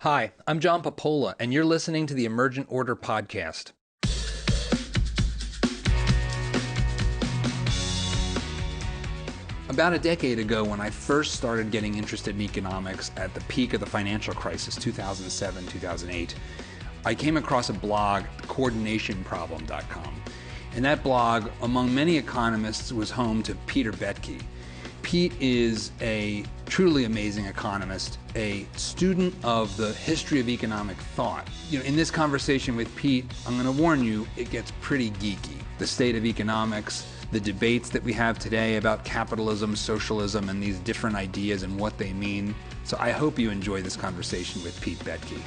Hi, I'm John Papola, and you're listening to the Emergent Order podcast. About a decade ago, when I first started getting interested in economics at the peak of the financial crisis, 2007, 2008, I came across a blog, coordinationproblem.com. And that blog, among many economists, was home to Peter Boettke. Pete is a truly amazing economist, a student of the history of economic thought. In this conversation with Pete, I'm going to warn you, it gets pretty geeky. The state of economics, the debates that we have today about capitalism, socialism, and these different ideas and what they mean. So I hope you enjoy this conversation with Pete Boettke.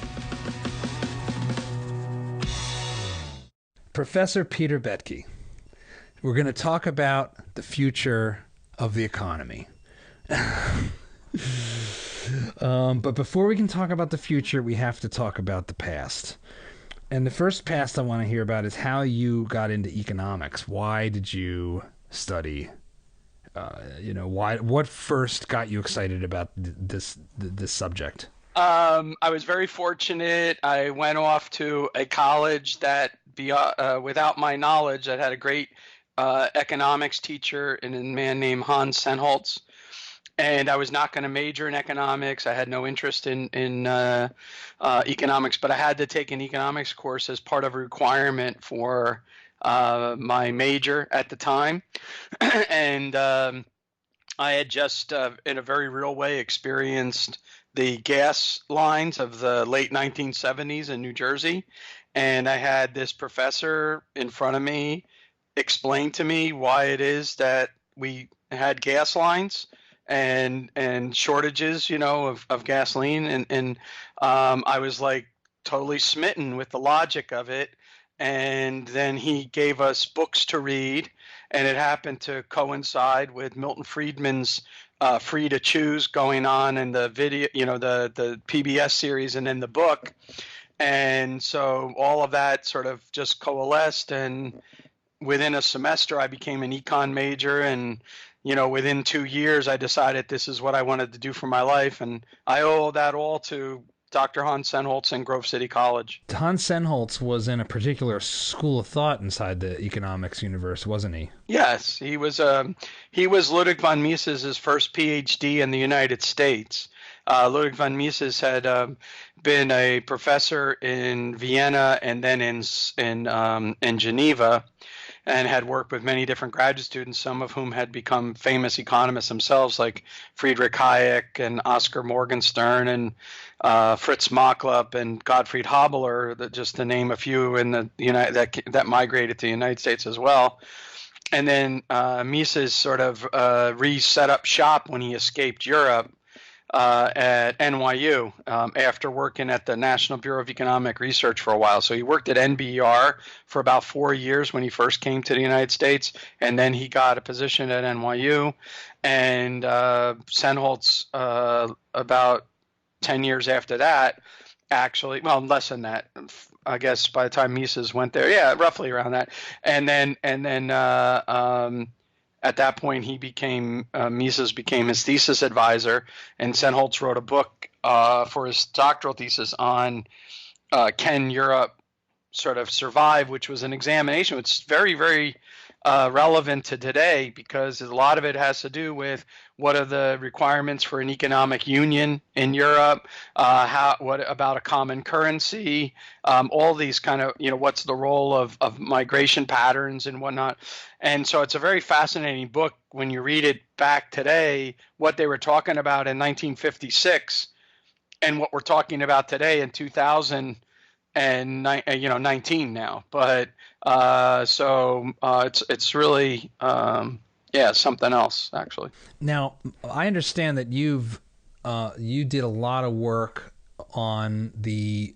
Professor Peter Boettke, we're going to talk about the future of the economy. But before we can talk about the future, we have to talk about the past. And the first past I want to hear about is how you got into economics. Why did you study? What first got you excited about this subject? I was very fortunate. I went off to a college that, without my knowledge, that had a great economics teacher and a man named Hans Sennholz. And I was not going to major in economics. I had no interest in economics, but I had to take an economics course as part of a requirement for my major at the time. And I had just, in a very real way, experienced the gas lines of the late 1970s in New Jersey. And I had this professor in front of me explain to me why it is that we had gas lines and shortages, of gasoline. And I was like totally smitten with the logic of it. And then he gave us books to read, and it happened to coincide with Milton Friedman's Free to Choose going on in the video, the PBS series, and then the book. And so all of that sort of just coalesced, and within a semester I became an econ major, and within 2 years I decided this is what I wanted to do for my life, and I owe that all to Dr. Hans Sennholz and Grove City College. Hans Sennholz was in a particular school of thought inside the economics universe, wasn't he? Yes, he was Ludwig von Mises' first PhD in the United States. Ludwig von Mises had been a professor in Vienna and then in Geneva, and had worked with many different graduate students, some of whom had become famous economists themselves, like Friedrich Hayek and Oscar Morgenstern and Fritz Machlup and Gottfried Haberler, just to name a few in the that migrated to the United States as well. And then Mises sort of reset up shop when he escaped Europe at NYU after working at the National Bureau of Economic Research for a while. So he worked at NBER for about 4 years when he first came to the United States, and then he got a position at NYU. And Sennholz, about 10 years after that, actually, well, less than that, I guess by the time Mises went there, yeah, roughly around that. And then at that point, Mises became his thesis advisor, and Sennholz wrote a book for his doctoral thesis on can Europe sort of survive, which was an examination. It's very, very relevant to today, because a lot of it has to do with what are the requirements for an economic union in Europe, what about a common currency, all these kind of, what's the role of migration patterns and whatnot. And so it's a very fascinating book when you read it back today, what they were talking about in 1956 and what we're talking about today in 2019 now. But it's really something else, actually. Now, I understand that you did a lot of work on the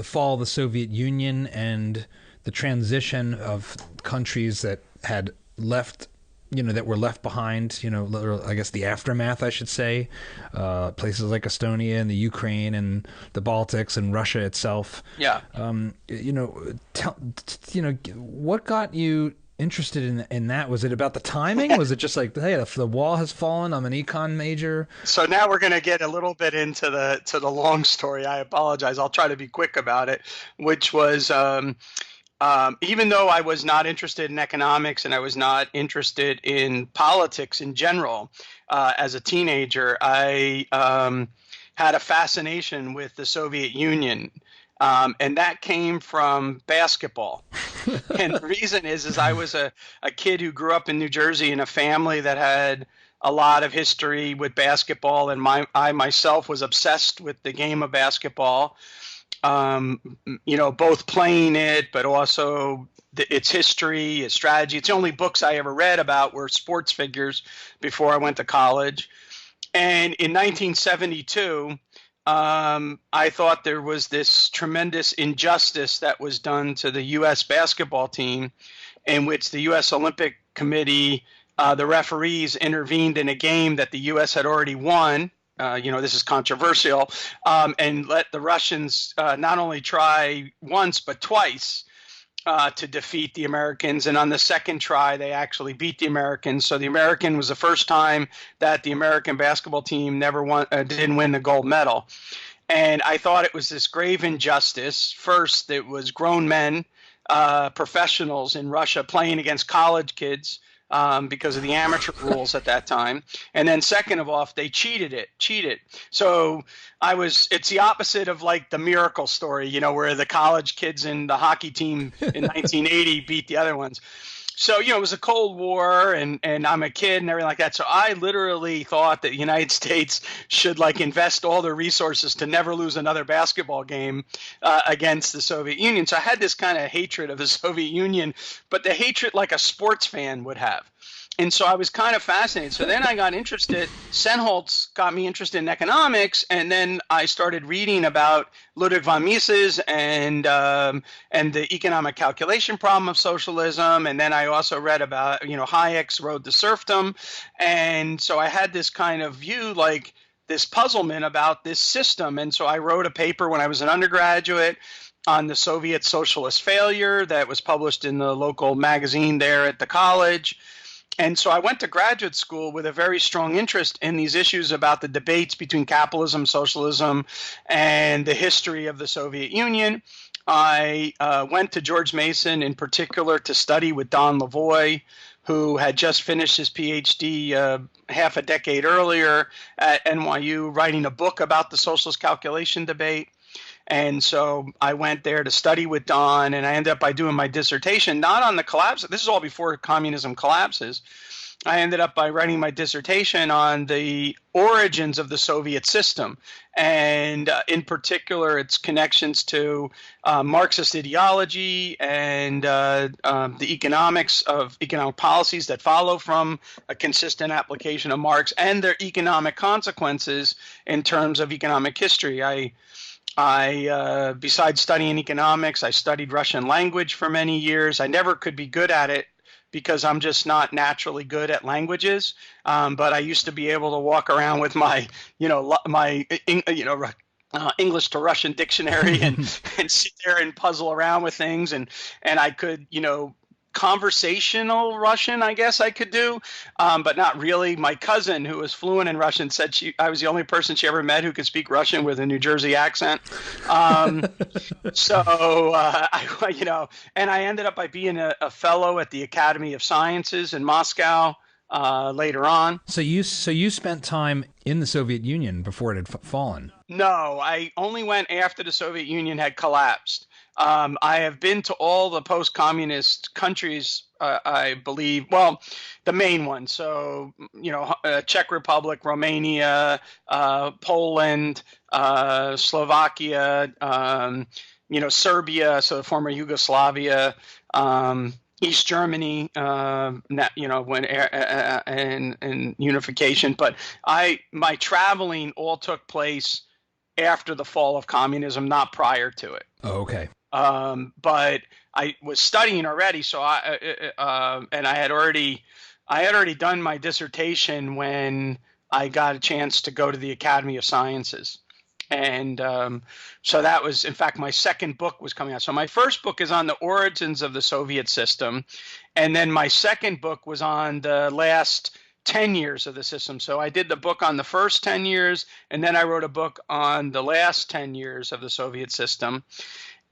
fall of the Soviet Union and the transition of countries that had left, that were left behind, I guess the aftermath, I should say, places like Estonia and the Ukraine and the Baltics and Russia itself. Yeah. What got you interested in that? Was it about the timing? Was it just like, hey, the wall has fallen, I'm an econ major? So now we're going to get a little bit into the long story. I apologize. I'll try to be quick about it, which was even though I was not interested in economics and I was not interested in politics in general as a teenager, I had a fascination with the Soviet Union. And that came from basketball. And the reason is I was a kid who grew up in New Jersey in a family that had a lot of history with basketball. And I myself was obsessed with the game of basketball, both playing it, but also its history, its strategy. It's the only books I ever read about were sports figures before I went to college. And in 1972, I thought there was this tremendous injustice that was done to the U.S. basketball team, in which the U.S. Olympic Committee, the referees intervened in a game that the U.S. had already won. This is controversial, and let the Russians not only try once but twice to defeat the Americans. And on the second try, they actually beat the Americans. So the American was the first time that the American basketball team didn't win the gold medal. And I thought it was this grave injustice. First, it was grown men, professionals in Russia playing against college kids because of the amateur rules at that time. And then second of all, they cheated. So it's the opposite of like the miracle story, where the college kids in the hockey team in 1980 beat the other ones. So, it was a Cold War and I'm a kid and everything like that. So I literally thought that the United States should like invest all their resources to never lose another basketball game against the Soviet Union. So I had this kind of hatred of the Soviet Union, but the hatred like a sports fan would have. And so I was kind of fascinated. So then I got interested. Senholz got me interested in economics, and then I started reading about Ludwig von Mises and the economic calculation problem of socialism. And then I also read about Hayek's Road to Serfdom. And so I had this kind of view, like this puzzlement about this system. And so I wrote a paper when I was an undergraduate on the Soviet socialist failure that was published in the local magazine there at the college. And so I went to graduate school with a very strong interest in these issues about the debates between capitalism, socialism, and the history of the Soviet Union. I went to George Mason in particular to study with Don Lavoie, who had just finished his PhD half a decade earlier at NYU, writing a book about the socialist calculation debate. And so I went there to study with Don, and I ended up by doing my dissertation, not on the collapse. This is all before communism collapses. I ended up by writing my dissertation on the origins of the Soviet system, and in particular, its connections to Marxist ideology and the economics of economic policies that follow from a consistent application of Marx, and their economic consequences in terms of economic history. I besides studying economics, I studied Russian language for many years. I never could be good at it because I'm just not naturally good at languages. But I used to be able to walk around with my, English to Russian dictionary and sit there and puzzle around with things. And I could, conversational Russian, I guess I could do, but not really. My cousin, who was fluent in Russian, said I was the only person she ever met who could speak Russian with a New Jersey accent. And I ended up by being a fellow at the Academy of Sciences in Moscow later on. So you spent time in the Soviet Union before it had fallen? No, I only went after the Soviet Union had collapsed. I have been to all the post-communist countries, I believe. Well, the main ones. So, Czech Republic, Romania, Poland, Slovakia, Serbia, so the former Yugoslavia, East Germany, when and unification. But my traveling all took place after the fall of communism, not prior to it. Oh, okay. But I was studying already, so I had already done my dissertation when I got a chance to go to the Academy of Sciences. And so that was, in fact, my second book was coming out. So my first book is on the origins of the Soviet system. And then my second book was on the last 10 years of the system. So I did the book on the first 10 years, and then I wrote a book on the last 10 years of the Soviet system.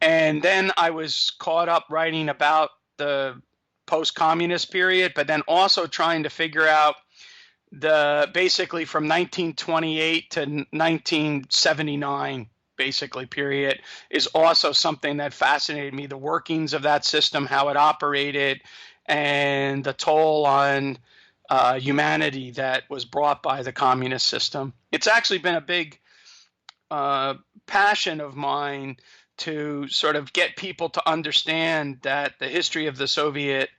And then I was caught up writing about the post-communist period, but then also trying to figure out basically from 1928 to 1979 basically period is also something that fascinated me. The workings of that system, how it operated, and the toll on humanity that was brought by the communist system. It's actually been a big passion of mine to sort of get people to understand that the history of the Soviet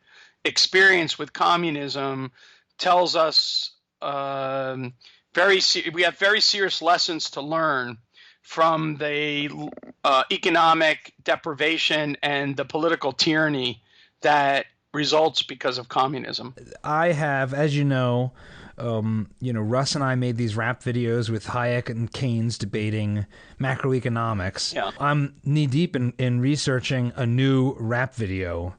experience with communism tells us we have very serious lessons to learn from the economic deprivation and the political tyranny that results because of communism. I have, as you know, Russ and I made these rap videos with Hayek and Keynes debating macroeconomics. Yeah. I'm knee deep in researching a new rap video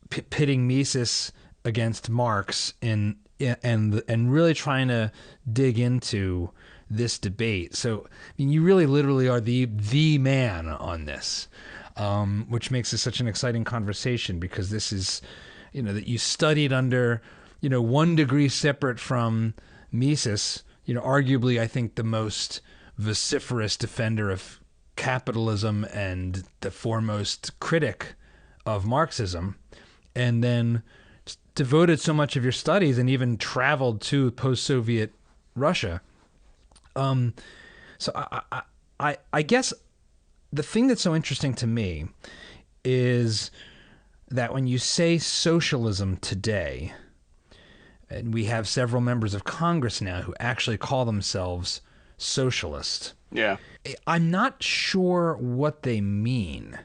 pitting Mises against Marx and really trying to dig into this debate. So, I mean, you really literally are the man on this, which makes this such an exciting conversation, because this is, that you studied under, 1 degree separate from Mises, arguably, I think, the most vociferous defender of capitalism and the foremost critic of Marxism, and then devoted so much of your studies and even traveled to post-Soviet Russia. So I guess the thing that's so interesting to me is that when you say socialism today, and we have several members of Congress now who actually call themselves socialist. Yeah. I'm not sure what they mean.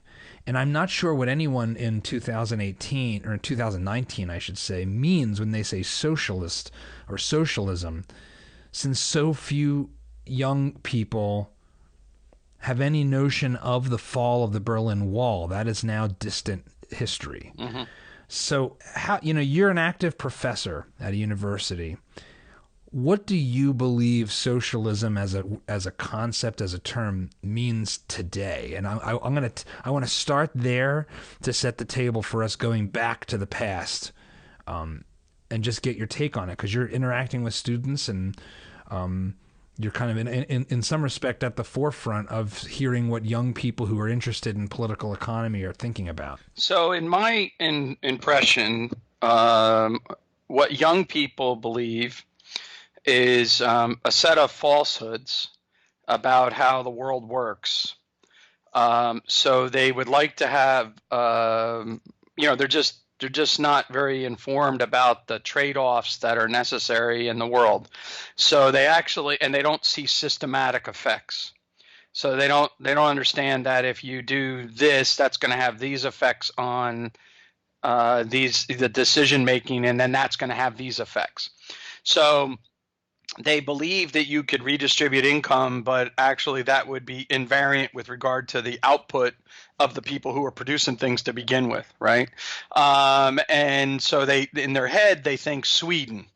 And I'm not sure what anyone in 2018 or 2019, I should say, means when they say socialist or socialism, since so few young people have any notion of the fall of the Berlin Wall. That is now distant history. Mm-hmm. So, you're an active professor at a university. What do you believe socialism as a concept, as a term, means today? And I want to start there to set the table for us going back to the past, and just get your take on it, because you're interacting with students, and you're kind of in some respect at the forefront of hearing what young people who are interested in political economy are thinking about. So, in my impression, what young people believe is a set of falsehoods about how the world works. So they would like to have, they're just not very informed about the trade-offs that are necessary in the world. So they don't see systematic effects. So they don't understand that if you do this, that's going to have these effects on the decision making, and then that's going to have these effects. So they believe that you could redistribute income, but actually that would be invariant with regard to the output of the people who are producing things to begin with, right? And so in their head, they think Sweden,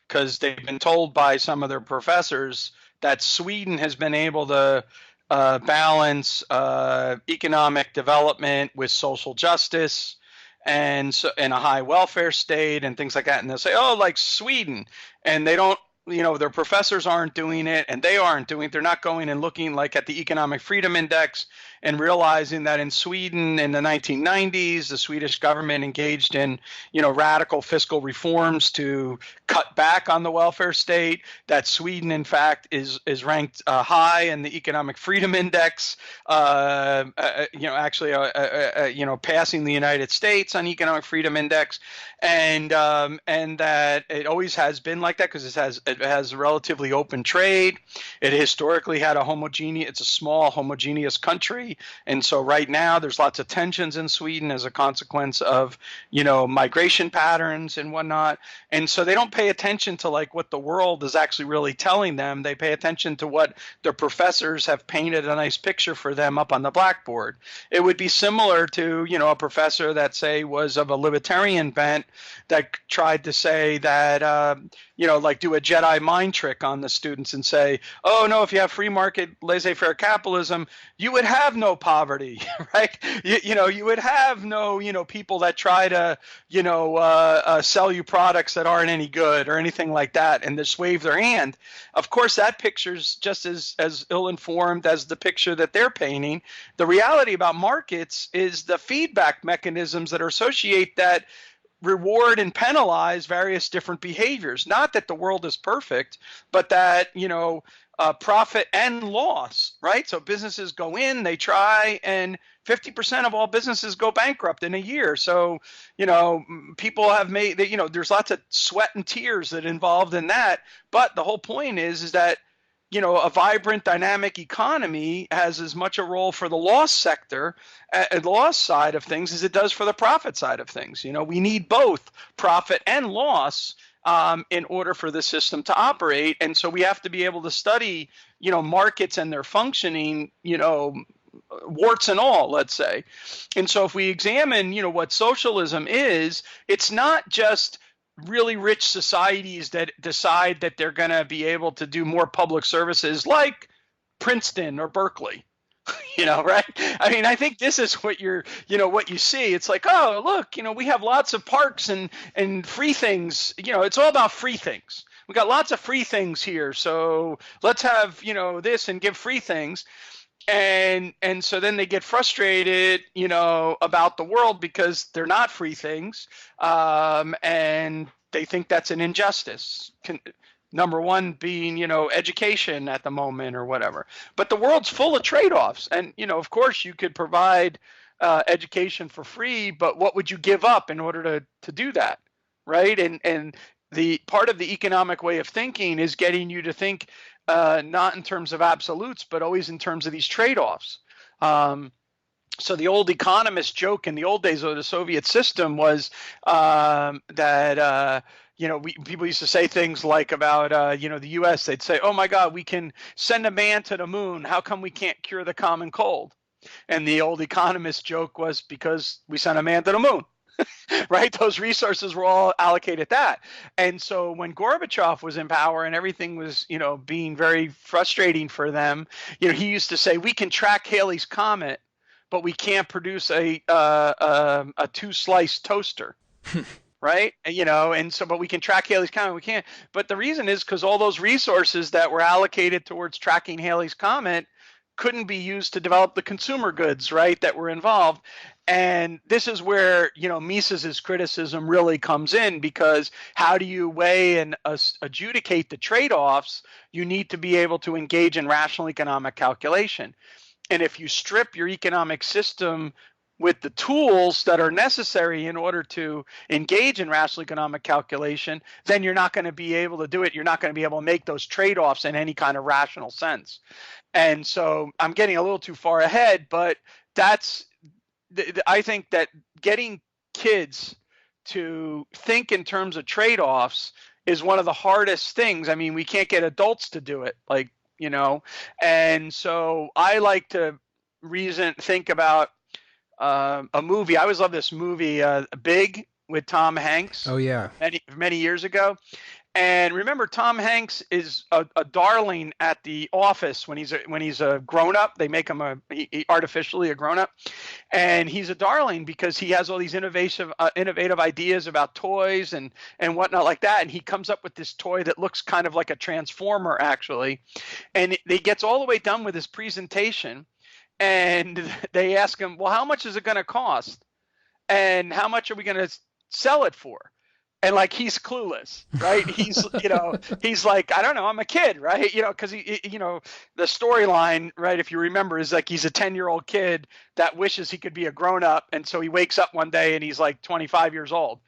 because they've been told by some of their professors that Sweden has been able to balance economic development with social justice, and so in a high welfare state and things like that. And they'll say, oh, like Sweden, and they don't. Their professors aren't doing it, and they aren't doing it. They're not going and looking like at the Economic Freedom Index and realizing that in Sweden in the 1990s, the Swedish government engaged in, radical fiscal reforms to cut back on the welfare state. That Sweden, in fact, is ranked high in the Economic Freedom Index. Passing the United States on Economic Freedom Index, and that it always has been like that because it has It has relatively open trade. It historically had it's a small homogeneous country. And so right now there's lots of tensions in Sweden as a consequence of, migration patterns and whatnot. And so they don't pay attention to like what the world is actually really telling them. They pay attention to what their professors have painted a nice picture for them up on the blackboard. It would be similar to, a professor that say was of a libertarian bent that tried to say that, like do a Jedi mind trick on the students and say, oh, no, if you have free market, laissez-faire capitalism, you would have no poverty, right? You would have no, people that try to, sell you products that aren't any good or anything like that and just wave their hand. Of course, that picture's just as ill-informed as the picture that they're painting. The reality about markets is the feedback mechanisms that are associated that reward and penalize various different behaviors. Not that the world is perfect, but that, profit and loss, right? So businesses go in, they try, and 50% of all businesses go bankrupt in a year. So, people have made, there's lots of sweat and tears that involved in that. But the whole point is that, a vibrant, dynamic economy has as much a role for the loss sector, the loss side of things, as it does for the profit side of things. We need both profit and loss in order for the system to operate. And so we have to be able to study, markets and their functioning, warts and all, let's say. And so if we examine, what socialism is, it's not just really rich societies that decide that they're going to be able to do more public services like Princeton or Berkeley, right? I mean, I think this is what what you see. It's like, oh, look, we have lots of parks and free things. It's all about free things. We got lots of free things here. So let's have, this and give free things. And so then they get frustrated, about the world because they're not free things, and they think that's an injustice. Number one being, education at the moment or whatever. But the world's full of trade-offs, and of course you could provide education for free, but what would you give up in order to do that, right? And the part of the economic way of thinking is getting you to think not in terms of absolutes, but always in terms of these trade-offs. So the old economist joke in the old days of the Soviet system was that people used to say things like about the U.S. They'd say, "Oh my God, we can send a man to the moon. How come we can't cure the common cold?" And the old economist joke was because we sent a man to the moon. Right? Those resources were all allocated that. And so when Gorbachev was in power and everything was, being very frustrating for them, he used to say, we can track Halley's Comet, but we can't produce a two-slice toaster. Right? And so, but we can track Halley's Comet. We can't. But the reason is because all those resources that were allocated towards tracking Halley's Comet couldn't be used to develop the consumer goods, right, that were involved. And this is where, Mises's criticism really comes in, because how do you weigh and adjudicate the trade-offs? You need to be able to engage in rational economic calculation. And if you strip your economic system with the tools that are necessary in order to engage in rational economic calculation, then you're not going to be able to do it. You're not going to be able to make those trade-offs in any kind of rational sense. And so I'm getting a little too far ahead, but I think that getting kids to think in terms of trade-offs is one of the hardest things. I mean, we can't get adults to do it, and so I like to think about a movie. I always love this movie, Big, with Tom Hanks. Oh yeah, many years ago. And remember, Tom Hanks is a darling at the office when he's a grown up. They make him artificially a grown up, and he's a darling because he has all these innovative ideas about toys and whatnot like that. And he comes up with this toy that looks kind of like a transformer, actually. And he gets all the way done with his presentation, and they ask him, "Well, how much is it going to cost? And how much are we going to sell it for?" And he's clueless, right? He's like, I don't know, I'm a kid, right? Because the storyline, right, if you remember, is like he's a 10-year-old kid that wishes he could be a grown up, and so he wakes up one day and he's like 25 years old.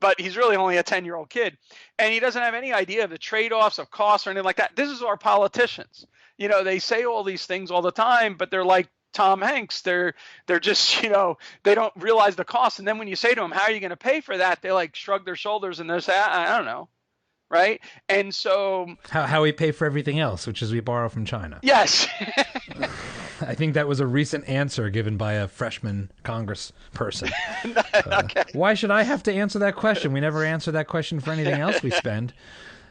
but he's really only a 10-year-old kid, and he doesn't have any idea of the trade-offs of costs or anything like that. This is our politicians. They say all these things all the time, but they're like Tom Hanks. They're just, they don't realize the cost. And then when you say to them, how are you going to pay for that? They like shrug their shoulders and they say, I don't know. Right. And so how we pay for everything else, which is we borrow from China. Yes. I think that was a recent answer given by a freshman congressperson. Okay. Why should I have to answer that question? We never answer that question for anything else we spend.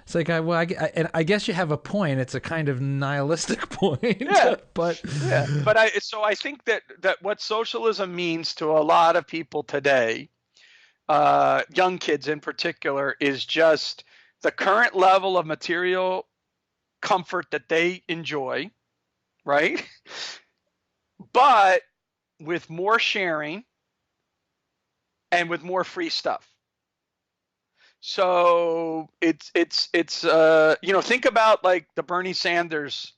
It's like, I guess you have a point. It's a kind of nihilistic point. Yeah. But I think that what socialism means to a lot of people today, young kids in particular, is just the current level of material comfort that they enjoy, right? But with more sharing and with more free stuff. So it's think about like the Bernie Sanders,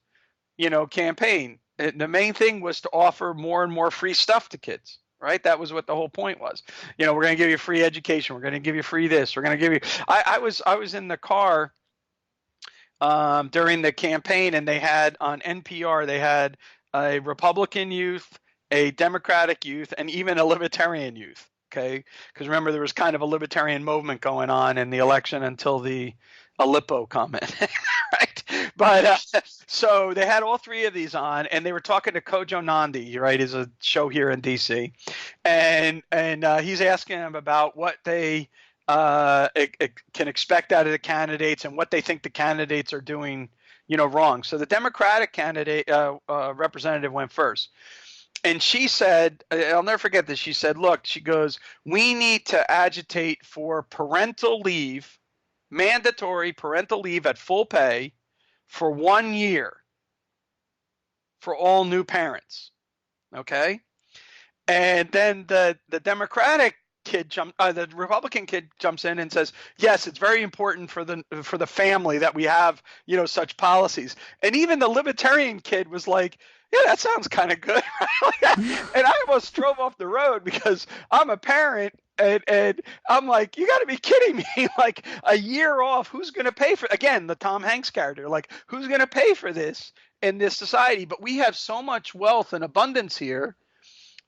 campaign. The main thing was to offer more and more free stuff to kids, right? That was what the whole point was. We're going to give you free education. We're going to give you free this. We're going to give you. I was in the car during the campaign, and they had on NPR, they had a Republican youth, a Democratic youth, and even a Libertarian youth. Okay, because remember there was kind of a libertarian movement going on in the election until the Aleppo comment, right? But so they had all three of these on, and they were talking to Kojo Nandi, right? Is a show here in DC, and he's asking them about what they can expect out of the candidates and what they think the candidates are doing, wrong. So the Democratic candidate representative went first. And she said, I'll never forget this. She said, look, she goes, we need to agitate for parental leave, mandatory parental leave at full pay for 1 year for all new parents. Okay. And then the Democratic kid the Republican kid jumps in and says, yes, it's very important for the family that we have, such policies. And even the Libertarian kid was like, yeah, that sounds kind of good. And I almost drove off the road because I'm a parent, and I'm like, you got to be kidding me. Like a year off, who's going to pay for, again, the Tom Hanks character, like who's going to pay for this in this society? But we have so much wealth and abundance here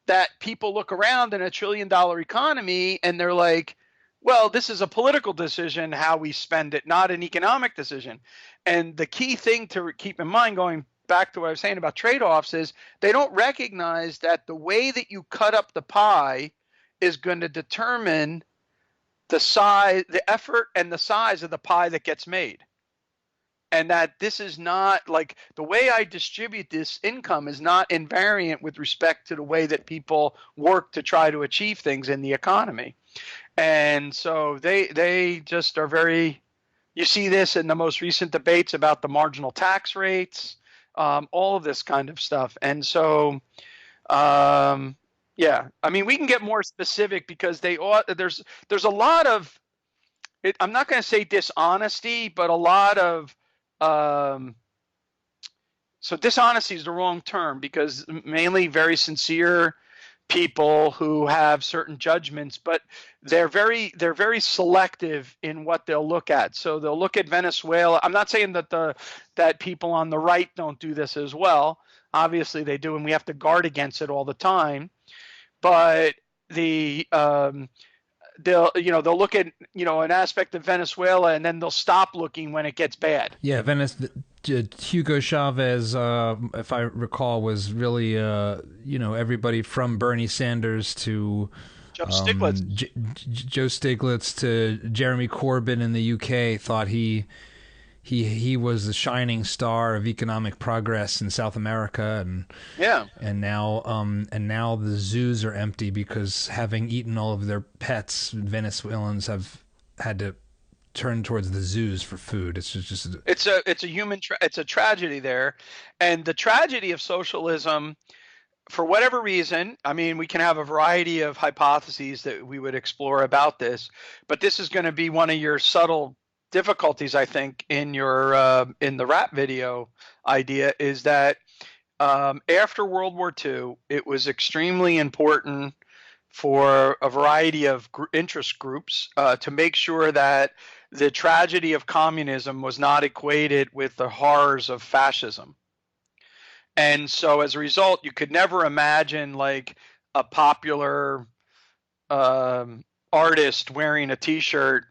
that people look around in a $1 trillion economy and they're like, well, this is a political decision how we spend it, not an economic decision. And the key thing to keep in mind, going back to what I was saying about trade-offs, is they don't recognize that the way that you cut up the pie is going to determine the size, the effort and the size of the pie that gets made. And that this is not like the way I distribute this income is not invariant with respect to the way that people work to try to achieve things in the economy. And so they just are very, you see this in the most recent debates about the marginal tax rates, all of this kind of stuff. And so, yeah, I mean, we can get more specific because there's a lot of, I'm not going to say dishonesty, but a lot of, so dishonesty is the wrong term, because mainly very sincere people who have certain judgments, but they're very selective in what they'll look at. So they'll look at Venezuela. I'm not saying that people on the right don't do this as well. Obviously they do, and we have to guard against it all the time. But they'll look at an aspect of Venezuela, and then they'll stop looking when it gets bad. Yeah, Hugo Chavez, if I recall, was really everybody from Bernie Sanders to Joe Stiglitz. Joe Stiglitz to Jeremy Corbyn in the UK thought he was the shining star of economic progress in South America, and now the zoos are empty because, having eaten all of their pets, Venezuelans have had to turn towards the zoos for food. It's it's a tragedy there, and the tragedy of socialism, for whatever reason, I mean, we can have a variety of hypotheses that we would explore about this, but this is going to be one of your subtle difficulties, I think, in your in the rap video idea, is that after World War II, it was extremely important for a variety of interest groups to make sure that the tragedy of communism was not equated with the horrors of fascism. And so as a result, you could never imagine like a popular artist wearing a T-shirt,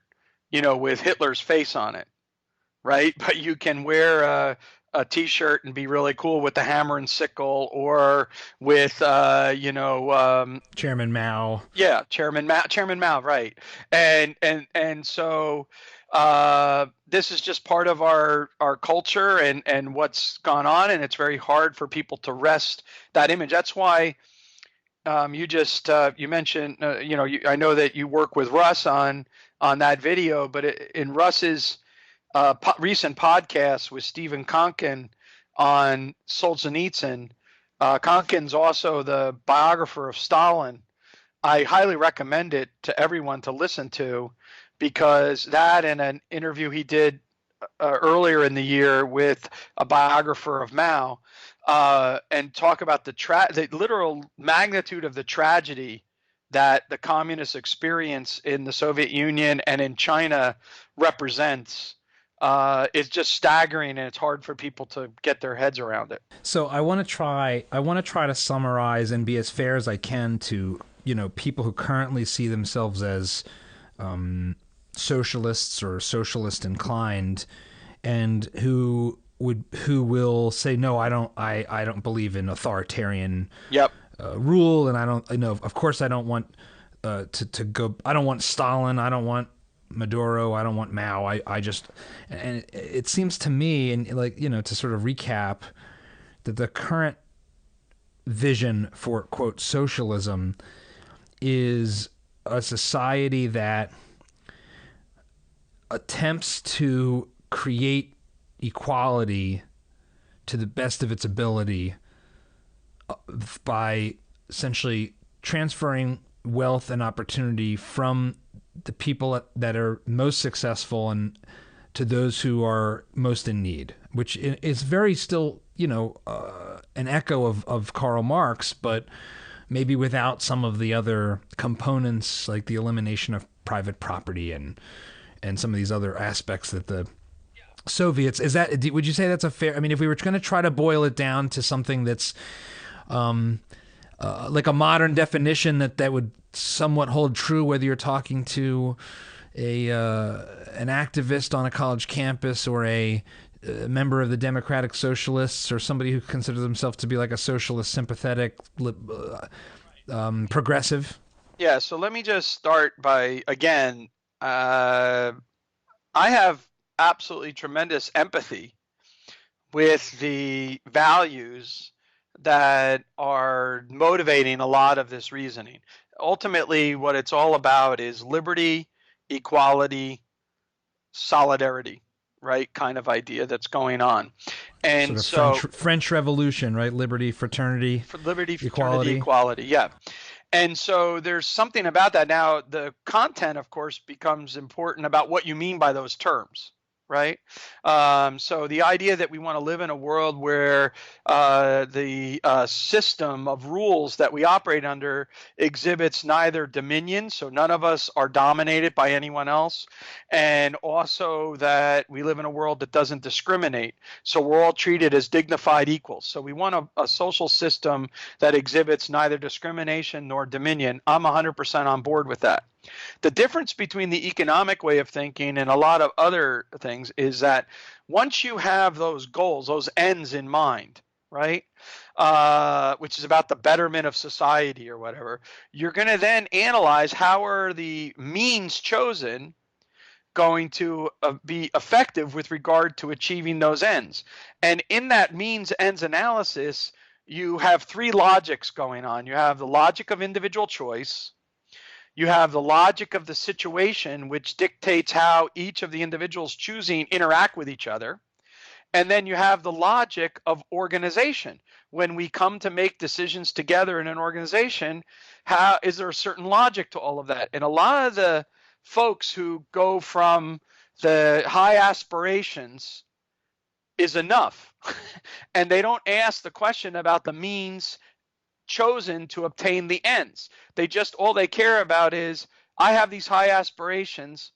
with Hitler's face on it, right? But you can wear a T-shirt and be really cool with the hammer and sickle, or with Chairman Mao. Yeah, Chairman Mao, right? And so this is just part of our culture and what's gone on, and it's very hard for people to wrest that image. That's why you mentioned I know that you work with Russ on that video, but in Russ's recent podcast with Stephen Konkin on Solzhenitsyn, Konkin's also the biographer of Stalin. I highly recommend it to everyone to listen to, because that and an interview he did earlier in the year with a biographer of Mao, and talk about the literal magnitude of the tragedy that the communist experience in the Soviet Union and in China represents. Is just staggering, and it's hard for people to get their heads around it. So I want to try to summarize and be as fair as I can to people who currently see themselves as socialists or socialist inclined, and who will say, no, I don't believe in authoritarian rule, and I don't, of course I don't want to go, I don't want Stalin, I don't want Maduro, I don't want Mao, I just, and it seems to me, and to sort of recap, that the current vision for, quote, socialism is a society that attempts to create equality to the best of its ability by essentially transferring wealth and opportunity from the people that are most successful and to those who are most in need, which is very still, an echo of Karl Marx, but maybe without some of the other components, like the elimination of private property and some of these other aspects that the Soviets, would you say that's a fair, if we were going to try to boil it down to something that's like a modern definition that would somewhat hold true, whether you're talking to an activist on a college campus, or a member of the Democratic Socialists, or somebody who considers themselves to be like a socialist sympathetic progressive? Yeah, so let me just start by, again, I have absolutely tremendous empathy with the values that are motivating a lot of this reasoning. Ultimately, what it's all about is liberty, equality, solidarity, right? Kind of idea that's going on. And sort of French Revolution, right? Liberty, fraternity, equality. Yeah. And so there's something about that. Now, the content, of course, becomes important about what you mean by those terms, right? So the idea that we want to live in a world where the system of rules that we operate under exhibits neither dominion, so none of us are dominated by anyone else, and also that we live in a world that doesn't discriminate, so we're all treated as dignified equals. So we want a social system that exhibits neither discrimination nor dominion. I'm 100% on board with that. The difference between the economic way of thinking and a lot of other things is that once you have those goals, those ends in mind, right, which is about the betterment of society or whatever, you're going to then analyze how are the means chosen going to be effective with regard to achieving those ends. And in that means ends analysis, you have three logics going on. You have the logic of individual choice. You have the logic of the situation, which dictates how each of the individuals choosing interact with each other. And then you have the logic of organization. When we come to make decisions together in an organization, how is there a certain logic to all of that? And a lot of the folks who go from the high aspirations is enough, and they don't ask the question about the means chosen to obtain the ends. All they care about is, I have these high aspirations.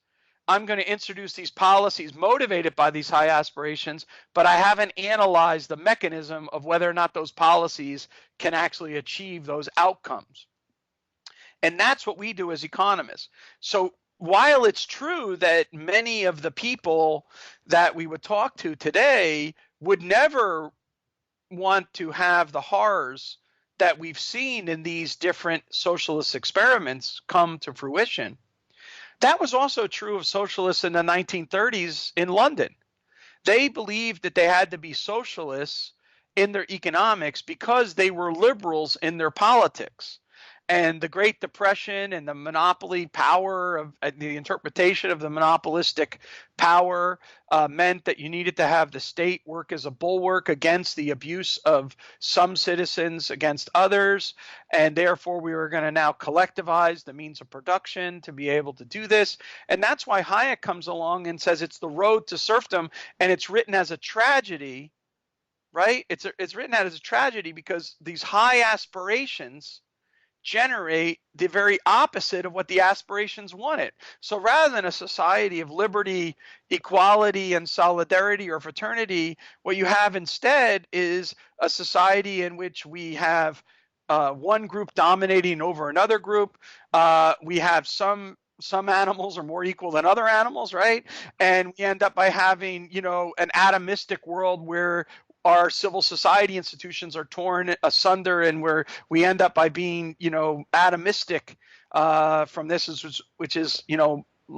I'm going to introduce these policies motivated by these high aspirations, but I haven't analyzed the mechanism of whether or not those policies can actually achieve those outcomes. And that's what we do as economists. So while it's true that many of the people that we would talk to today would never want to have the horrors that we've seen in these different socialist experiments come to fruition, that was also true of socialists in the 1930s in London. They believed that they had to be socialists in their economics because they were liberals in their politics. And the Great Depression and the monopoly power of the interpretation of the monopolistic power meant that you needed to have the state work as a bulwark against the abuse of some citizens against others. And therefore, we were going to now collectivize the means of production to be able to do this. And that's why Hayek comes along and says it's the road to serfdom. And it's written as a tragedy, right? It's written out as a tragedy because these high aspirations generate the very opposite of what the aspirations wanted. So rather than a society of liberty, equality, and solidarity or fraternity, what you have instead is a society in which we have one group dominating over another group. We have some animals are more equal than other animals, right? And we end up by having, an atomistic world where our civil society institutions are torn asunder, and where we end up by being, atomistic from this, which is,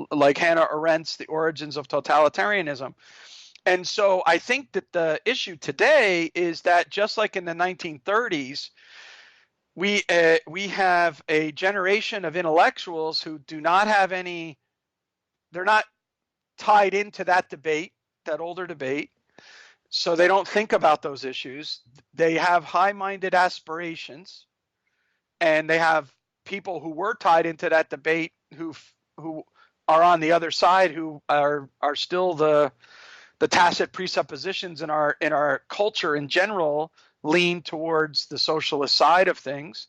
like Hannah Arendt's The Origins of Totalitarianism. And so I think that the issue today is that just like in the 1930s, we have a generation of intellectuals who do not have they're not tied into that debate, that older debate. So they don't think about those issues. They have high-minded aspirations, and they have people who were tied into that debate who are on the other side, who are still the tacit presuppositions in our culture in general lean towards the socialist side of things.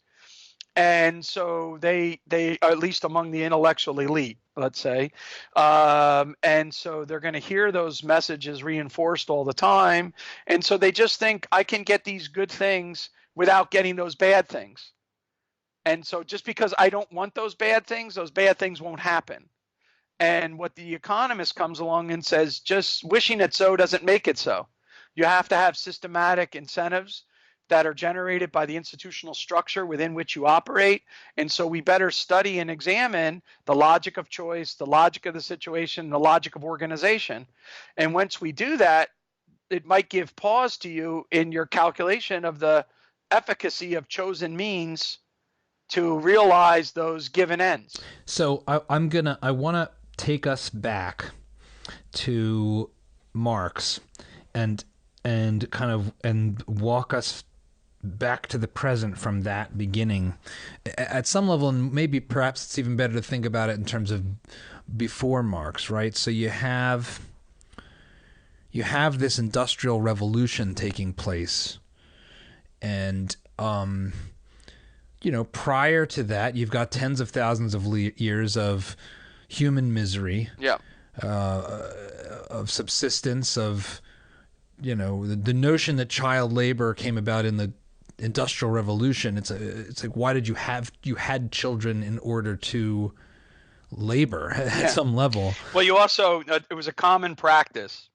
And so they are, at least among the intellectual elite, let's say. And so they're going to hear those messages reinforced all the time. And so they just think, I can get these good things without getting those bad things. And so just because I don't want those bad things won't happen. And what the economist comes along and says, just wishing it so doesn't make it so. You have to have systematic incentives that are generated by the institutional structure within which you operate. And so we better study and examine the logic of choice, the logic of the situation, the logic of organization. And once we do that, it might give pause to you in your calculation of the efficacy of chosen means to realize those given ends. So I want to take us back to Marx and walk us back to the present from that beginning at some level. And maybe perhaps it's even better to think about it in terms of before Marx, right? So you have this industrial revolution taking place, and prior to that, you've got tens of thousands of years of human misery, of subsistence, of the notion that child labor came about in the Industrial Revolution. It's like, why did you had children in order to labor at some level? Well, you also, it was a common practice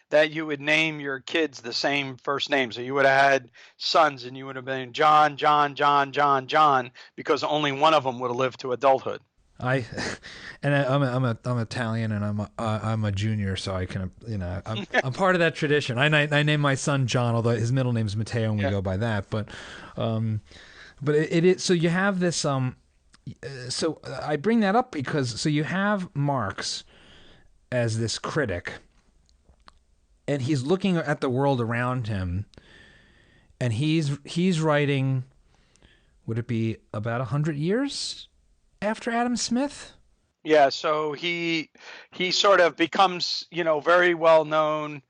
that you would name your kids the same first name. So you would have had sons, and you would have been John, John, John, John, John, because only one of them would have lived to adulthood. I'm Italian, and I'm a junior, so I can, I'm part of that tradition. I named my son John, although his middle name is Matteo, and we go by that. But it is, so you have this. So I bring that up because you have Marx as this critic, and he's looking at the world around him, and he's writing. Would it be about 100 years after Adam Smith? Yeah, so he sort of becomes, very well known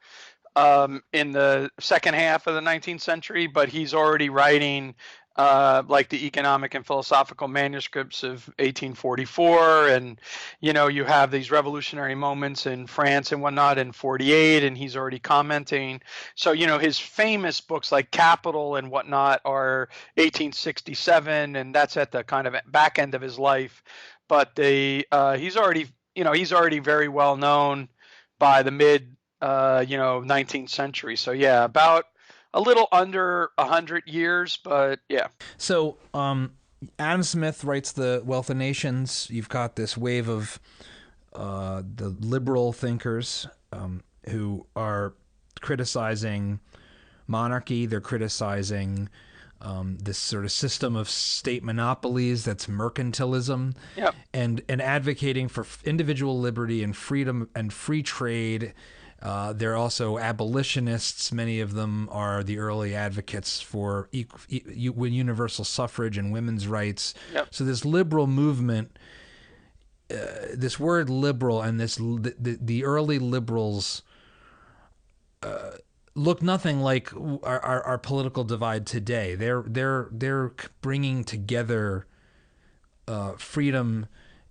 in the second half of the 19th century, but he's already writing like the economic and philosophical manuscripts of 1844, and you have these revolutionary moments in France and whatnot in 48, and he's already commenting. So his famous books like Capital and whatnot are 1867, and that's at the kind of back end of his life. But he's already very well known by the mid 19th century. So yeah, about a little under 100 years, but yeah. So Adam Smith writes The Wealth of Nations. You've got this wave of the liberal thinkers who are criticizing monarchy. They're criticizing this sort of system of state monopolies that's mercantilism. Yep. and advocating for individual liberty and freedom and free trade. They're also abolitionists. Many of them are the early advocates for universal suffrage and women's rights. Yep. So this liberal movement, this word liberal, and the early liberals look nothing like our political divide today. They're bringing together freedom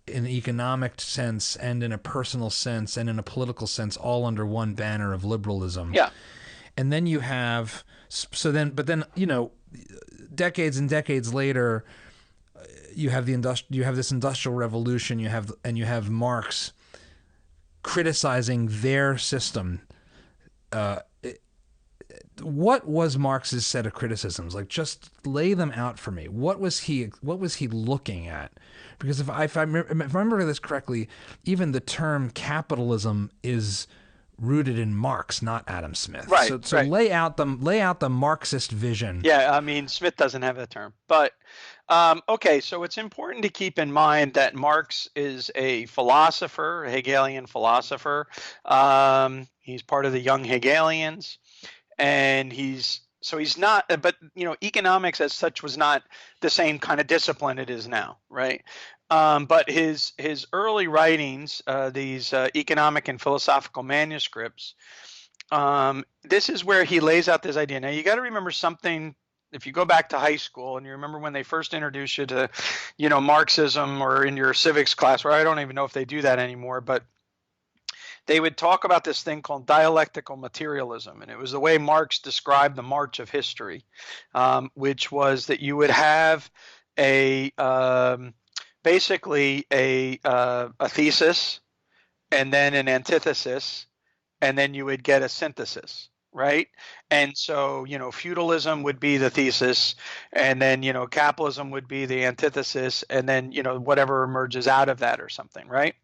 in an economic sense and in a personal sense and in a political sense, all under one banner of liberalism. Yeah. And then you have, but then, decades and decades later, you have this industrial revolution, you have Marx criticizing their system. What was Marx's set of criticisms? Like, just lay them out for me. What was he looking at? Because if I remember this correctly, even the term capitalism is rooted in Marx, not Adam Smith. Right. So right. lay out the Marxist vision. Yeah, I mean, Smith doesn't have that term, but okay. So it's important to keep in mind that Marx is a philosopher, a Hegelian philosopher. He's part of the young Hegelians, and he's not, but economics as such was not the same kind of discipline it is now, right? But his early writings, these economic and philosophical manuscripts, this is where he lays out this idea. Now you got to remember something. If you go back to high school and you remember when they first introduced you to, Marxism, or in your civics class, or I don't even know if they do that anymore, but they would talk about this thing called dialectical materialism. And it was the way Marx described the march of history, which was that you would have basically a thesis, and then an antithesis, and then you would get a synthesis, right? And so, feudalism would be the thesis, and then, capitalism would be the antithesis, and then, whatever emerges out of that or something, right?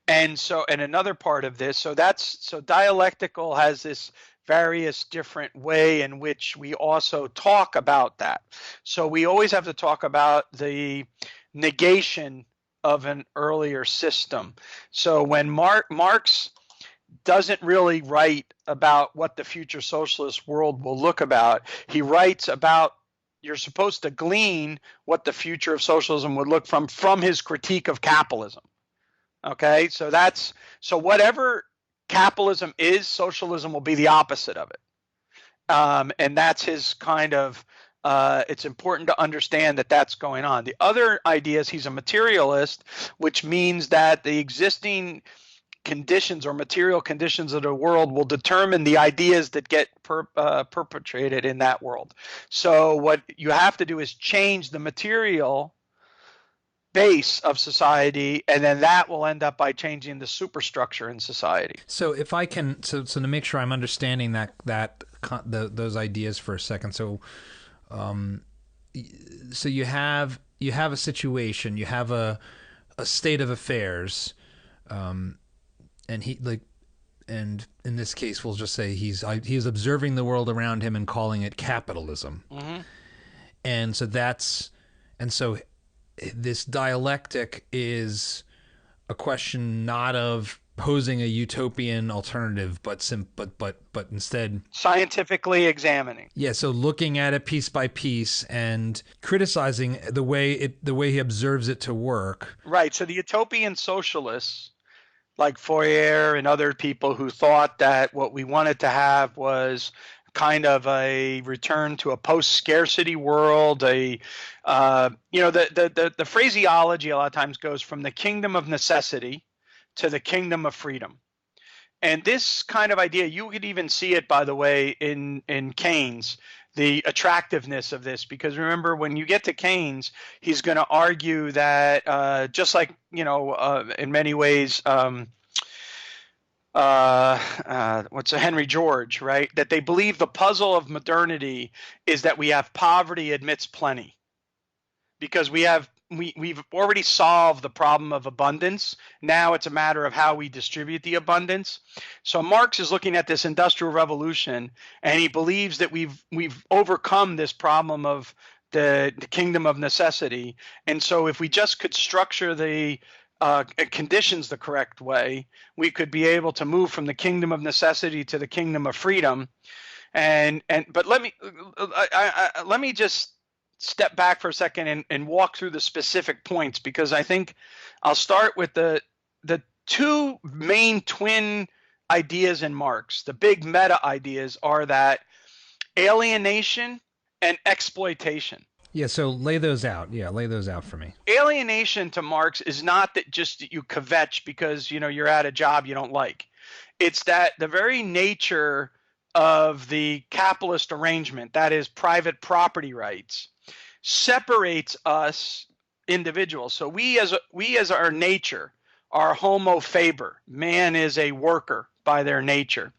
And so, and another part of this, so dialectical has this various different way in which we also talk about that. So we always have to talk about the negation of an earlier system. So when Marx doesn't really write about what the future socialist world will look about, he writes about, you're supposed to glean what the future of socialism would look from his critique of capitalism. Okay, so whatever capitalism is, socialism will be the opposite of it. And that's his kind of, it's important to understand that that's going on. The other idea is he's a materialist, which means that the existing conditions or material conditions of the world will determine the ideas that get perpetrated in that world. So what you have to do is change the material base of society, and then that will end up by changing the superstructure in society. So if I can, so to make sure I'm understanding those ideas for a second. So, so you have a situation, you have a state of affairs, and and in this case, we'll just say he's observing the world around him and calling it capitalism. Mm-hmm. And so this dialectic is a question not of posing a utopian alternative, but instead scientifically examining. Yeah, so looking at it piece by piece and criticizing the way he observes it to work. Right. So the Utopian Socialists like Fourier and other people who thought that what we wanted to have was kind of a return to a post-scarcity world. The phraseology a lot of times goes from the kingdom of necessity to the kingdom of freedom. And this kind of idea, you could even see it, by the way, in Keynes, the attractiveness of this, because remember, when you get to Keynes, he's going to argue that just like, in many ways, Henry George, right? That they believe the puzzle of modernity is that we have poverty amidst plenty, because we've already solved the problem of abundance. Now it's a matter of how we distribute the abundance. So Marx is looking at this industrial revolution, and he believes that we've overcome this problem of the kingdom of necessity. And so if we just could structure the conditions the correct way, we could be able to move from the kingdom of necessity to the kingdom of freedom. But let me just step back for a second and walk through the specific points, because I think I'll start with the two main twin ideas in Marx. The big meta ideas are that alienation and exploitation. Yeah, so lay those out. Yeah, lay those out for me. Alienation to Marx is not that just you kvetch because you're at a job you don't like. It's that the very nature of the capitalist arrangement, that is private property rights, separates us individuals. So we as our nature are homo faber. Man is a worker by their nature.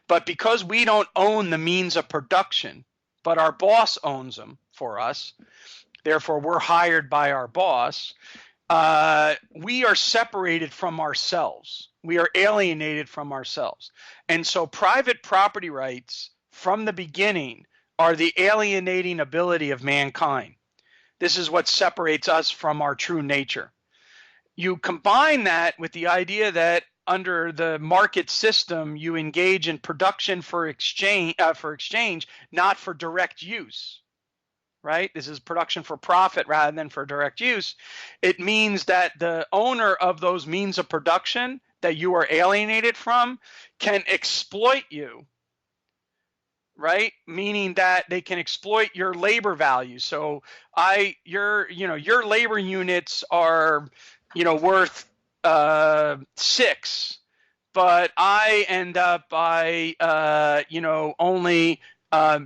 But because we don't own the means of production, but our boss owns them for us, therefore we're hired by our boss, we are separated from ourselves. We are alienated from ourselves. And so private property rights from the beginning are the alienating ability of mankind. This is what separates us from our true nature. You combine that with the idea that under the market system, you engage in production for exchange, not for direct use, right? This is production for profit rather than for direct use. It means that the owner of those means of production that you are alienated from can exploit you, right? Meaning that they can exploit your labor value. So your labor units are, worth 6, but I end up by only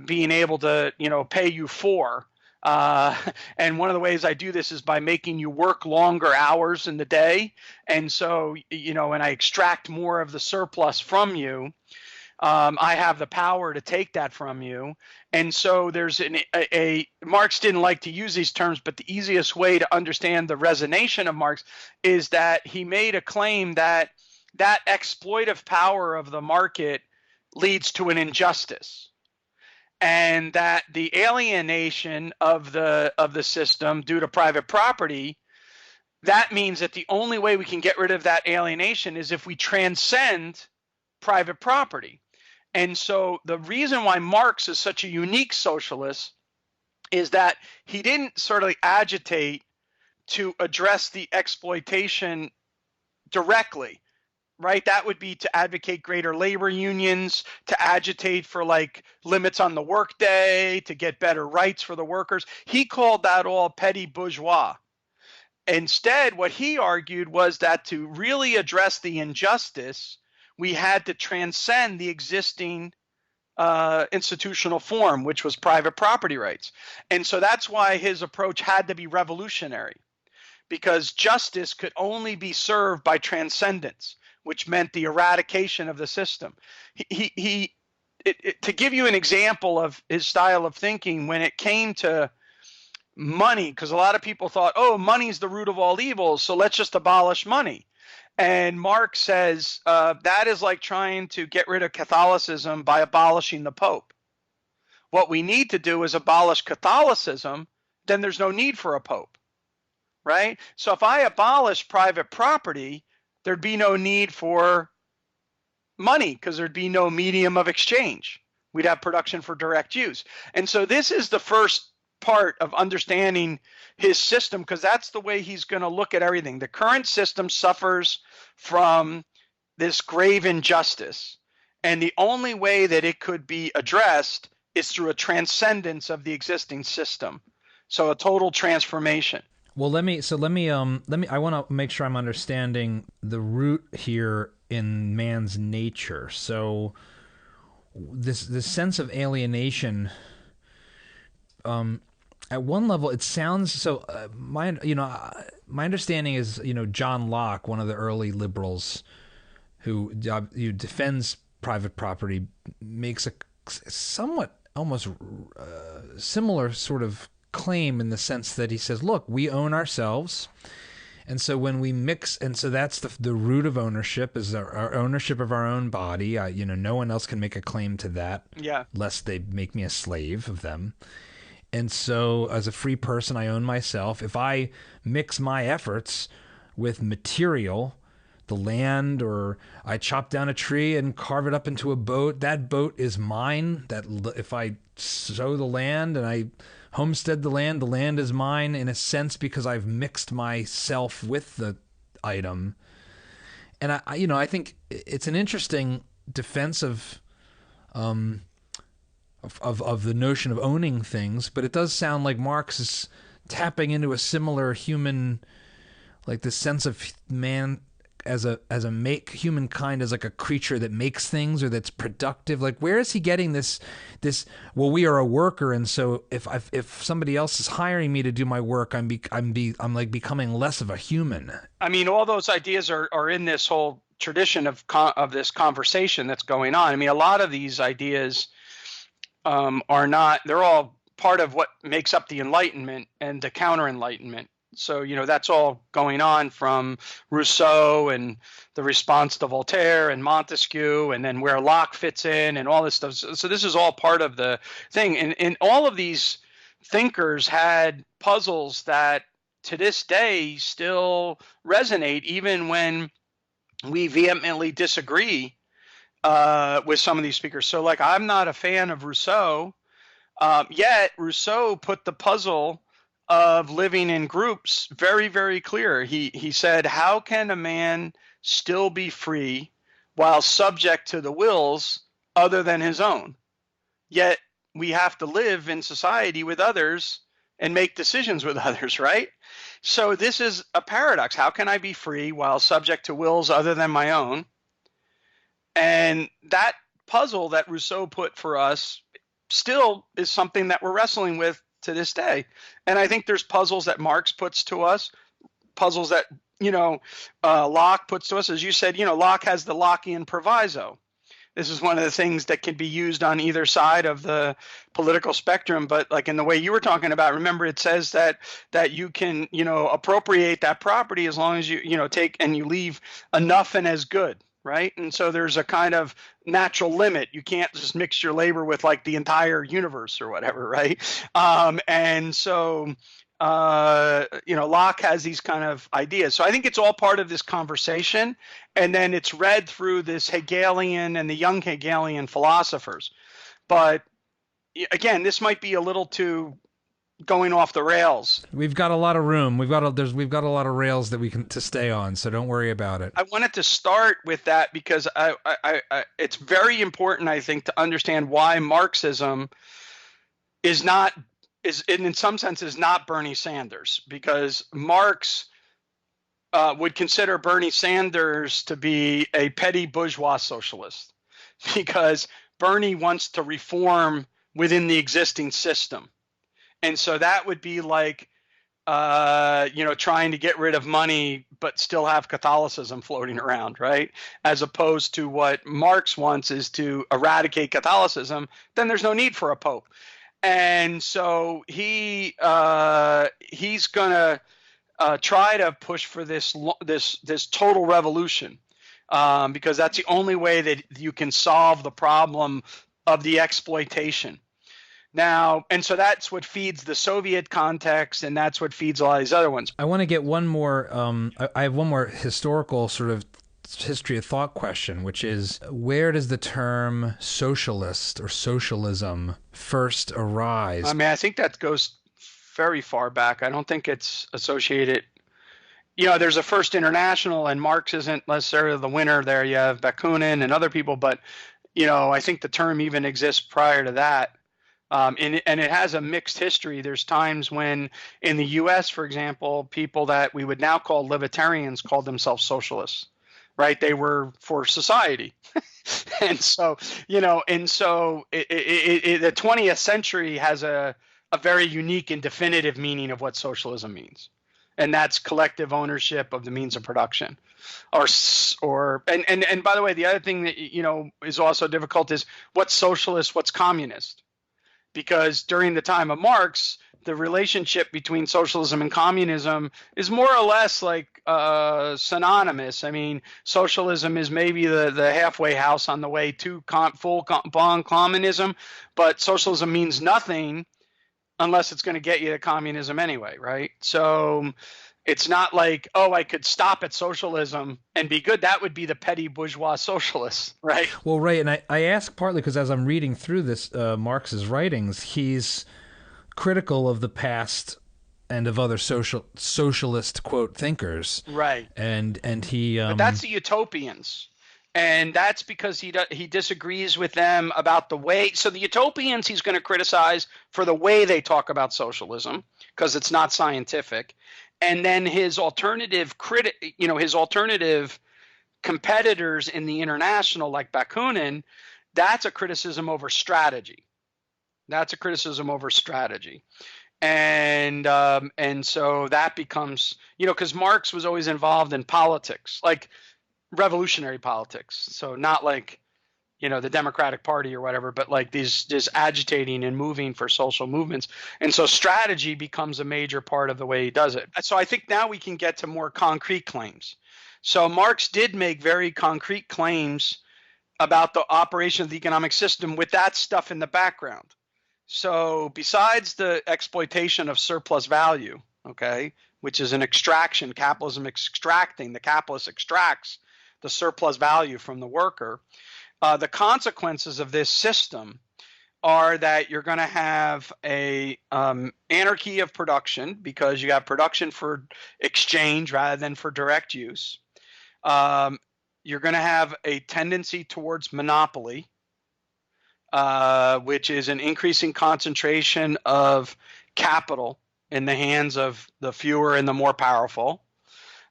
being able to pay you 4. And one of the ways I do this is by making you work longer hours in the day, and so and I extract more of the surplus from you. I have the power to take that from you. And so there's Marx didn't like to use these terms, but the easiest way to understand the resonation of Marx is that he made a claim that exploitive power of the market leads to an injustice, and that the alienation of the system due to private property, that means that the only way we can get rid of that alienation is if we transcend private property. And so the reason why Marx is such a unique socialist is that he didn't sort of agitate to address the exploitation directly, right? That would be to advocate greater labor unions, to agitate for limits on the workday, to get better rights for the workers. He called that all petty bourgeois. Instead, what he argued was that to really address the injustice, we had to transcend the existing institutional form, which was private property rights. And so that's why his approach had to be revolutionary, because justice could only be served by transcendence, which meant the eradication of the system. To give you an example of his style of thinking, when it came to money, because a lot of people thought, money's the root of all evils, so let's just abolish money. And Marx says that is like trying to get rid of Catholicism by abolishing the Pope. What we need to do is abolish Catholicism, then there's no need for a Pope, right? So if I abolish private property, there'd be no need for money because there'd be no medium of exchange. We'd have production for direct use. And so this is the first part of understanding his system, because that's the way he's going to look at everything. The current system suffers from this grave injustice, and the only way that it could be addressed is through a transcendence of the existing system. So a total transformation. Well, let me I want to make sure I'm understanding the root here in man's nature. So this sense of alienation, at one level it sounds so my understanding is, John Locke, one of the early liberals who defends private property, makes a somewhat almost similar sort of claim in the sense that he says, look, we own ourselves, and so when we mix, and so that's the root of ownership, is our ownership of our own body. No one else can make a claim to that, lest they make me a slave of them. And so as a free person, I own myself. If I mix my efforts with material, the land, or I chop down a tree and carve it up into a boat, that boat is mine. That if I sow the land and I homestead the land is mine in a sense because I've mixed myself with the item. And I think it's an interesting defense of the notion of owning things, but it does sound like Marx is tapping into a similar human, like the sense of man as humankind as like a creature that makes things or that's productive. Like, where is he getting this? Well, we are a worker, and so if somebody else is hiring me to do my work, I'm like becoming less of a human. I mean, all those ideas are in this whole tradition of this conversation that's going on. I mean, a lot of these ideas are not. They're all part of what makes up the Enlightenment and the counter-Enlightenment. So, that's all going on from Rousseau and the response to Voltaire and Montesquieu, and then where Locke fits in and all this stuff. So this is all part of the thing. And all of these thinkers had puzzles that to this day still resonate, even when we vehemently disagree with some of these speakers. So, like, I'm not a fan of Rousseau, yet Rousseau put the puzzle of living in groups very, very clear. He said, how can a man still be free while subject to the wills other than his own? Yet we have to live in society with others and make decisions with others, right? So this is a paradox. How can I be free while subject to wills other than my own? And that puzzle that Rousseau put for us still is something that we're wrestling with to this day. And I think there's puzzles that Marx puts to us, puzzles that, Locke puts to us. As you said, Locke has the Lockean Proviso. This is one of the things that can be used on either side of the political spectrum. But like in the way you were talking about, remember, it says that you can, appropriate that property as long as you, take and you leave enough and as good. Right. And so there's a kind of natural limit. You can't just mix your labor with like the entire universe or whatever. Right. And so, Locke has these kind of ideas. So I think it's all part of this conversation. And then it's read through this Hegelian and the young Hegelian philosophers. But again, this might be a little too going off the rails. We've got a lot of room. We've got a lot of rails that we can to stay on, so don't worry about it. I wanted to start with that because I it's very important, I think, to understand why Marxism is in some sense is not Bernie Sanders, because Marx would consider Bernie Sanders to be a petty bourgeois socialist, because Bernie wants to reform within the existing system. And so that would be like, trying to get rid of money, but still have Catholicism floating around, right? As opposed to what Marx wants is to eradicate Catholicism, then there's no need for a pope. And so he's going to try to push for this total revolution, because that's the only way that you can solve the problem of the exploitation. Now, and so that's what feeds the Soviet context, and that's what feeds a lot of these other ones. I want to get one more, I have one more historical sort of history of thought question, which is, where does the term socialist or socialism first arise? I mean, I think that goes very far back. I don't think it's associated, there's a First International, and Marx isn't necessarily the winner there. You have Bakunin and other people, but I think the term even exists prior to that. And it has a mixed history. There's times when in the U.S., for example, people that we would now call libertarians called themselves socialists, right? They were for society. And so, the 20th century has a very unique and definitive meaning of what socialism means. And that's collective ownership of the means of production. And by the way, the other thing that, is also difficult is what's socialist, what's communist? Because during the time of Marx, the relationship between socialism and communism is more or less like synonymous. I mean, socialism is maybe the halfway house on the way to full-blown communism, but socialism means nothing unless it's going to get you to communism anyway, right? So it's not like, oh, I could stop at socialism and be good. That would be the petty bourgeois socialists, right? Well, right, and I ask partly because as I'm reading through this Marx's writings, he's critical of the past and of other socialist quote thinkers, right? And he, but that's the utopians, and that's because he disagrees with them about the way. So the utopians he's going to criticize for the way they talk about socialism because it's not scientific. And then his alternative his alternative competitors in the international, like Bakunin, that's a criticism over strategy. That's a criticism over strategy. And so that becomes, because Marx was always involved in politics, like revolutionary politics. So not like, the Democratic Party or whatever, but like just agitating and moving for social movements. And so strategy becomes a major part of the way he does it. So I think now we can get to more concrete claims. So Marx did make very concrete claims about the operation of the economic system with that stuff in the background. So besides the exploitation of surplus value, okay, which is an extraction, capitalism extracting, the capitalist extracts the surplus value from the worker. The consequences of this system are that you're going to have a anarchy of production because you have production for exchange rather than for direct use. You're going to have a tendency towards monopoly, which is an increasing concentration of capital in the hands of the fewer and the more powerful.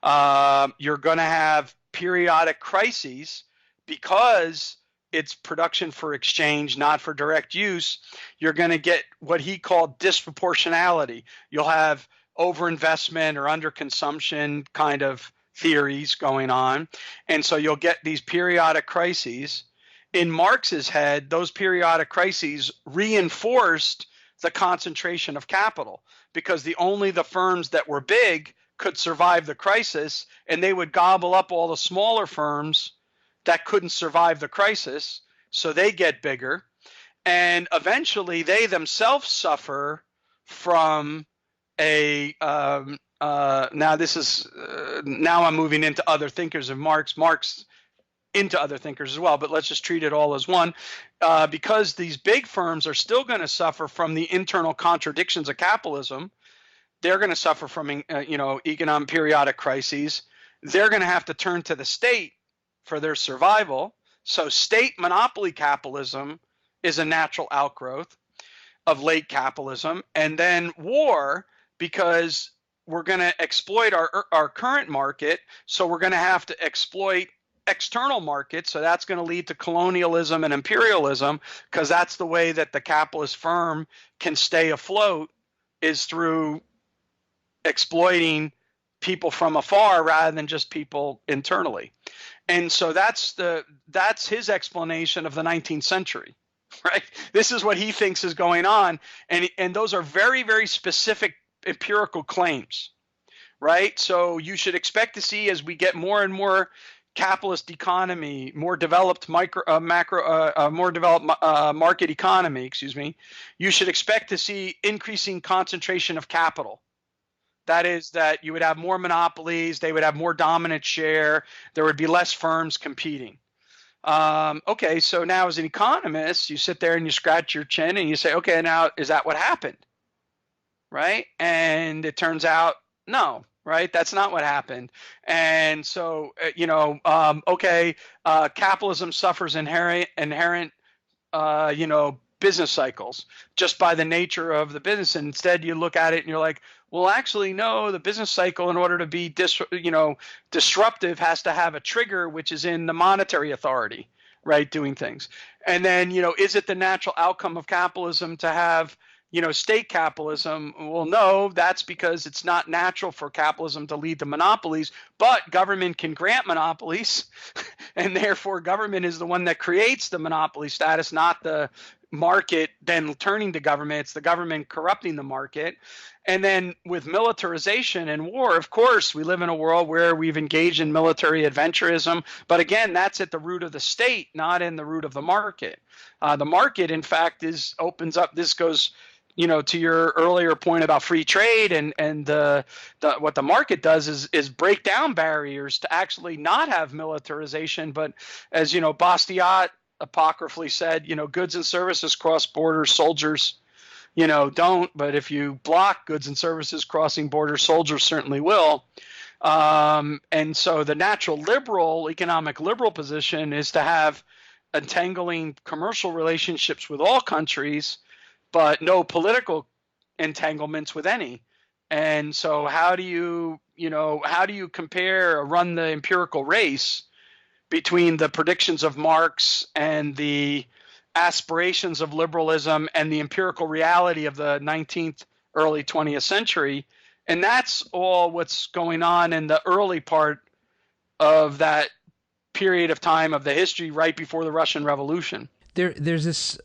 You're going to have periodic crises because it's production for exchange, not for direct use. You're going to get what he called disproportionality. You'll have overinvestment or underconsumption kind of theories going on. And so you'll get these periodic crises. In Marx's head, those periodic crises reinforced the concentration of capital because only the firms that were big could survive the crisis, and they would gobble up all the smaller firms that couldn't survive the crisis, so they get bigger, and eventually they themselves suffer from a now I'm moving into other thinkers of Marx into other thinkers as well, but let's just treat it all as one, because these big firms are still going to suffer from the internal contradictions of capitalism. They're going to suffer from economic periodic crises. They're going to have to turn to the state for their survival. So state monopoly capitalism is a natural outgrowth of late capitalism. And then war, because we're going to exploit our current market, so we're going to have to exploit external markets. So that's going to lead to colonialism and imperialism, because that's the way that the capitalist firm can stay afloat, is through exploiting people from afar rather than just people internally. And so that's his explanation of the 19th century, right? This is what he thinks is going on. And those are very, very specific empirical claims, right? So you should expect to see, as we get more and more capitalist economy, more developed market economy, you should expect to see increasing concentration of capital. That is, that you would have more monopolies, they would have more dominant share, there would be less firms competing. Okay, so now as an economist, you sit there and you scratch your chin and you say, okay, now is that what happened? Right? And it turns out, no, right? That's not what happened. And so, capitalism suffers inherent, business cycles just by the nature of the business. And instead you look at it and you're like, well, actually, no, the business cycle, in order to be disruptive, has to have a trigger, which is in the monetary authority, right, doing things. And then, is it the natural outcome of capitalism to have, state capitalism? Well, no, that's because it's not natural for capitalism to lead to monopolies, but government can grant monopolies, and therefore government is the one that creates the monopoly status, not the market then turning to government. It's the government corrupting the market. And then with militarization and war, of course, we live in a world where we've engaged in military adventurism. But again, that's at the root of the state, not in the root of the market. The market, in fact, opens up. This goes, to your earlier point about free trade, and what the market does is break down barriers to actually not have militarization. But as Bastiat apocryphally said, goods and services cross borders, soldiers, don't. But if you block goods and services crossing borders, soldiers certainly will. And so the natural economic liberal position is to have entangling commercial relationships with all countries, but no political entanglements with any. And so how do you compare or run the empirical race between the predictions of Marx and the aspirations of liberalism and the empirical reality of the 19th, early 20th century? And that's all what's going on in the early part of that period of time of the history right before the Russian Revolution. There's this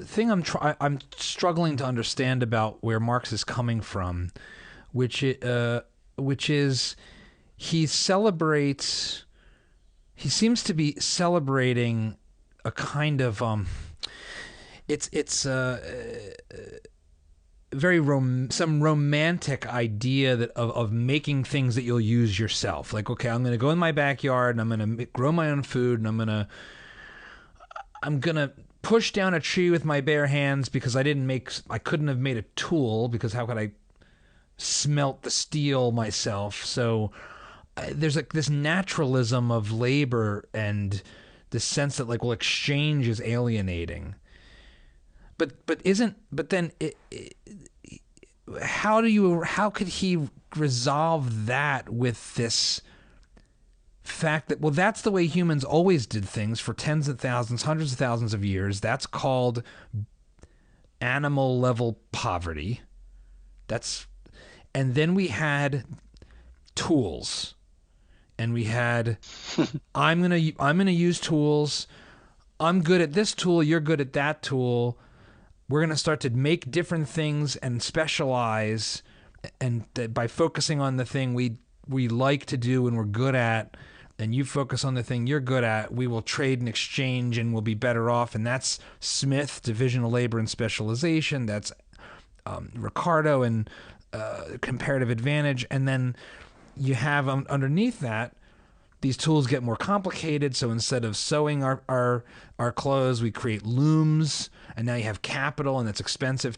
thing I'm struggling to understand about where Marx is coming from, which is he seems to be celebrating a kind of some romantic idea of making things that you'll use yourself. Like, okay, I'm going to go in my backyard and I'm going to grow my own food, and I'm gonna push down a tree with my bare hands because I couldn't have made a tool, because how could I smelt the steel myself? So there's like this naturalism of labor and this sense that exchange is alienating. How could he resolve that with this fact that, well, that's the way humans always did things for tens of thousands, hundreds of thousands of years. That's called animal level poverty. And then we had tools, and we had I'm gonna use tools. I'm good at this tool. You're good at that tool. We're gonna start to make different things and specialize, and by focusing on the thing we like to do and we're good at, and you focus on the thing you're good at, we will trade and exchange and we'll be better off. And that's Smith, division of labor and specialization. That's Ricardo and comparative advantage. And then you have underneath that, these tools get more complicated. So instead of sewing our clothes, we create looms. And now you have capital, and it's expensive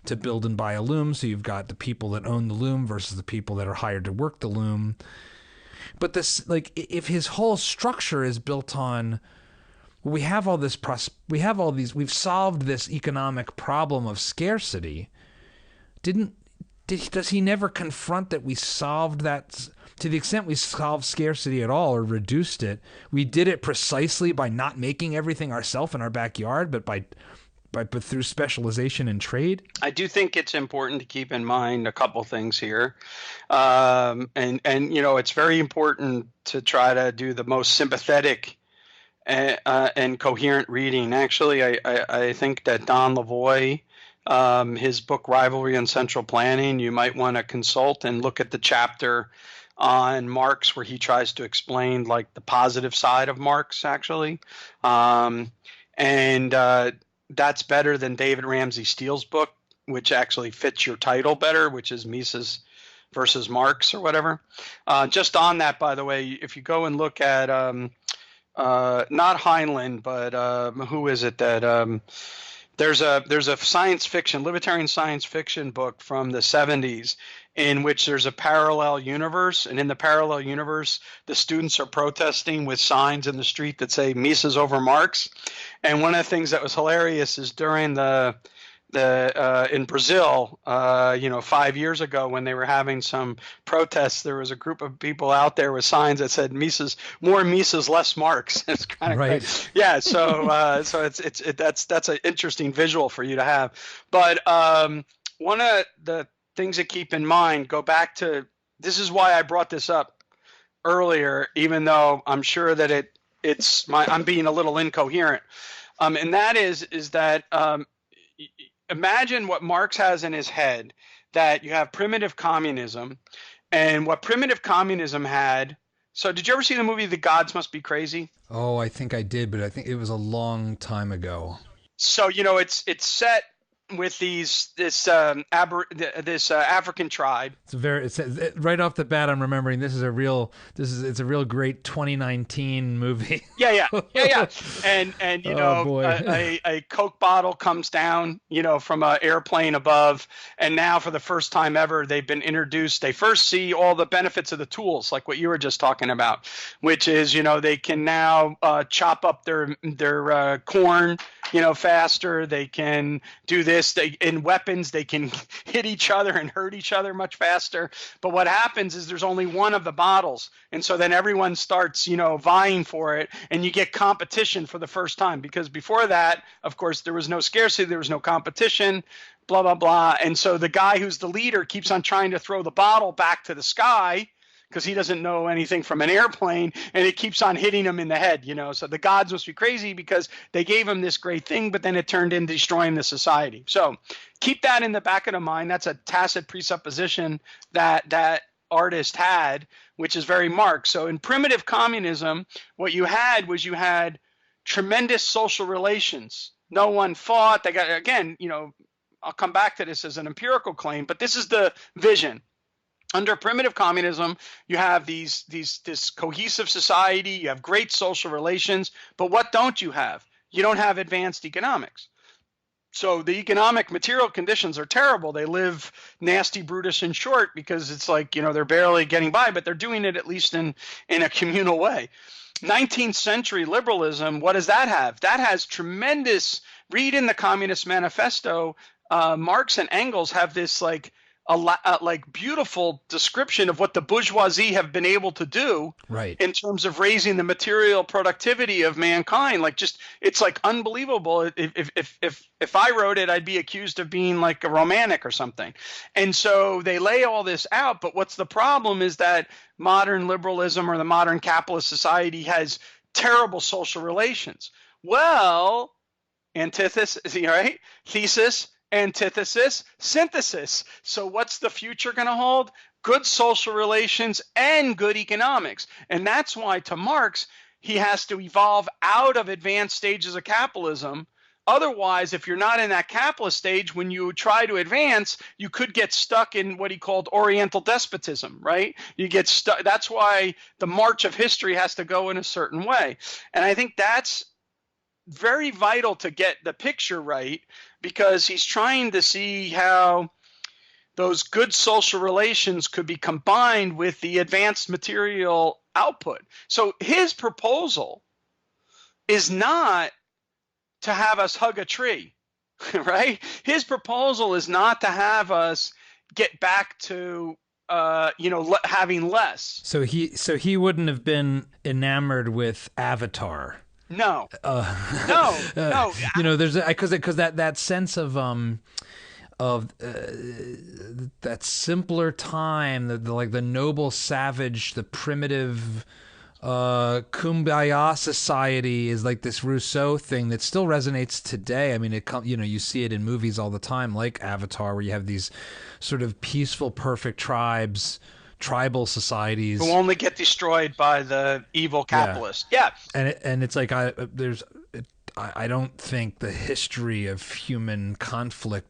to build and buy a loom. So you've got the people that own the loom versus the people that are hired to work the loom. But this, if his whole structure is built on, we've solved this economic problem of scarcity. Does he never confront that we solved that? To the extent we solved scarcity at all or reduced it, we did it precisely by not making everything ourselves in our backyard, but through specialization and trade. I do think it's important to keep in mind a couple things here. And it's very important to try to do the most sympathetic and coherent reading. Actually, I think that Don Lavoie, his book Rivalry and Central Planning, you might want to consult and look at the chapter on Marx where he tries to explain the positive side of Marx, actually. That's better than David Ramsey Steele's book, which actually fits your title better, which is Mises versus Marx or whatever. Just on that, by the way, if you go and look at not Heinlein, but who is it that there's a science fiction, libertarian science fiction book from the 70s, in which there's a parallel universe, and in the parallel universe, the students are protesting with signs in the street that say Mises over Marx. And one of the things that was hilarious is during in Brazil, 5 years ago when they were having some protests, there was a group of people out there with signs that said Mises, more Mises, less Marx. It's kind of right. Great. Yeah. So that's an interesting visual for you to have. But one of the things to keep in mind, go back to, this is why I brought this up earlier, even though I'm sure that I'm being a little incoherent. And that is that, imagine what Marx has in his head, that you have primitive communism, and what primitive communism had. So did you ever see the movie The Gods Must Be Crazy? Oh, I think I did, but I think it was a long time ago. So, it's set with this African tribe. It's right off the bat, I'm remembering it's a real great 2019 movie. Yeah. And Oh, boy. a Coke bottle comes down, from an airplane above, and now for the first time ever, they've been introduced. They first see all the benefits of the tools, like what you were just talking about, which is, they can now chop up their corn, faster. They can do this. In weapons, they can hit each other and hurt each other much faster. But what happens is there's only one of the bottles. And so then everyone starts, vying for it, and you get competition for the first time, because before that, of course, there was no scarcity, there was no competition, blah, blah, blah. And so the guy who's the leader keeps on trying to throw the bottle back to the sky, because he doesn't know anything from an airplane, and it keeps on hitting him in the head, So the gods must be crazy because they gave him this great thing, but then it turned into destroying the society. So keep that in the back of the mind. That's a tacit presupposition that artist had, which is very Marx. So in primitive communism, what you had tremendous social relations. No one fought. They got, again, I'll come back to this as an empirical claim, but this is the vision. Under primitive communism, you have this cohesive society, you have great social relations, but what don't you have? You don't have advanced economics. So the economic material conditions are terrible. They live nasty, brutish, and short, because it's like, they're barely getting by, but they're doing it at least in a communal way. 19th century liberalism, what does that have? That has tremendous, read in the Communist Manifesto, Marx and Engels have this beautiful description of what the bourgeoisie have been able to do, right, in terms of raising the material productivity of mankind. It's unbelievable. If I wrote it, I'd be accused of being like a romantic or something. And so they lay all this out. But what's the problem is that modern liberalism, or the modern capitalist society, has terrible social relations. Well, antithesis, right? Thesis, antithesis, synthesis. So what's the future going to hold? Good social relations and good economics. And that's why, to Marx, he has to evolve out of advanced stages of capitalism. Otherwise, if you're not in that capitalist stage, when you try to advance, you could get stuck in what he called Oriental despotism, right? You get stuck. That's why the march of history has to go in a certain way. And I think that's very vital to get the picture right, because he's trying to see how those good social relations could be combined with the advanced material output. So his proposal is not to have us hug a tree, right? His proposal is not to have us get back to having less. So he wouldn't have been enamored with Avatar. No. No. There's because that sense of that simpler time, the noble savage, the primitive kumbaya society is like this Rousseau thing that still resonates today. I mean, you see it in movies all the time, like Avatar, where you have these sort of peaceful, perfect tribal societies who only get destroyed by the evil capitalist. Yeah. And it's like I don't think the history of human conflict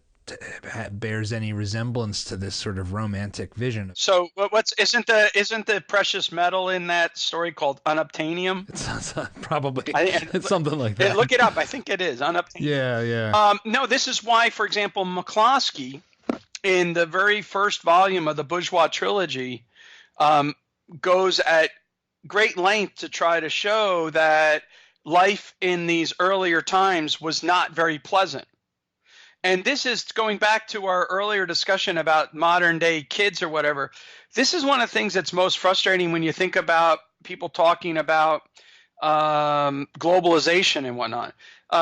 bears any resemblance to this sort of romantic vision. So isn't the precious metal in that story called unobtainium? It's probably it's something like that. Look it up. I think it is unobtainium. Yeah. No, this is why, for example, McCloskey in the very first volume of the Bourgeois Trilogy, goes at great length to try to show that life in these earlier times was not very pleasant. And this is going back to our earlier discussion about modern day kids or whatever. This is one of the things that's most frustrating when you think about people talking about globalization and whatnot.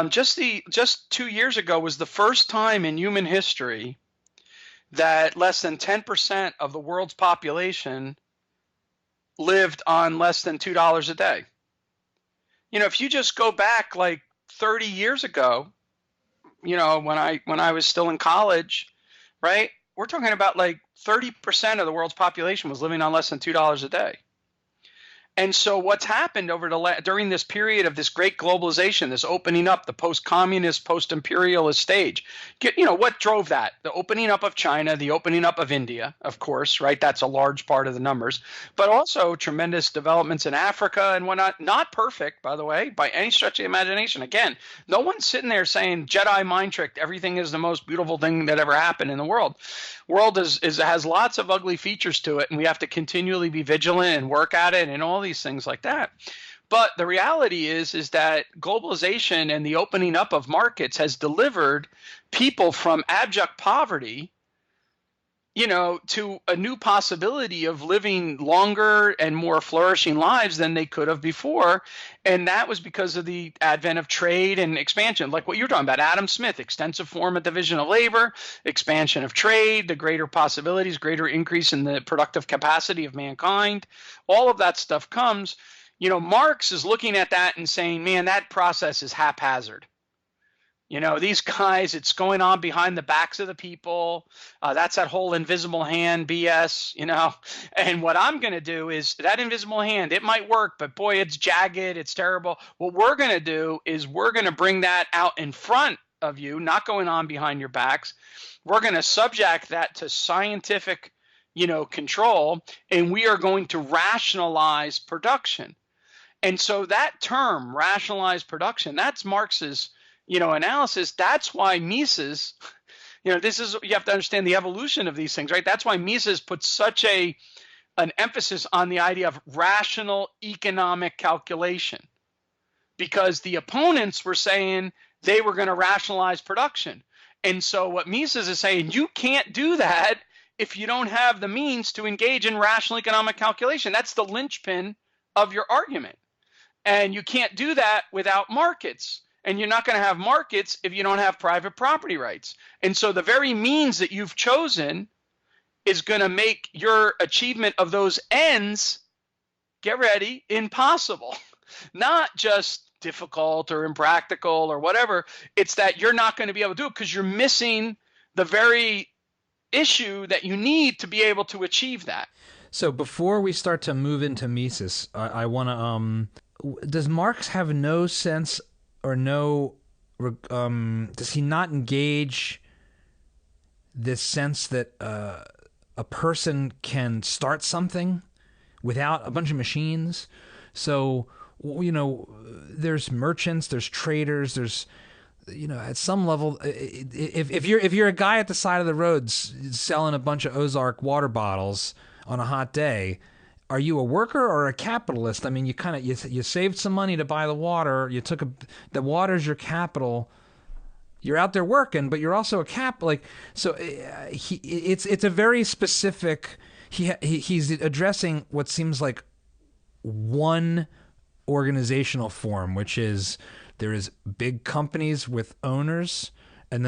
Just 2 years ago was the first time in human history that less than 10% of the world's population lived on less than $2 a day. You know, if you just go back like 30 years ago, you know, when I was still in college, right? We're talking about like 30% of the world's population was living on less than $2 a day. And so what's happened during this period of this great globalization, this opening up, the post-communist, post-imperialist stage, what drove that? The opening up of China, the opening up of India, of course, right? That's a large part of the numbers, but also tremendous developments in Africa and whatnot. Not perfect, by the way, by any stretch of the imagination. Again, no one's sitting there saying Jedi mind trick, everything is the most beautiful thing that ever happened in the world. World has lots of ugly features to it, and we have to continually be vigilant and work at it and all these things like that. But the reality is that globalization and the opening up of markets has delivered people from abject poverty, you know, to a new possibility of living longer and more flourishing lives than they could have before. And that was because of the advent of trade and expansion, like what you're talking about, Adam Smith, extensive form of division of labor, expansion of trade, the greater possibilities, greater increase in the productive capacity of mankind. All of that stuff comes. You know, Marx is looking at that and saying, man, that process is haphazard. You know, these guys, it's going on behind the backs of the people. That's that whole invisible hand BS, you know. And what I'm going to do is that invisible hand, it might work, but boy, it's jagged. It's terrible. What we're going to do is we're going to bring that out in front of you, not going on behind your backs. We're going to subject that to scientific, you know, control, and we are going to rationalize production. And so that term, rationalized production, that's Marx's, you know, analysis. That's why Mises, you know, you have to understand the evolution of these things, right? That's why Mises put such an emphasis on the idea of rational economic calculation, because the opponents were saying they were going to rationalize production. And so what Mises is saying, you can't do that if you don't have the means to engage in rational economic calculation. That's the linchpin of your argument. And you can't do that without markets. And you're not going to have markets if you don't have private property rights. And so the very means that you've chosen is going to make your achievement of those ends, get ready, impossible. Not just difficult or impractical or whatever. It's that you're not going to be able to do it because you're missing the very issue that you need to be able to achieve that. So before we start to move into Mises, I want to does Marx have no sense or no does he not engage this sense that a person can start something without a bunch of machines? So, you know, there's merchants, there's traders, there's, you know, at some level, if you're a guy at the side of the road selling a bunch of Ozark water bottles on a hot day, are you a worker or a capitalist? I mean, you saved some money to buy the water. You took the water's your capital. You're out there working, but you're also a so it's a very specific. He's addressing what seems like one organizational form, which is there is big companies with owners, and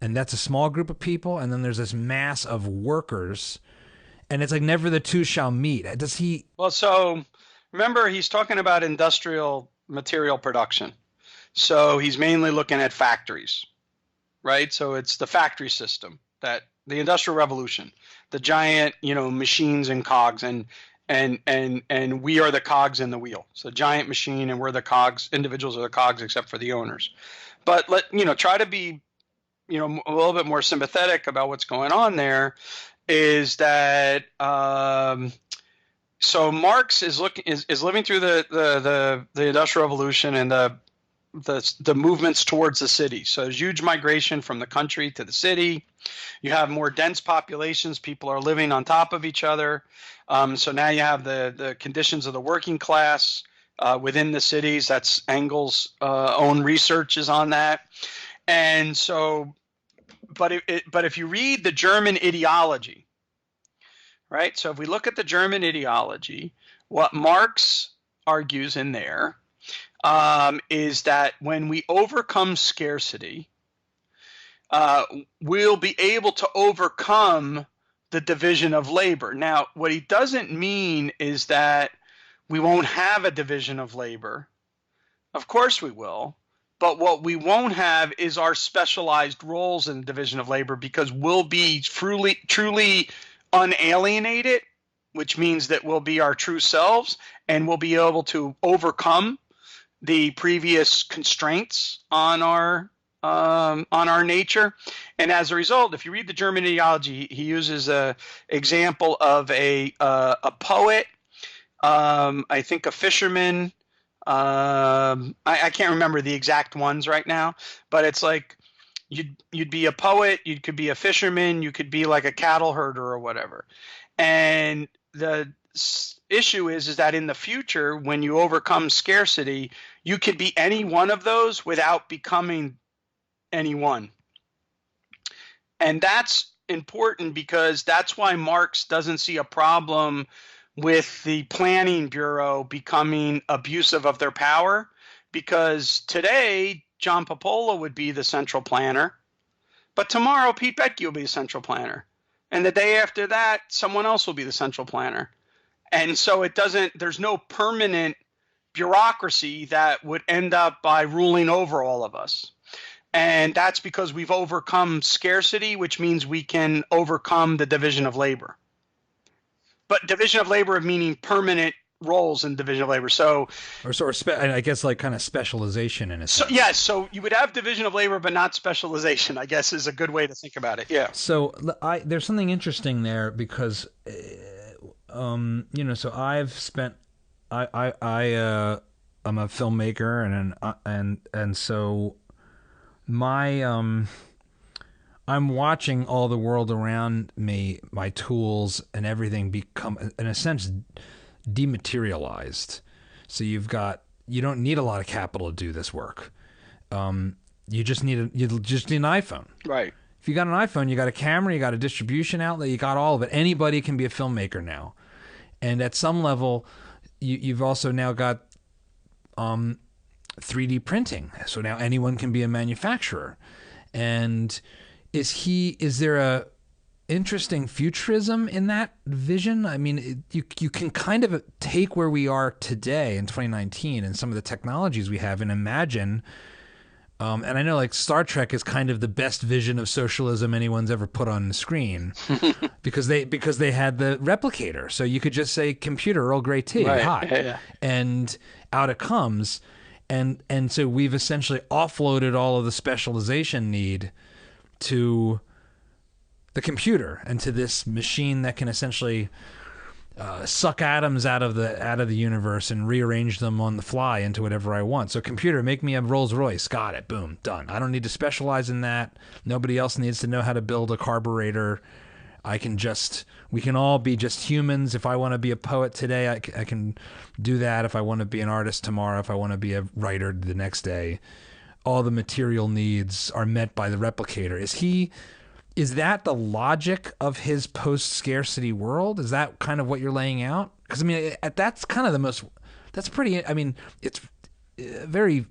that's a small group of people, and then there's this mass of workers. And it's like never the two shall meet. Does he? Well, so remember, he's talking about industrial material production. So he's mainly looking at factories, right? So it's the factory system, that the Industrial Revolution, the giant, you know, machines and cogs, and we are the cogs in the wheel. So giant machine, and we're the cogs. Individuals are the cogs, except for the owners. But try to be, you know, a little bit more sympathetic about what's going on there. Is that so Marx is living through the Industrial Revolution and the the movements towards the city. So there's huge migration from the country to the city. You have more dense populations. People are living on top of each other. So now you have the conditions of the working class within the cities. That's Engels' own research is on that. And so, but if you read the German ideology, right? So if we look at the German ideology, what Marx argues in there is that when we overcome scarcity, we'll be able to overcome the division of labor. Now, what he doesn't mean is that we won't have a division of labor. Of course we will. But what we won't have is our specialized roles in the division of labor, because we'll be truly unalienated, which means that we'll be our true selves and we'll be able to overcome the previous constraints on our nature. And as a result, if you read the German ideology, he uses a example of a poet, I think a fisherman. I can't remember the exact ones right now, but it's like you'd be a poet, you could be a fisherman, you could be like a cattle herder or whatever. And the issue is that in the future, when you overcome scarcity, you could be any one of those without becoming any one. And that's important because that's why Marx doesn't see a problem with the planning bureau becoming abusive of their power, because today John Popola would be the central planner, but tomorrow Pete Boettke will be the central planner, and the day after that someone else will be the central planner. And so there's no permanent bureaucracy that would end up by ruling over all of us. And that's because we've overcome scarcity, which means we can overcome the division of labor. But division of labor meaning permanent roles in division of labor. So, I guess like kind of specialization in a sense. So yes, so you would have division of labor, but not specialization, I guess is a good way to think about it. Yeah. So there's something interesting there because, so I've spent, I'm a filmmaker and so my, I'm watching all the world around me, my tools and everything become, in a sense, dematerialized. So you don't need a lot of capital to do this work. You just need an iPhone. Right. If you got an iPhone, you got a camera, you got a distribution outlet, you got all of it. Anybody can be a filmmaker now. And at some level, you've also now got 3D printing. So now anyone can be a manufacturer. And is there a interesting futurism in that vision? I mean, you can kind of take where we are today in 2019 and some of the technologies we have and imagine, and I know like Star Trek is kind of the best vision of socialism anyone's ever put on the screen because they had the replicator. So you could just say computer, Earl Grey tea, right. Hot, Yeah. And out it comes. And so we've essentially offloaded all of the specialization need to the computer and to this machine that can essentially suck atoms out of the universe and rearrange them on the fly into whatever I want. So computer, make me a Rolls Royce. Got it. Boom. Done. I don't need to specialize in that. Nobody else needs to know how to build a carburetor. We can all be just humans. If I want to be a poet today, I can do that. If I want to be an artist tomorrow, if I want to be a writer the next day, all the material needs are met by the replicator. Is that the logic of his post-scarcity world? Is that kind of what you're laying out? Because I mean, that's kind of that's pretty. I mean, it's a very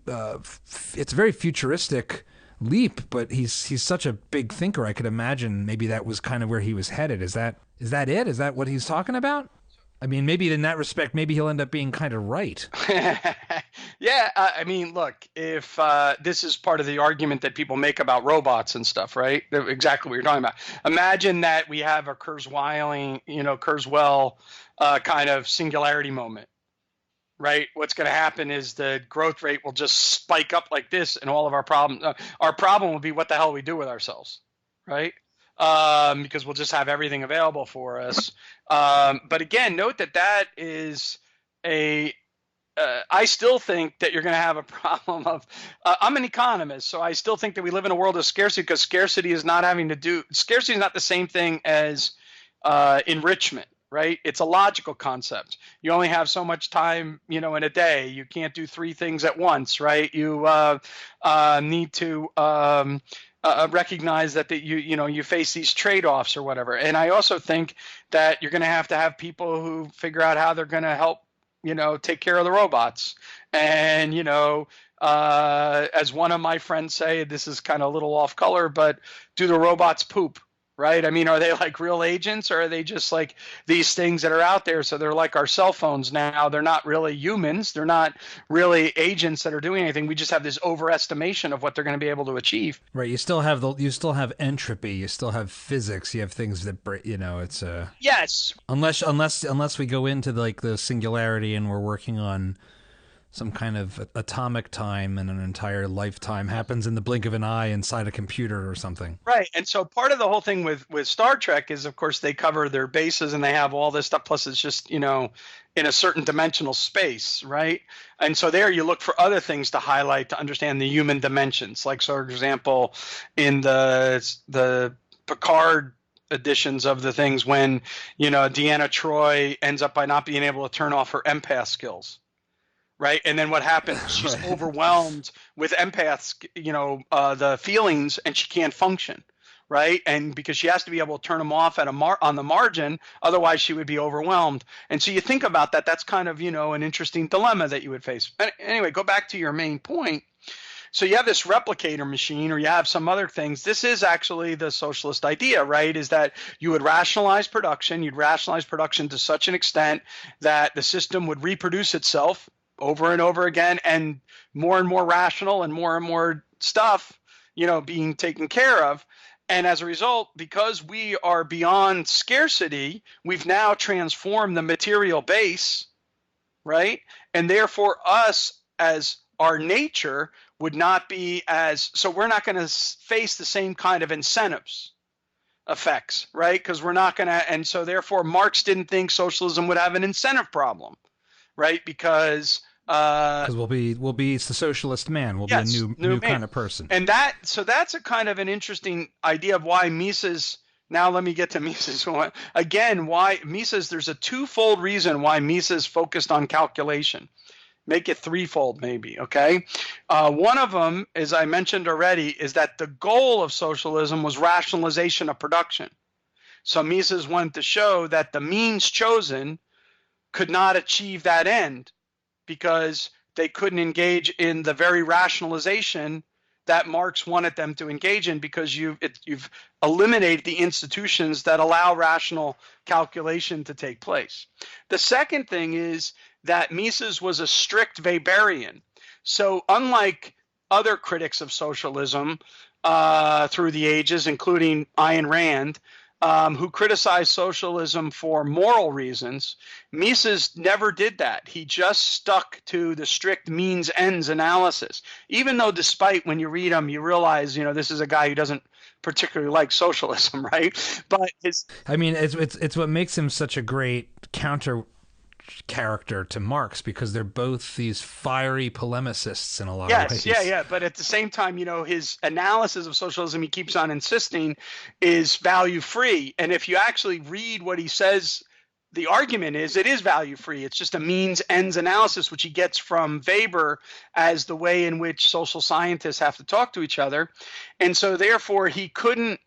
futuristic leap, but he's such a big thinker. I could imagine maybe that was kind of where he was headed. Is that it? Is that what he's talking about? I mean, maybe in that respect, maybe he'll end up being kind of right. Yeah, I mean, look, if this is part of the argument that people make about robots and stuff, right? Exactly what you're talking about. Imagine that we have a Kurzweil kind of singularity moment, right? What's going to happen is the growth rate will just spike up like this, and all of our problem will be what the hell we do with ourselves, right? Because we'll just have everything available for us. But again, note that is I still think that you're going to have a problem of, I'm an economist, so I still think that we live in a world of scarcity, because scarcity is not the same thing as enrichment, right? It's a logical concept. You only have so much time, in a day. You can't do three things at once, right? You need to recognize that you face these trade-offs or whatever. And I also think that you're going to have people who figure out how they're going to help take care of the robots. And, as one of my friends say, this is kind of a little off color, but do the robots poop, right? I mean, are they like real agents, or are they just like these things that are out there? So they're like our cell phones now. They're not really humans. They're not really agents that are doing anything. We just have this overestimation of what they're going to be able to achieve. Right. You still have entropy. You still have physics. You have things that, it's yes. Unless we go into the singularity and we're working on some kind of atomic time, and an entire lifetime happens in the blink of an eye inside a computer or something. Right. And so part of the whole thing with Star Trek is, of course, they cover their bases and they have all this stuff. Plus, it's just, in a certain dimensional space. Right. And so there you look for other things to highlight to understand the human dimensions. Like, so, for example, in the Picard editions of the things, when, Deanna Troi ends up by not being able to turn off her empath skills. Right. And then what happens? She's overwhelmed with empaths, the feelings, and she can't function. Right. And because she has to be able to turn them off on the margin. Otherwise, she would be overwhelmed. And so you think about that. That's kind of, an interesting dilemma that you would face. But anyway, go back to your main point. So you have this replicator machine, or you have some other things. This is actually the socialist idea, right? Is that you would rationalize production. You'd rationalize production to such an extent that the system would reproduce itself over and over again, and more rational, and more stuff, being taken care of. And as a result, because we are beyond scarcity, we've now transformed the material base, right? And therefore us, as our nature, would not be so we're not going to face the same kind of incentives effects, right? Because we're not going to, and so therefore Marx didn't think socialism would have an incentive problem, right? Because we'll be it's the socialist man. We'll be a new kind of person. And so that's a kind of an interesting idea of why Mises. Now let me get to Mises again. Why Mises? There's a twofold reason why Mises focused on calculation. Make it threefold, maybe. Okay. One of them, as I mentioned already, is that the goal of socialism was rationalization of production. So Mises wanted to show that the means chosen could not achieve that end, because they couldn't engage in the very rationalization that Marx wanted them to engage in, because you've eliminated the institutions that allow rational calculation to take place. The second thing is that Mises was a strict Weberian. So unlike other critics of socialism through the ages, including Ayn Rand, who criticized socialism for moral reasons, Mises never did that. He just stuck to the strict means-ends analysis, even though despite when you read him, you realize, this is a guy who doesn't particularly like socialism, right? But it's what makes him such a great counter character to Marx, because they're both these fiery polemicists in a lot of ways. Yeah. But at the same time, his analysis of socialism, he keeps on insisting, is value free. And if you actually read what he says, the argument is it is value free. It's just a means ends analysis, which he gets from Weber as the way in which social scientists have to talk to each other. And so therefore he couldn't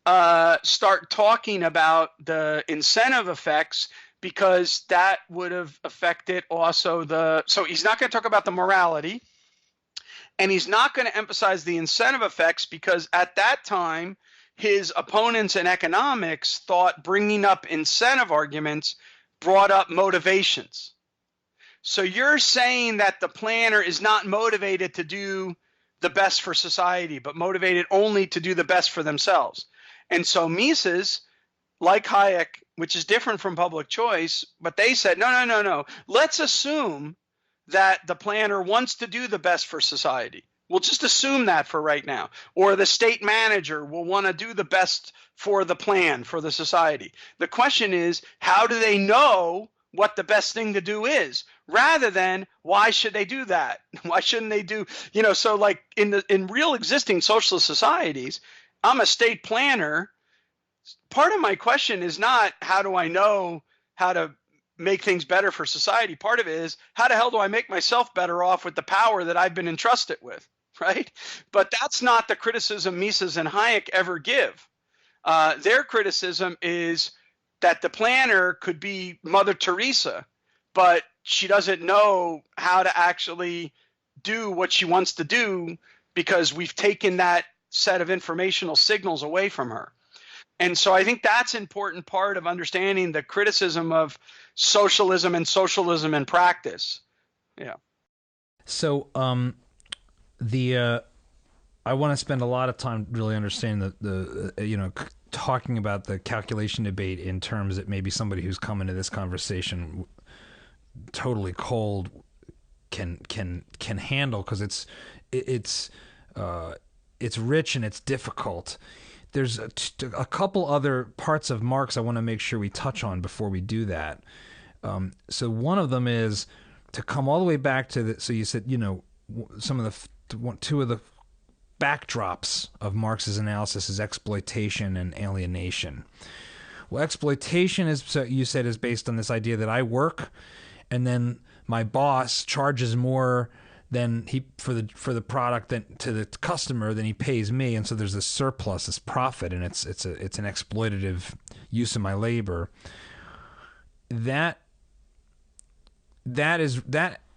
start talking about the incentive effects, because that would have affected also so he's not going to talk about the morality, and he's not going to emphasize the incentive effects, because at that time, his opponents in economics thought bringing up incentive arguments brought up motivations. So you're saying that the planner is not motivated to do the best for society, but motivated only to do the best for themselves. And so Mises, like Hayek, which is different from public choice, but they said, no. Let's assume that the planner wants to do the best for society. We'll just assume that for right now. Or the state manager will want to do the best for the plan, for the society. The question is, how do they know what the best thing to do is, rather than why should they do that? Why shouldn't they do, so like in real existing socialist societies, I'm a state planner. Part of my question is not how do I know how to make things better for society. Part of it is how the hell do I make myself better off with the power that I've been entrusted with, right? But that's not the criticism Mises and Hayek ever give. Their criticism is that the planner could be Mother Teresa, but she doesn't know how to actually do what she wants to do because we've taken that set of informational signals away from her. And so I think that's an important part of understanding the criticism of socialism in practice. Yeah. So I want to spend a lot of time really understanding the talking about the calculation debate in terms that maybe somebody who's come into this conversation totally cold can handle, because it's rich and it's difficult. There's a couple other parts of Marx I want to make sure we touch on before we do that. So one of them is to come all the way back to so you said, some of two of the backdrops of Marx's analysis is exploitation and alienation. Well, exploitation is, so you said, is based on this idea that I work and then my boss charges more than for the product to the customer than he pays me, and so there's this surplus, this profit, and it's an exploitative use of my labor. That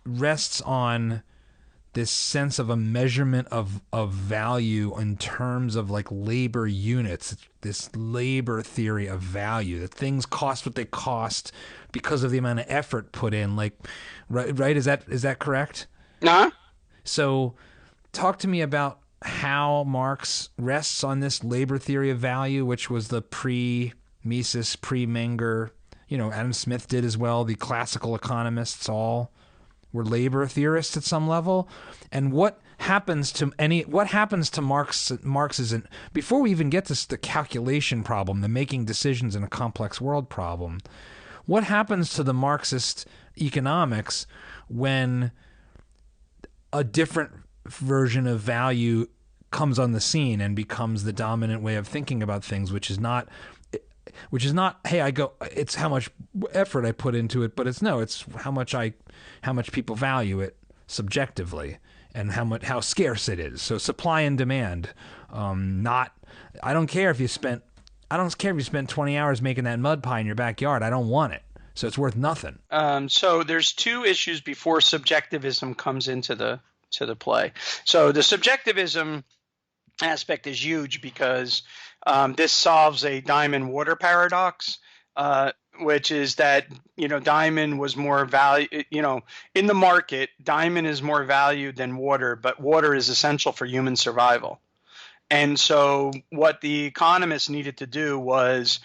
rests on this sense of a measurement of value in terms of like labor units, this labor theory of value, that things cost what they cost because of the amount of effort put in. Like, right? Is that correct? Uh-huh. So talk to me about how Marx rests on this labor theory of value, which was the pre-Mises, pre-Menger, Adam Smith did as well. The classical economists all were labor theorists at some level. And what happens to Marx's, before we even get to the calculation problem, the making decisions in a complex world problem, what happens to the Marxist economics when a different version of value comes on the scene and becomes the dominant way of thinking about things, which is not, hey, it's how much effort I put into it, but it's how much people value it subjectively and how scarce it is. So supply and demand. I don't care if you spent 20 hours making that mud pie in your backyard. I don't want it. So it's worth nothing. So there's two issues before subjectivism comes into the play. So the subjectivism aspect is huge because this solves a diamond water paradox, which is that diamond was more value. In the market, diamond is more valued than water, but water is essential for human survival. And so what the economists needed to do was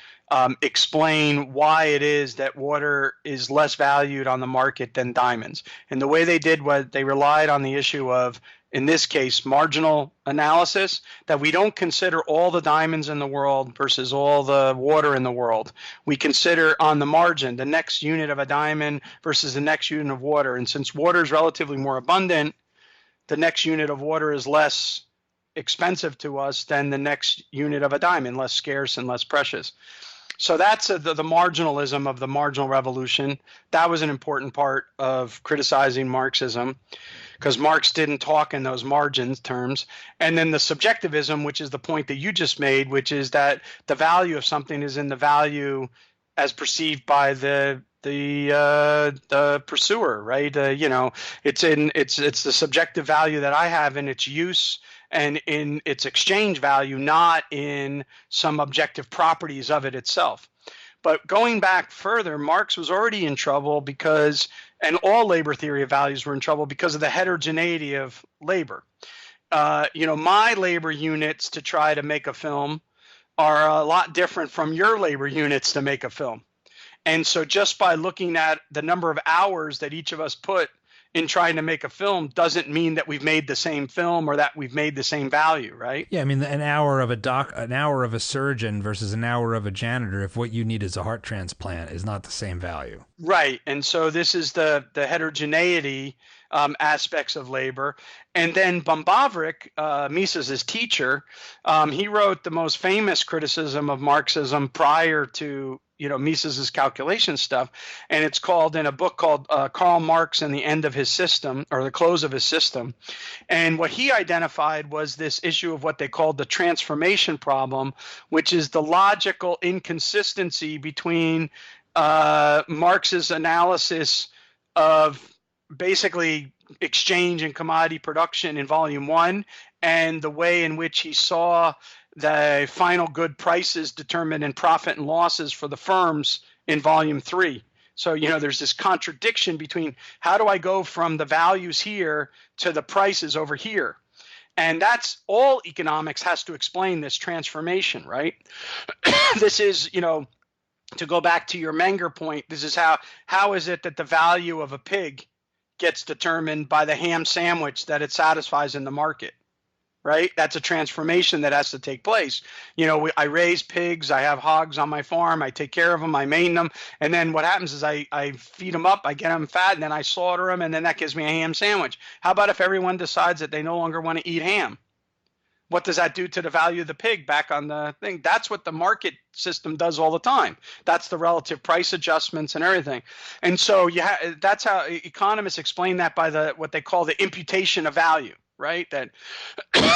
explain why it is that water is less valued on the market than diamonds. And the way they did was they relied on the issue of, in this case, marginal analysis, that we don't consider all the diamonds in the world versus all the water in the world. We consider on the margin the next unit of a diamond versus the next unit of water. And since water is relatively more abundant, the next unit of water is less expensive to us than the next unit of a diamond, less scarce and less precious. So that's the marginalism of the marginal revolution. That was an important part of criticizing Marxism, because Marx didn't talk in those margins terms. And then the subjectivism, which is the point that you just made, which is that the value of something is in the value as perceived by the pursuer, right? It's the subjective value that I have in its use and in its exchange value, not in some objective properties of it itself. But going back further, Marx was already in trouble and all labor theory of values were in trouble because of the heterogeneity of labor. My labor units to try to make a film are a lot different from your labor units to make a film. And so just by looking at the number of hours that each of us put in trying to make a film doesn't mean that we've made the same film or that we've made the same value, right? Yeah, I mean, an hour of a surgeon versus an hour of a janitor, if what you need is a heart transplant, is not the same value. Right. And so this is the heterogeneity aspects of labor. And then Bombavrik, Mises's teacher, he wrote the most famous criticism of Marxism prior to Mises's calculation stuff, and it's called in a book called Karl Marx and the End of His System, or the Close of His System. And what he identified was this issue of what they called the transformation problem, which is the logical inconsistency between Marx's analysis of basically exchange and commodity production in Volume 1 and the way in which he saw the final good prices determined in profit and losses for the firms in Volume 3. So, there's this contradiction between how do I go from the values here to the prices over here? And that's all economics has to explain, this transformation, right? This is, to go back to your Menger point, this is how is it that the value of a pig gets determined by the ham sandwich that it satisfies in the market? Right? That's a transformation that has to take place. I raise pigs, I have hogs on my farm, I take care of them, I maintain them, and then what happens is I feed them up, I get them fat, and then I slaughter them, and then that gives me a ham sandwich. How about if everyone decides that they no longer want to eat ham? What does that do to the value of the pig back on the thing? That's what the market system does all the time. That's the relative price adjustments and everything. And so that's how economists explain that by what they call the imputation of value. Right? That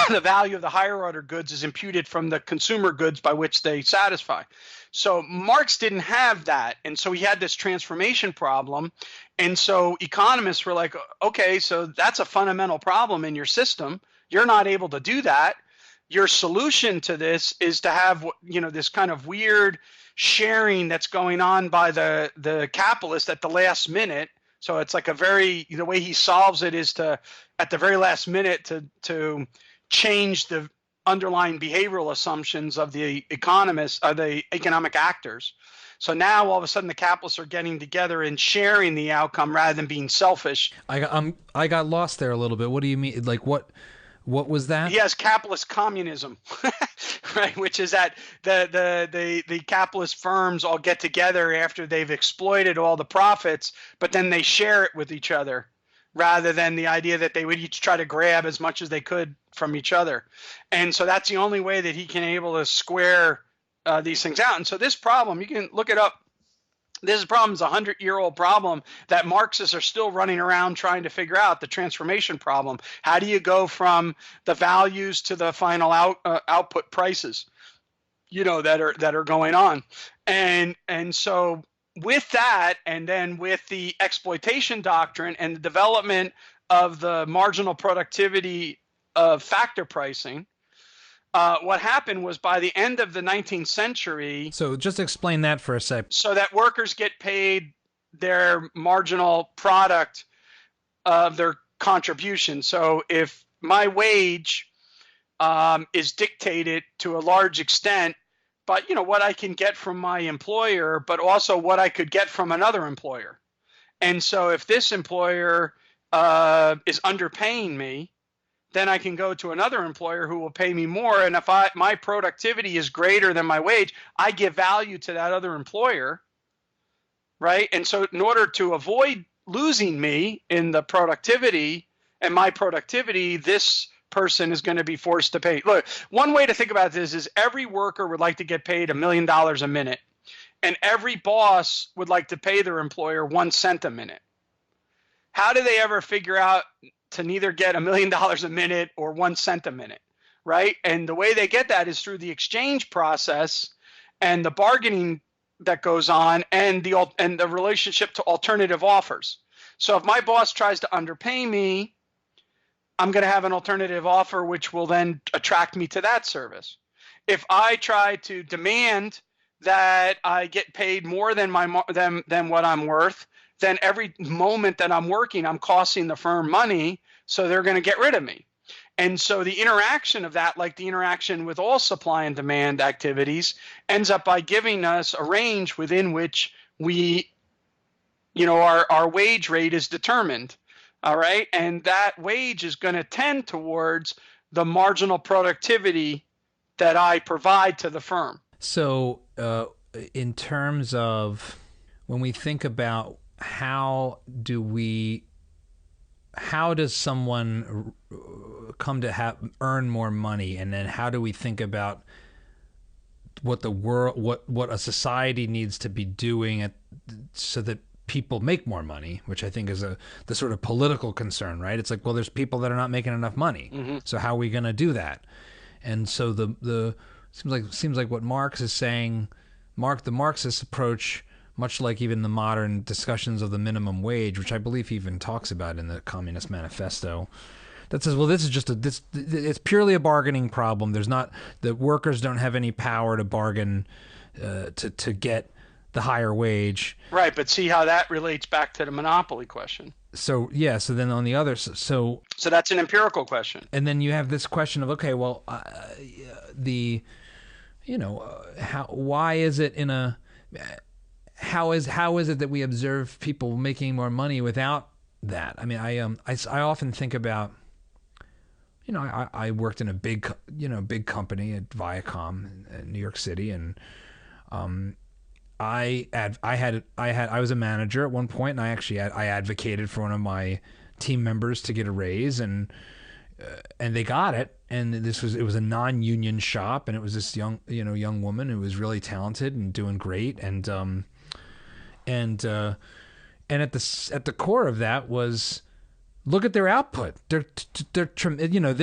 the value of the higher order goods is imputed from the consumer goods by which they satisfy. So Marx didn't have that. And so he had this transformation problem. And so economists were like, okay, so that's a fundamental problem in your system. You're not able to do that. Your solution to this is to have, this kind of weird sharing that's going on by the capitalist at the last minute. So it's like the way he solves it is to, at the very last minute, to change the underlying behavioral assumptions of the economists, the economic actors. So now all of a sudden the capitalists are getting together and sharing the outcome rather than being selfish. I got lost there a little bit. What do you mean? Like what was that? He has capitalist communism, right? Which is that the capitalist firms all get together after they've exploited all the profits, but then they share it with each other, rather than the idea that they would each try to grab as much as they could from each other. And so that's the only way that he can able to square these things out. And so this problem, you can look it up. This problem is a 100-year-old problem that Marxists are still running around trying to figure out, the transformation problem. How do you go from the values to the final output prices, that are going on? And so with that, and then with the exploitation doctrine and the development of the marginal productivity of factor pricing, what happened was by the end of the 19th century. So just explain that for a sec. So that workers get paid their marginal product of their contribution. So if my wage is dictated to a large extent, but what I can get from my employer, but also what I could get from another employer. And so if this employer is underpaying me, then I can go to another employer who will pay me more. And if my productivity is greater than my wage, I give value to that other employer, right? And so in order to avoid losing me in the productivity and my productivity, this person is going to be forced to pay. Look, one way to think about this is every worker would like to get paid $1 million a minute, and every boss would like to pay their employer 1 cent a minute. How do they ever figure out to neither get $1 million a minute or 1 cent a minute, right? And the way they get that is through the exchange process and the bargaining that goes on, and the relationship to alternative offers. So if my boss tries to underpay me, I'm going to have an alternative offer which will then attract me to that service. If I try to demand that I get paid more than what I'm worth, then every moment that I'm working, I'm costing the firm money, so they're going to get rid of me. And so the interaction of that, like the interaction with all supply and demand activities, ends up by giving us a range within which we, our wage rate is determined. All right. And that wage is going to tend towards the marginal productivity that I provide to the firm. So, in terms of when we think about how does someone come to earn more money, and then how do we think about what the world, what a society needs to be doing so that people make more money, which I think is the sort of political concern, right? It's like, well, there's people that are not making enough money, so how are we going to do that? And so the seems like what Marx is saying, the Marxist approach, much like even the modern discussions of the minimum wage, which I believe he even talks about in the Communist Manifesto, that says, well, this is just it's purely a bargaining problem. The workers don't have any power to bargain to get the higher wage. Right, but see how that relates back to the monopoly question. So yeah, so then on the other, so that's an empirical question. And then you have this question of, okay, well, why is it how is it that we observe people making more money without that? I mean, I often think about, I worked in a big company at Viacom in New York City, and I was a manager at one point, and I advocated for one of my team members to get a raise, and they got it. And it was a non-union shop, and it was this young woman who was really talented and doing great, and at the core of that was, look at their output. They're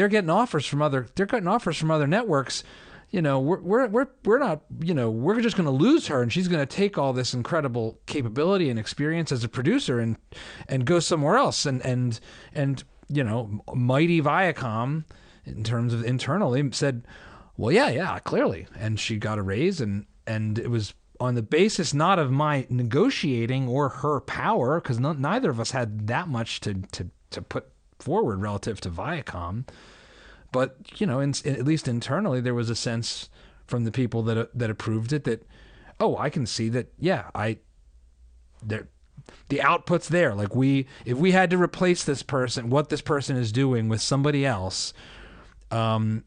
getting offers from other networks. We're not, we're just going to lose her, and she's going to take all this incredible capability and experience as a producer and go somewhere else. And mighty Viacom, in terms of internally, said, well, yeah, clearly. And she got a raise, and it was on the basis not of my negotiating or her power, because neither of us had that much to put forward relative to Viacom. But, at least internally, there was a sense from the people that approved it that, oh, I can see that, yeah, the output's there. Like if we had to replace this person, what this person is doing, with somebody else, it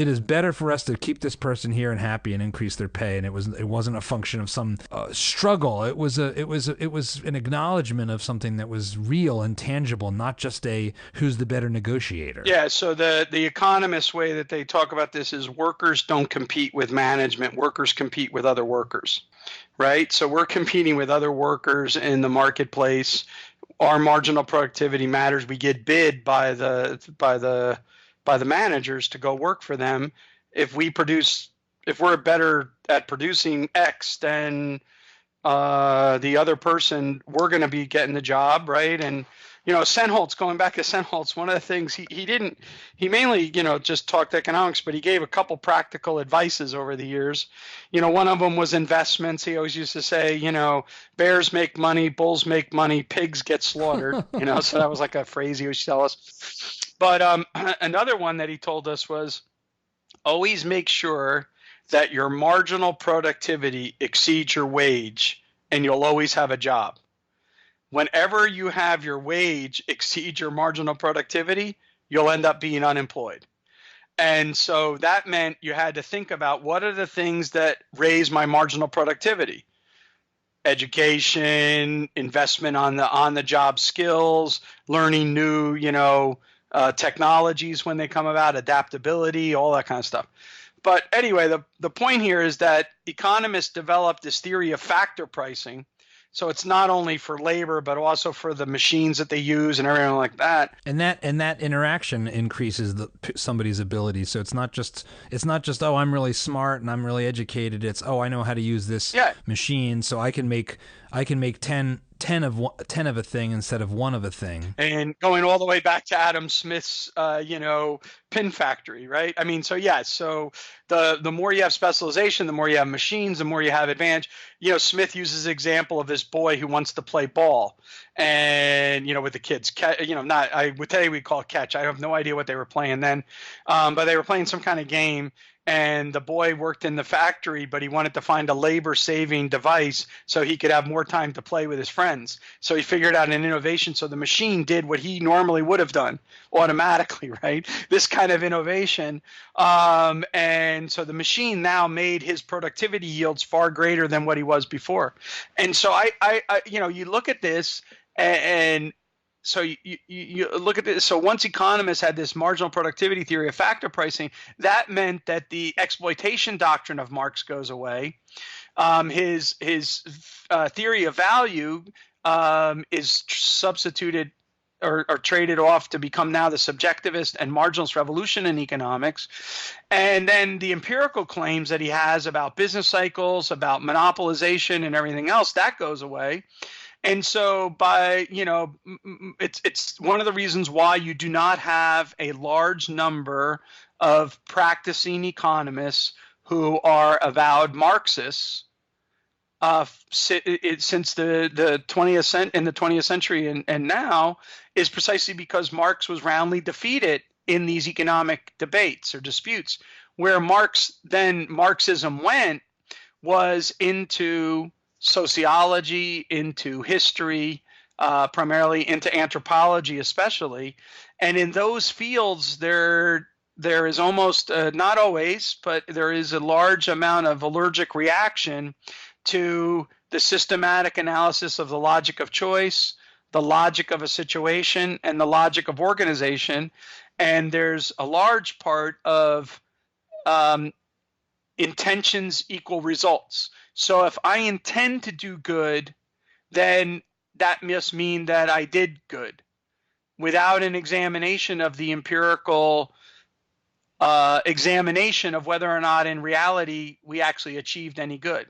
is better for us to keep this person here and happy and increase their pay. And it wasn't a function of some struggle. It was an acknowledgement of something that was real and tangible, not just who's the better negotiator. Yeah. So the economist way that they talk about this is workers don't compete with management. Workers compete with other workers, right? So we're competing with other workers in the marketplace. Our marginal productivity matters. We get bid by the managers to go work for them. If we're better at producing X than the other person, we're going to be getting the job, right? And Sennholz, going back to Sennholz, one of the things he mainly just talked economics, but he gave a couple practical advices over the years. One of them was investments. He always used to say, bears make money, bulls make money, pigs get slaughtered. So that was like a phrase he used to tell us. But another one that he told us was, always make sure that your marginal productivity exceeds your wage, and you'll always have a job. Whenever you have your wage exceed your marginal productivity, you'll end up being unemployed. And so that meant you had to think about, what are the things that raise my marginal productivity? Education, investment on the job skills, learning new, technologies when they come about, adaptability, all that kind of stuff. But anyway, the point here is that economists developed this theory of factor pricing. So it's not only for labor, but also for the machines that they use and everything like that. And that interaction increases somebody's ability. So it's not just oh, I'm really smart and I'm really educated. It's, oh, I know how to use this machine, so I can make 10 of a thing instead of one of a thing. And going all the way back to Adam Smith's pin factory, right? I mean, so the more you have specialization, the more you have machines, the more you have advantage. Smith uses the example of this boy who wants to play ball, and with the kids, today we call it catch. I have no idea what they were playing then, but they were playing some kind of game. And the boy worked in the factory, but he wanted to find a labor-saving device so he could have more time to play with his friends. So he figured out an innovation. So the machine did what he normally would have done automatically, right? This kind of innovation. And so the machine now made his productivity yields far greater than what he was before. And so you look at this and so you look at this. So once economists had this marginal productivity theory of factor pricing, that meant that the exploitation doctrine of Marx goes away. His theory of value is substituted or traded off to become now the subjectivist and marginalist revolution in economics. And then the empirical claims that he has about business cycles, about monopolization and everything else, that goes away. And so it's one of the reasons why you do not have a large number of practicing economists who are avowed Marxists since the 20th century and now, is precisely because Marx was roundly defeated in these economic debates or disputes. Where Marxism went was into sociology, into history, primarily into anthropology especially. And in those fields, there is almost, not always, but there is a large amount of allergic reaction to the systematic analysis of the logic of choice, the logic of a situation, and the logic of organization. And there's a large part of intentions equal results. So if I intend to do good, then that must mean that I did good, without an examination of the empirical examination of whether or not in reality we actually achieved any good.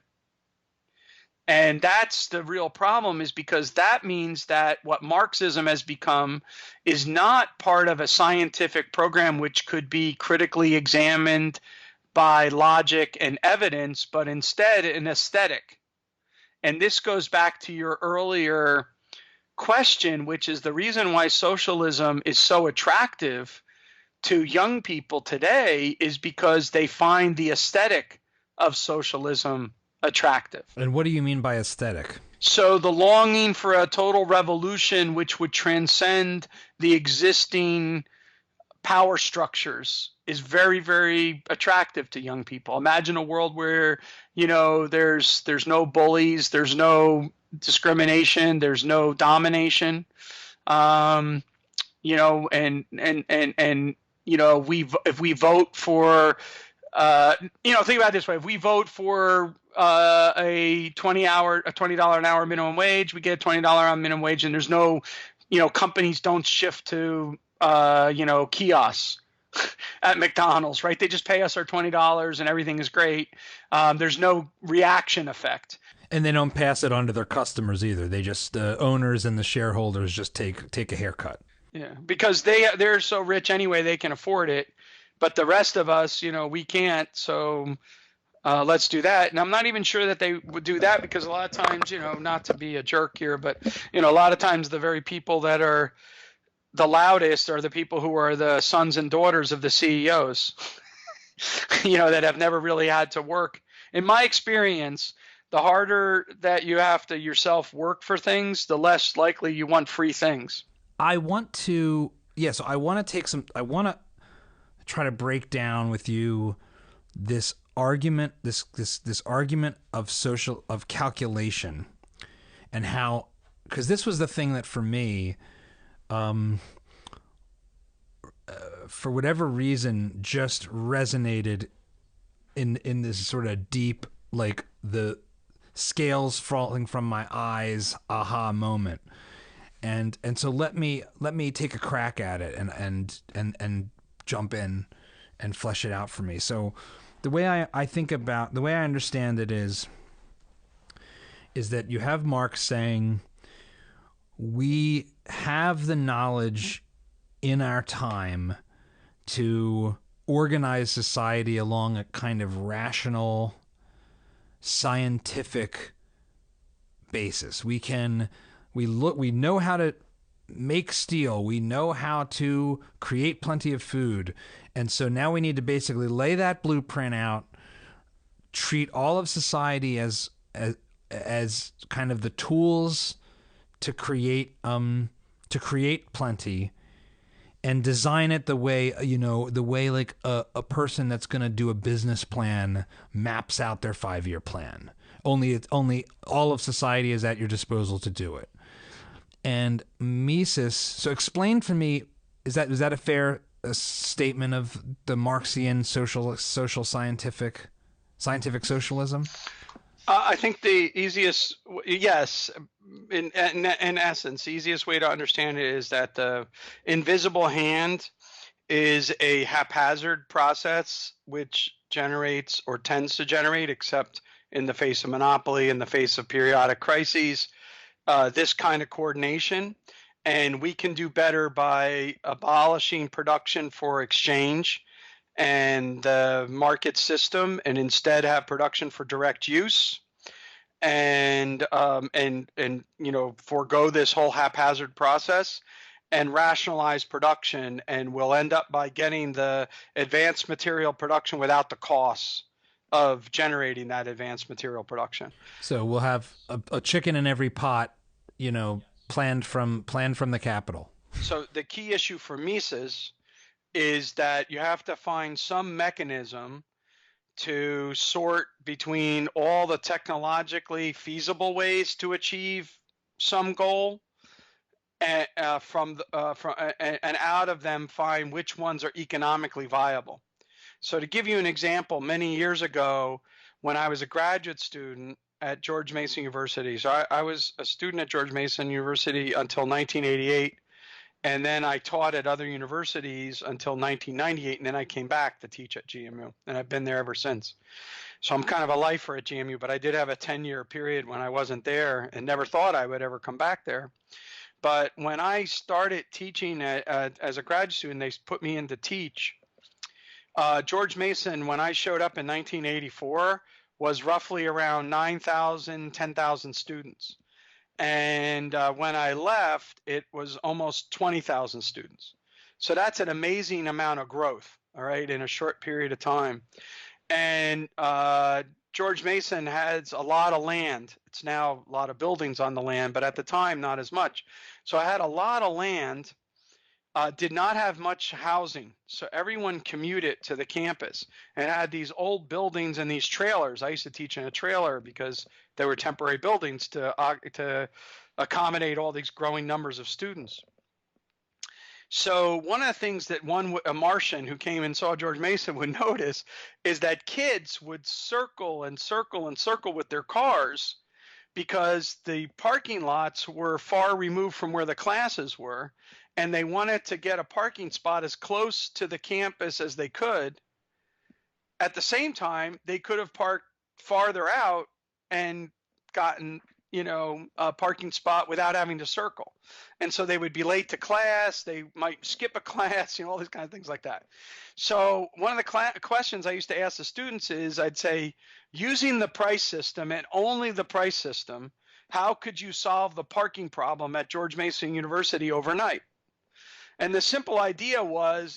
And that's the real problem, is because that means that what Marxism has become is not part of a scientific program which could be critically examined by logic and evidence, but instead an aesthetic. And this goes back to your earlier question, which is the reason why socialism is so attractive to young people today is because they find the aesthetic of socialism attractive. And what do you mean by aesthetic? So the longing for a total revolution which would transcend the existing power structures is very, very attractive to young people. Imagine a world where, there's no bullies, there's no discrimination, there's no domination. If we vote for, think about it this way: if we vote for a $20 an hour minimum wage, we get a $20 hour minimum wage, and there's no, companies don't shift to kiosks at McDonald's, right? They just pay us our $20 and everything is great. There's no reaction effect. And they don't pass it on to their customers either. They just, the owners and the shareholders just take a haircut. Yeah, because they're so rich anyway, they can afford it. But the rest of us, we can't. So let's do that. And I'm not even sure that they would do that, because a lot of times, not to be a jerk here, but, a lot of times the very people that are the loudest are the people who are the sons and daughters of the CEOs, that have never really had to work. In my experience, the harder that you have to yourself work for things, the less likely you want free things. I want to try to break down with you this argument, this argument of calculation, and how, because this was the thing that for me, for whatever reason, just resonated in this sort of deep, like the scales falling from my eyes aha moment. And so let me take a crack at it and jump in and flesh it out for me. So the way I understand it is that you have Marx saying we have the knowledge in our time to organize society along a kind of rational, scientific basis. We know how to make steel. We know how to create plenty of food. And so now we need to basically lay that blueprint out, treat all of society as kind of the tools to create plenty, and design it the way, like a person that's going to do a business plan maps out their 5-year plan. Only all of society is at your disposal to do it. And Mises, so explain for me, is that a fair statement of the Marxian social scientific socialism? I think the easiest, yes, in essence, the easiest way to understand it is that the invisible hand is a haphazard process which generates or tends to generate, except in the face of monopoly, in the face of periodic crises, this kind of coordination. And we can do better by abolishing production for exchange and the market system, and instead have production for direct use, and forego this whole haphazard process and rationalize production, and we'll end up by getting the advanced material production without the costs of generating that advanced material production. So we'll have a chicken in every pot, planned from the capital. So the key issue for Mises is that you have to find some mechanism to sort between all the technologically feasible ways to achieve some goal, and and out of them find which ones are economically viable. So to give you an example, many years ago, when I was a graduate student at George Mason University, so I was a student at George Mason University until 1988. And then I taught at other universities until 1998, and then I came back to teach at GMU, and I've been there ever since. So I'm kind of a lifer at GMU, but I did have a 10-year period when I wasn't there and never thought I would ever come back there. But when I started teaching as a graduate student, they put me in to teach. George Mason, when I showed up in 1984, was roughly around 9,000, 10,000 students. And when I left, it was almost 20,000 students. So that's an amazing amount of growth, all right, in a short period of time. And George Mason has a lot of land. It's now a lot of buildings on the land, but at the time, not as much. So I had a lot of land, did not have much housing. So everyone commuted to the campus and had these old buildings and these trailers. I used to teach in a trailer because there were temporary buildings to accommodate all these growing numbers of students. So one of the things that a Martian who came and saw George Mason would notice is that kids would circle and circle and circle with their cars because the parking lots were far removed from where the classes were, and they wanted to get a parking spot as close to the campus as they could. At the same time, they could have parked farther out and gotten, a parking spot without having to circle. And so they would be late to class. They might skip a class, all these kind of things like that. So one of the questions I used to ask the students is, I'd say, using the price system and only the price system, how could you solve the parking problem at George Mason University overnight? And the simple idea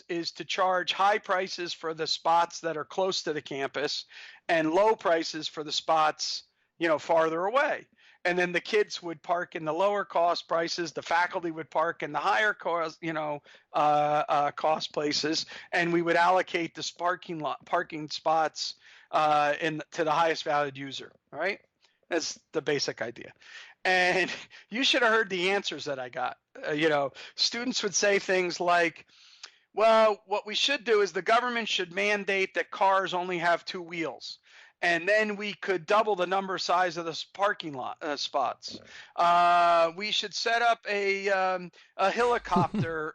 is to charge high prices for the spots that are close to the campus and low prices for the spots, farther away. And then the kids would park in the lower cost prices, the faculty would park in the higher cost, cost places, and we would allocate the parking spots to the highest valued user. All right, that's the basic idea. And you should have heard the answers that I got. Students would say things like, well, what we should do is the government should mandate that cars only have 2 wheels. And then we could double the size of the parking lot spots. We should set up a helicopter,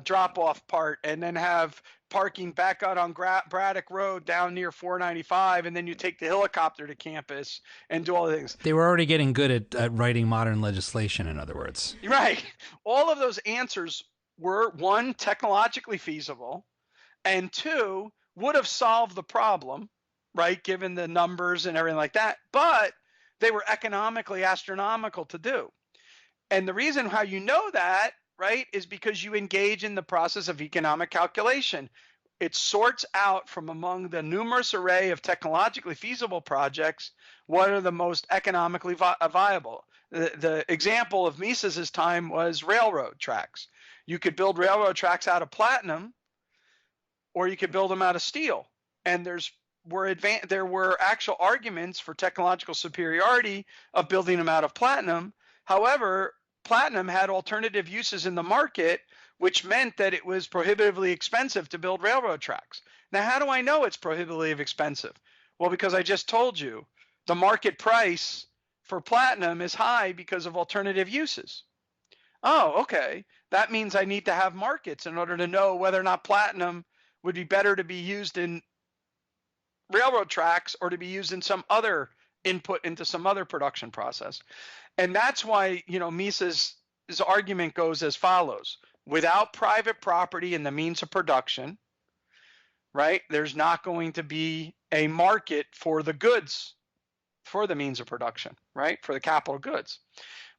drop-off part, and then have parking back out on Braddock Road down near 495, and then you take the helicopter to campus and do all the things. They were already getting good at writing modern legislation, in other words. Right. All of those answers were, one, technologically feasible, and two, would have solved the problem, right, given the numbers and everything like that, but they were economically astronomical to do. And the reason how you know that, right, is because you engage in the process of economic calculation. It sorts out from among the numerous array of technologically feasible projects what are the most economically viable. The example of Mises's time was railroad tracks. You could build railroad tracks out of platinum, or you could build them out of steel. And there were actual arguments for technological superiority of building them out of platinum. However, platinum had alternative uses in the market, which meant that it was prohibitively expensive to build railroad tracks. Now, how do I know it's prohibitively expensive? Well, because I just told you the market price for platinum is high because of alternative uses. Oh, okay. That means I need to have markets in order to know whether or not platinum would be better to be used in railroad tracks or to be used in some other input into some other production process. And that's why, Mises's argument goes as follows. Without private property and the means of production, right, there's not going to be a market for the goods, for the means of production, right, for the capital goods.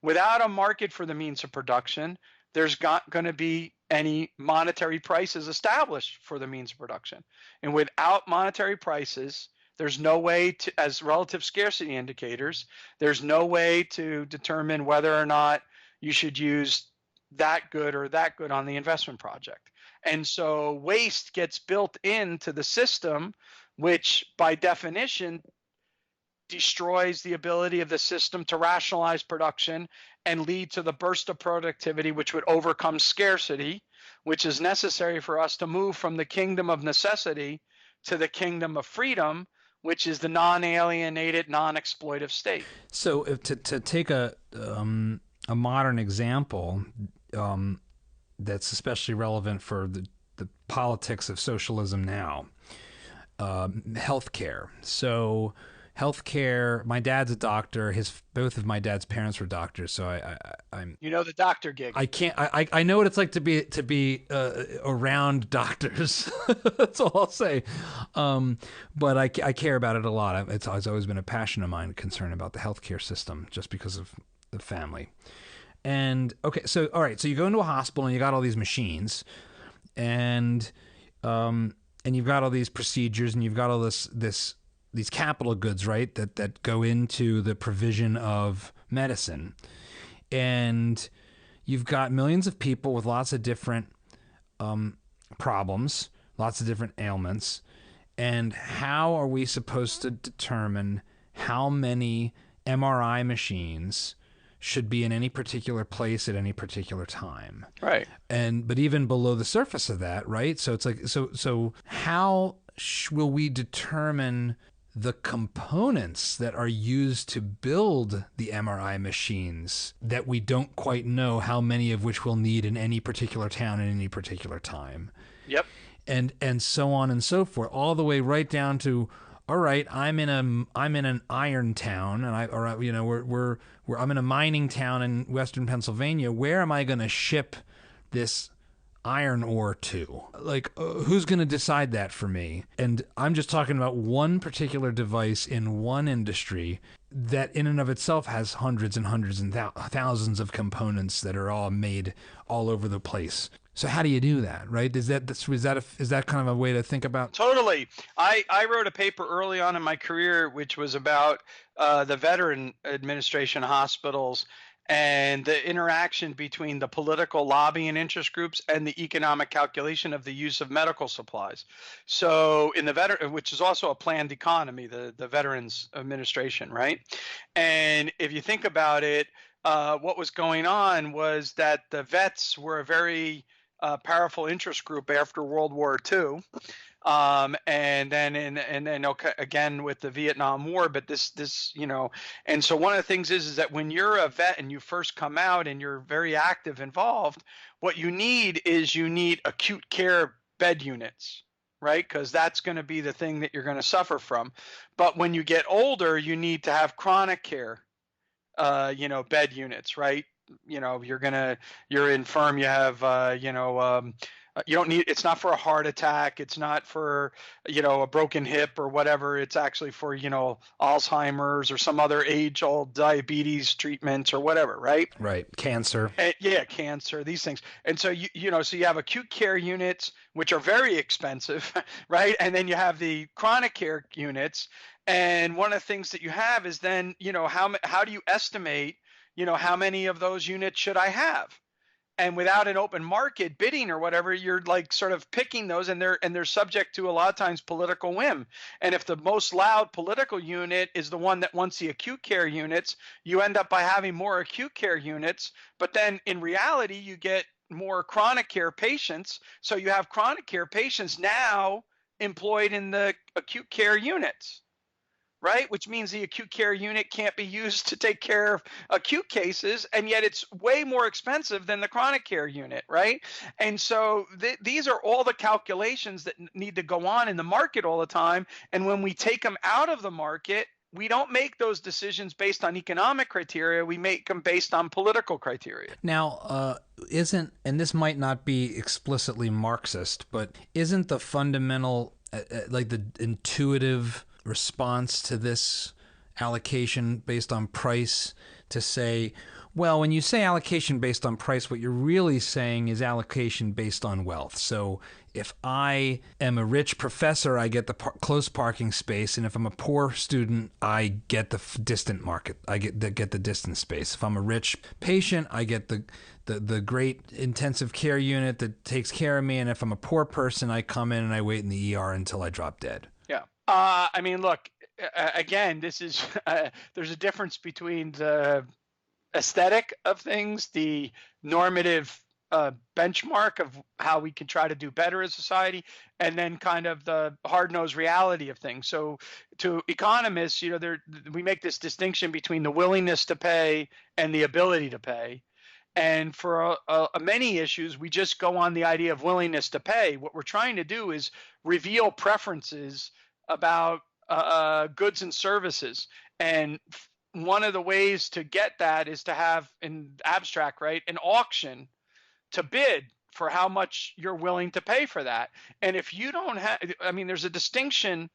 Without a market for the means of production, there's not going to be any monetary prices established for the means of production. And without monetary prices, there's no way to, as relative scarcity indicators, there's no way to determine whether or not you should use that good or that good on the investment project. And so waste gets built into the system, which by definition destroys the ability of the system to rationalize production and lead to the burst of productivity, which would overcome scarcity, which is necessary for us to move from the kingdom of necessity to the kingdom of freedom, which is the non-alienated, non-exploitive state. So to take a modern example that's especially relevant for the politics of socialism now, healthcare. So healthcare. My dad's a doctor. Both of my dad's parents were doctors. So I'm. The doctor gig. I can't. I know what it's like to be around doctors. That's all I'll say. But I care about it a lot. It's always been a passion of mine, concern about the healthcare system, just because of the family. And okay, so all right, so you go into a hospital and you got all these machines, and you've got all these procedures, and you've got all these capital goods, right, that go into the provision of medicine. And you've got millions of people with lots of different problems, lots of different ailments. And how are we supposed to determine how many MRI machines should be in any particular place at any particular time? Right. But even below the surface of that, right? So it's like, so how will we determine the components that are used to build the MRI machines that we don't quite know how many of which we'll need in any particular town at any particular time? Yep. And so on and so forth, all the way right down to, all right, I'm in an iron town, and I'm in a mining town in Western Pennsylvania. Where am I going to ship this iron ore to? Like, who's going to decide that for me? And I'm just talking about one particular device in one industry that in and of itself has hundreds and hundreds and thousands of components that are all made all over the place. So how do you do that, right? Is that kind of a way to think about? Totally. I wrote a paper early on in my career, which was about the veteran administration hospitals and the interaction between the political lobby and interest groups and the economic calculation of the use of medical supplies. So in the veteran, which is also a planned economy, the Veterans Administration, right? And if you think about it, what was going on was that the vets were a very powerful interest group after World War II. And then again with the Vietnam War, but this, and so one of the things is that when you're a vet and you first come out and you're very active, involved, what you need is acute care bed units, right? Because that's going to be the thing that you're going to suffer from. But when you get older, you need to have chronic care, bed units, right? you're infirm, you have, you don't need, it's not for a heart attack. It's not for, a broken hip or whatever. It's actually for, Alzheimer's or some other age-old diabetes treatments or whatever, right? Right. Cancer. Cancer, these things. And so, so you have acute care units, which are very expensive, right? And then you have the chronic care units. And one of the things that you have is then, how do you estimate, how many of those units should I have? And without an open market bidding or whatever, you're like sort of picking those, and they're subject to a lot of times political whim. And if the most loud political unit is the one that wants the acute care units, you end up by having more acute care units. But then in reality, you get more chronic care patients. So you have chronic care patients now employed in the acute care units. Right? Which means the acute care unit can't be used to take care of acute cases, and yet it's way more expensive than the chronic care unit, right? And so these are all the calculations that need to go on in the market all the time. And when we take them out of the market, we don't make those decisions based on economic criteria. We make them based on political criteria. Now, and this might not be explicitly Marxist, but isn't the fundamental, like the intuitive response to this allocation based on price to say, well, when you say allocation based on price, what you're really saying is allocation based on wealth. So if I am a rich professor, I get the close parking space, and if I'm a poor student, I get the distant market. I get the distant space. If I'm a rich patient, I get the great intensive care unit that takes care of me, and if I'm a poor person, I come in and I wait in the ER until I drop dead. Yeah. Look, again, this is there's a difference between the aesthetic of things, the normative benchmark of how we can try to do better as a society, and then kind of the hard-nosed reality of things. So to economists, we make this distinction between the willingness to pay and the ability to pay. And for many issues, we just go on the idea of willingness to pay. What we're trying to do is reveal preferences about goods and services. And one of the ways to get that is to have, in abstract, right, an auction to bid for how much you're willing to pay for that. And if you don't have, there's a distinction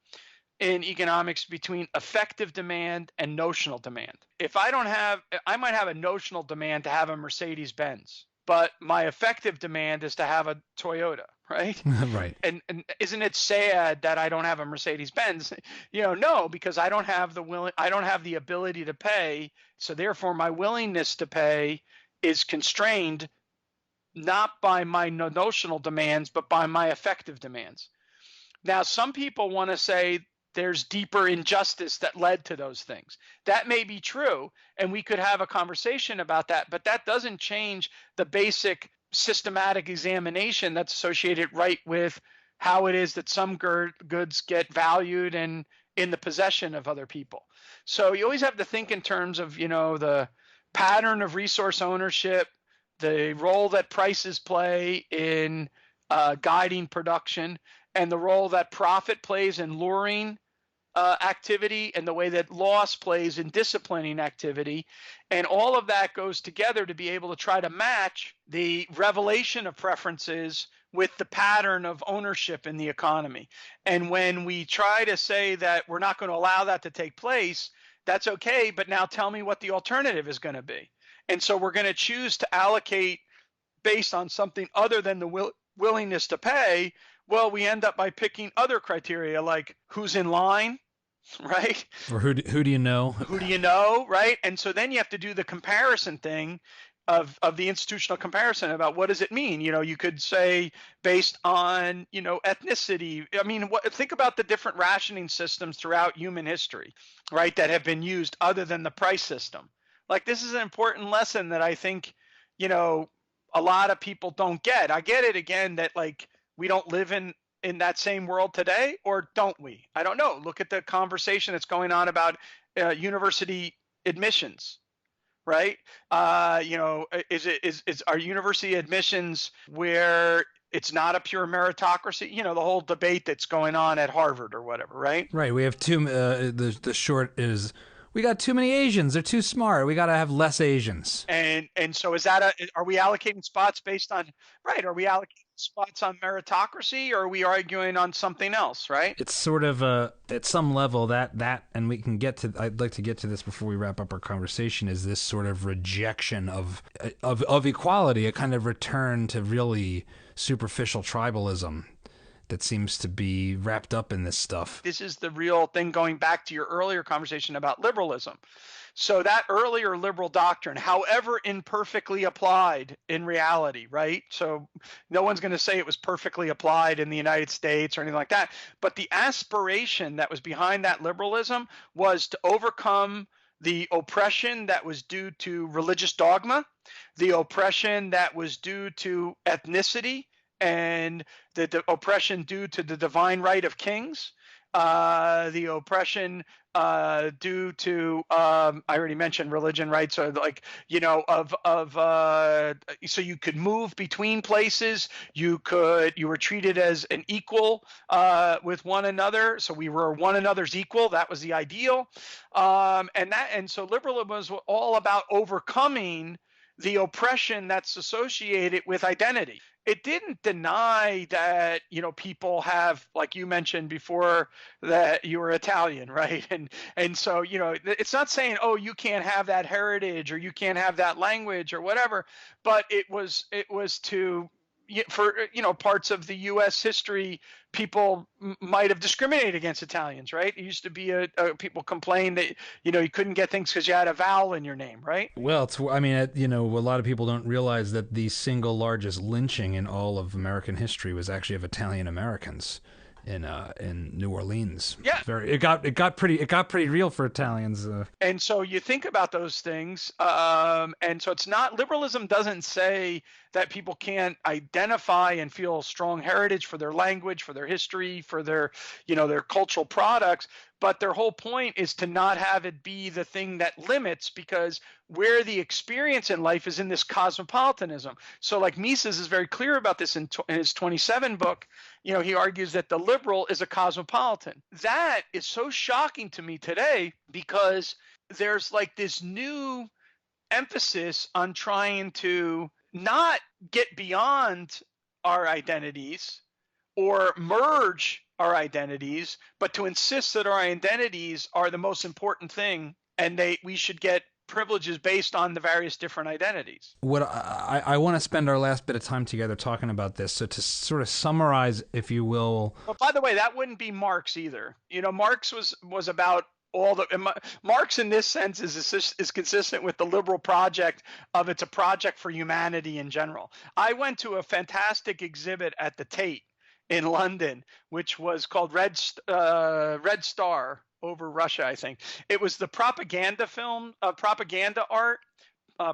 in economics between effective demand and notional demand. If I might have a notional demand to have a Mercedes-Benz, but my effective demand is to have a Toyota, right? Right. And isn't it sad that I don't have a Mercedes-Benz? No, because I don't have the ability to pay. So therefore my willingness to pay is constrained not by my notional demands, but by my effective demands. Now, some people want to say there's deeper injustice that led to those things. That may be true, and we could have a conversation about that, but that doesn't change the basic systematic examination that's associated right with how it is that some goods get valued and in the possession of other people. So you always have to think in terms of, the pattern of resource ownership, the role that prices play in guiding production, and the role that profit plays in luring activity, and the way that loss plays in disciplining activity. And all of that goes together to be able to try to match the revelation of preferences with the pattern of ownership in the economy. And when we try to say that we're not going to allow that to take place, that's okay, but now tell me what the alternative is going to be. And so we're going to choose to allocate based on something other than the willingness to pay. Well, we end up by picking other criteria like who's in line, right? Or who do you know? Who do you know, right? And so then you have to do the comparison thing of the institutional comparison about what does it mean? You could say based on, ethnicity. Think about the different rationing systems throughout human history, right, that have been used other than the price system. Like, this is an important lesson that I think, a lot of people don't get. I get it, again, that like we don't live in that same world today, or don't we? I don't know. Look at the conversation that's going on about university admissions, right? Are university admissions where it's not a pure meritocracy? The whole debate that's going on at Harvard or whatever, right? Right. We have two. The short is we got too many Asians. They're too smart. We got to have less Asians. And so is that are we allocating spots based on, right? Are we allocating spots on meritocracy, or are we arguing on something else, right? It's sort of at some level that, and we can get to, I'd like to get to this before we wrap up our conversation, is this sort of rejection of equality, a kind of return to really superficial tribalism that seems to be wrapped up in this stuff. This is the real thing, going back to your earlier conversation about liberalism. So that earlier liberal doctrine, however imperfectly applied in reality, right? So no one's going to say it was perfectly applied in the United States or anything like that. But the aspiration that was behind that liberalism was to overcome the oppression that was due to religious dogma, the oppression that was due to ethnicity, and the oppression due to the divine right of kings, the oppression due to I already mentioned religion, right? So like, you know, so you could move between places, you were treated as an equal with one another, so we were one another's equal. That was the ideal, and so liberalism was all about overcoming the oppression that's associated with identity. It didn't deny that, you know, people have, like you mentioned before, that you were Italian, right? And so, you know, it's not saying, oh, you can't have that heritage or you can't have that language or whatever, but it was to, for, you know, parts of the U.S. history, people might have discriminated against Italians, right? It used to be people complained that, you know, you couldn't get things because you had a vowel in your name, right? Well, I mean, you know, a lot of people don't realize that the single largest lynching in all of American history was actually of Italian Americans in New Orleans. Yeah, it got pretty real for Italians. And so you think about those things, and so it's not, liberalism doesn't say that people can't identify and feel strong heritage for their language, for their history, for their, you know, their cultural products, but their whole point is to not have it be the thing that limits, because where the experience in life is in this cosmopolitanism. So like Mises is very clear about this in his 27 book. You know, he argues that the liberal is a cosmopolitan. That is so shocking to me today, because there's like this new emphasis on trying to not get beyond our identities or merge our identities, but to insist that our identities are the most important thing, and we should get privileges based on the various different identities. What I want to spend our last bit of time together talking about this. So to sort of summarize, if you will. But by the way, that wouldn't be Marx either. You know, Marx was about Marx in this sense is consistent with the liberal project of, it's a project for humanity in general. I went to a fantastic exhibit at the Tate in London, which was called Red Star over Russia, I think. It was the propaganda film, propaganda art,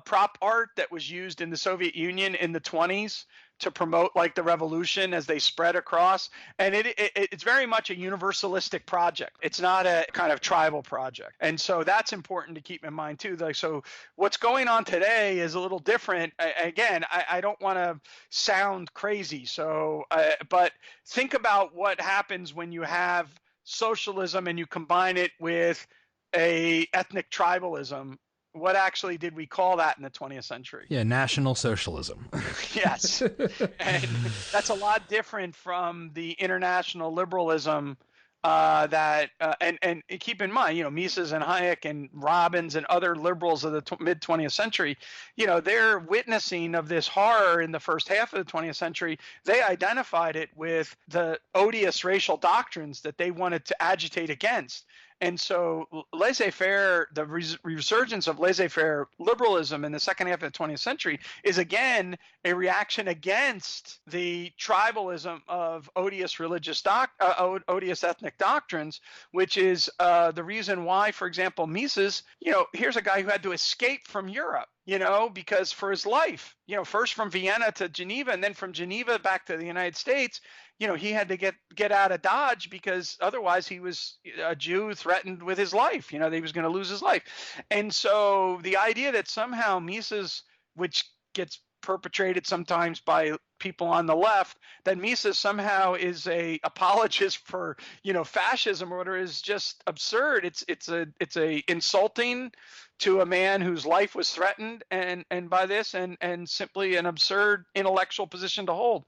prop art that was used in the Soviet Union in the 1920s to promote like the revolution as they spread across. And it's very much a universalistic project. It's not a kind of tribal project. And so that's important to keep in mind too. Like, so what's going on today is a little different. Again, I don't want to sound crazy. So, but think about what happens when you have socialism and you combine it with a ethnic tribalism. What actually did we call that in the 20th century? Yeah, National Socialism. Yes. And that's a lot different from the international liberalism and keep in mind, you know, Mises and Hayek and Robbins and other liberals of the mid 20th century, you know, they're witnessing of this horror in the first half of the 20th century. They identified it with the odious racial doctrines that they wanted to agitate against. And so laissez-faire, the resurgence of laissez-faire liberalism in the second half of the 20th century is again a reaction against the tribalism of odious odious ethnic doctrines, which is the reason why, for example, Mises, you know, here's a guy who had to escape from Europe, you know, because for his life, you know, first from Vienna to Geneva and then from Geneva back to the United States, you know, he had to get out of Dodge because otherwise he was a Jew threatened with his life, you know, that he was going to lose his life. And so the idea that somehow Mises, which gets perpetrated sometimes by people on the left, that Mises somehow is a apologist for, fascism or whatever is just absurd. It's a insulting to a man whose life was threatened and by this and simply an absurd intellectual position to hold.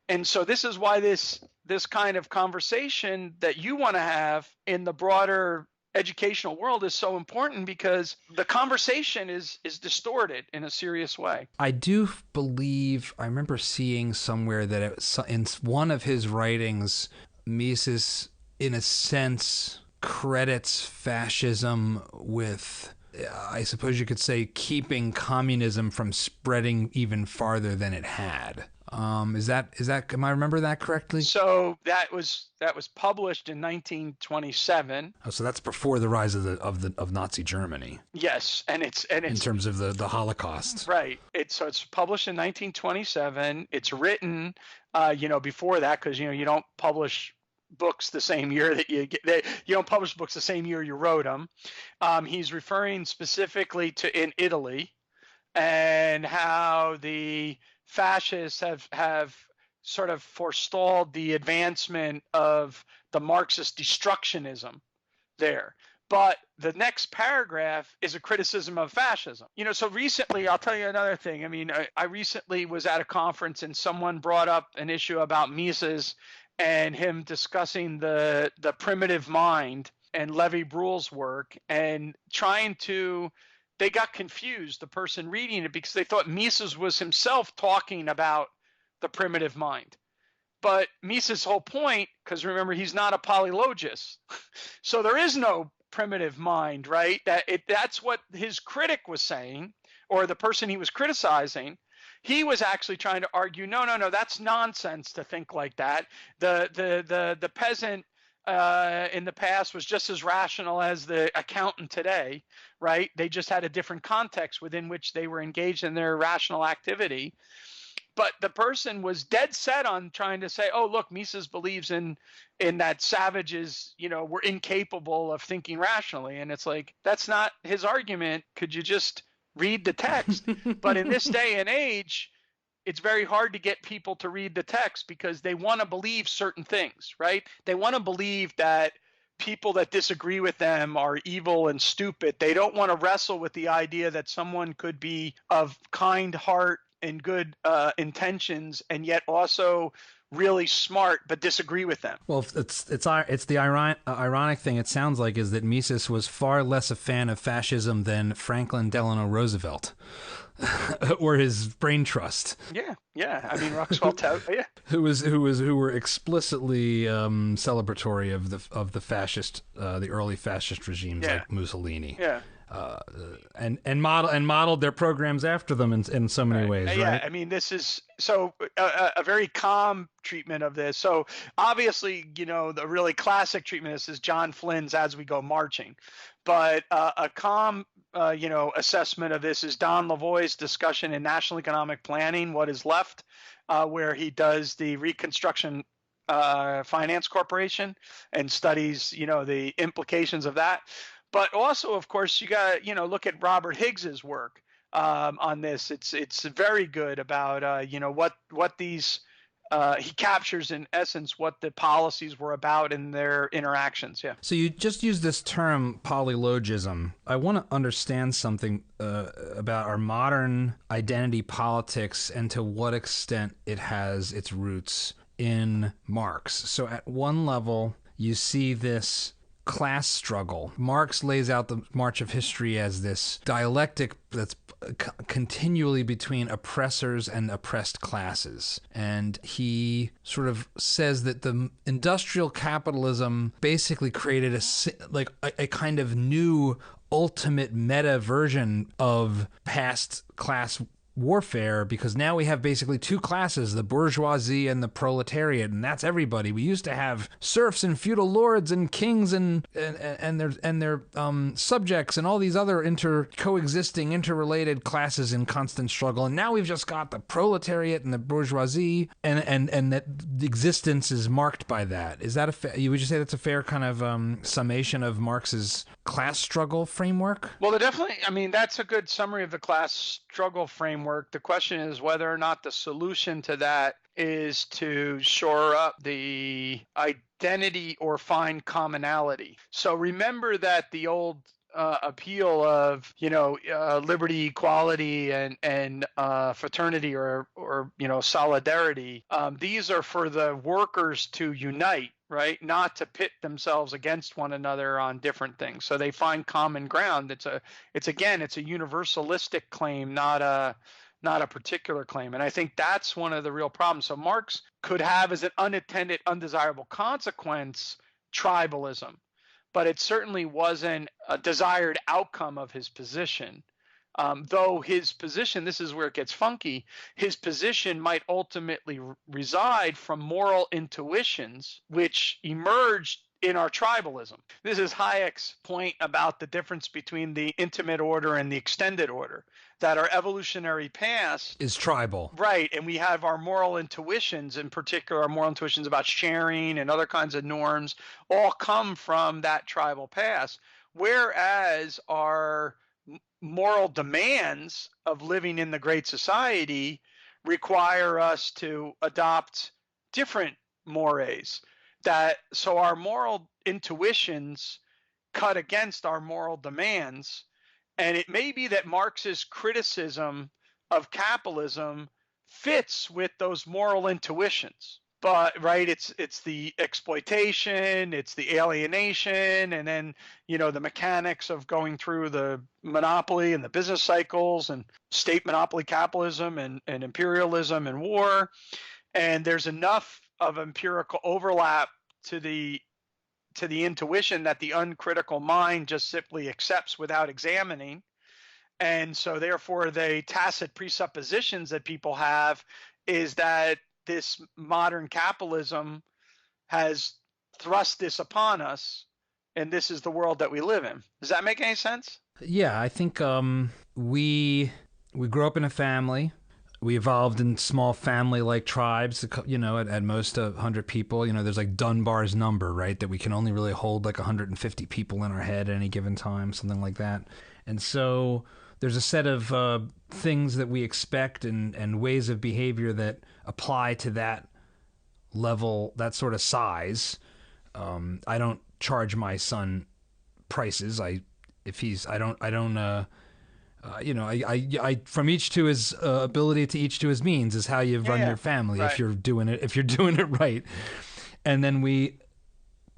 And so this is why this kind of conversation that you want to have in the broader educational world is so important, because the conversation is distorted in a serious way. I do believe I remember seeing somewhere that in one of his writings, Mises, in a sense, credits fascism with, I suppose you could say, keeping communism from spreading even farther than it had. Is that? Am I remember that correctly? So that was published in 1927. Oh, so that's before the rise of Nazi Germany. Yes, and it's in terms of the Holocaust. Right. It's published in 1927. It's written, before that, because you don't publish books the same year that you don't publish books the same year you wrote them. He's referring specifically to in Italy and how the fascists have sort of forestalled the advancement of the Marxist destructionism there. But the next paragraph is a criticism of fascism. So recently, I'll tell you another thing. I mean, I recently was at a conference and someone brought up an issue about Mises and him discussing the primitive mind and Levi Bruhl's work and they got confused, the person reading it, because they thought Mises was himself talking about the primitive mind. But Mises' whole point, because remember, he's not a polylogist, so there is no primitive mind, right? That's what his critic was saying, or the person he was criticizing. He was actually trying to argue, no, that's nonsense to think like that. The peasant in the past was just as rational as the accountant today, right? They just had a different context within which they were engaged in their rational activity. But the person was dead set on trying to say, oh, look, Mises believes in that savages, were incapable of thinking rationally. And it's like, that's not his argument. Could you just read the text? But in this day and age, it's very hard to get people to read the text because they want to believe certain things, right? They want to believe that people that disagree with them are evil and stupid. They don't want to wrestle with the idea that someone could be of kind heart and good intentions and yet also really smart but disagree with them. Well, it's the ironic thing, it sounds like, is that Mises was far less a fan of fascism than Franklin Delano Roosevelt. Or his brain trust. Yeah. I mean, Roosevelt, yeah. Who were explicitly celebratory of the fascist, the early fascist regimes like Mussolini. Yeah. And modeled their programs after them in so many ways. Right? Yeah. I mean, this is a very calm treatment of this. So obviously, the really classic treatment of this is John Flynn's "As We Go Marching," but a calm assessment of this is Don Lavoie's discussion in National Economic Planning, What Is Left, where he does the Reconstruction Finance Corporation and studies, the implications of that. But also, of course, you got to, look at Robert Higgs's work on this. It's very good about, what these he captures in essence what the policies were about in their interactions. Yeah. So you just used this term polylogism. I want to understand something about our modern identity politics and to what extent it has its roots in Marx. So at one level, you see this class struggle. Marx lays out the march of history as this dialectic that's continually between oppressors and oppressed classes. And he sort of says that the industrial capitalism basically created a kind of new ultimate meta version of past class warfare, because now we have basically two classes, the bourgeoisie and the proletariat, and that's everybody. We used to have serfs and feudal lords and kings and their subjects and all these other coexisting, interrelated classes in constant struggle, and now we've just got the proletariat and the bourgeoisie, and that the existence is marked by that. Is that would you say that's a fair kind of summation of Marx's class struggle framework? Well, definitely. I mean, that's a good summary of the class struggle framework. framework. The question is whether or not the solution to that is to shore up the identity or find commonality. So remember that the old appeal of liberty, equality, and fraternity or solidarity. These are for the workers to unite, right? Not to pit themselves against one another on different things. So they find common ground. It's a universalistic claim, not a particular claim. And I think that's one of the real problems. So Marx could have as an unintended, undesirable consequence tribalism, but it certainly wasn't a desired outcome of his position. Though his position, this is where it gets funky, his position might ultimately reside from moral intuitions which emerged in our tribalism. This is Hayek's point about the difference between the intimate order and the extended order, that our evolutionary past is tribal. Right, and we have our moral intuitions, in particular our moral intuitions about sharing and other kinds of norms, all come from that tribal past, whereas our moral demands of living in the great society require us to adopt different mores. So our moral intuitions cut against our moral demands, and it may be that Marx's criticism of capitalism fits with those moral intuitions. But right, it's the exploitation, it's the alienation, and then the mechanics of going through the monopoly and the business cycles and state monopoly capitalism and imperialism and war. And there's enough of empirical overlap to the intuition that the uncritical mind just simply accepts without examining. And so therefore the tacit presuppositions that people have is that this modern capitalism has thrust this upon us, and this is the world that we live in. Does that make any sense? Yeah, I think we grew up in a family. We evolved in small family-like tribes, at most 100 people. There's like Dunbar's number, right, that we can only really hold like 150 people in our head at any given time, something like that. And so there's a set of things that we expect and ways of behavior that apply to that level, that sort of size. I don't charge my son prices. From each to his ability to each to his means is how you run your family. Right. If you're doing it right. And then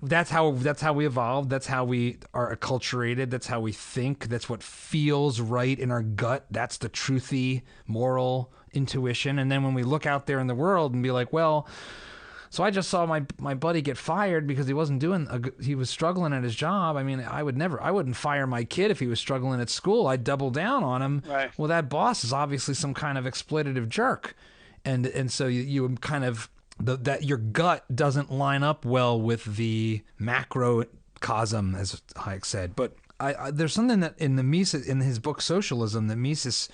that's how we evolved. That's how we are acculturated. That's how we think. That's what feels right in our gut. That's the truthy moral intuition. And then when we look out there in the world and be like, well, so I just saw my buddy get fired because he wasn't he was struggling at his job. I mean, I wouldn't fire my kid if he was struggling at school. I'd double down on him. Right. Well, that boss is obviously some kind of exploitative jerk. And so you kind of, that your gut doesn't line up well with the macrocosm, as Hayek said. But there's something that in his book Socialism, that Mises,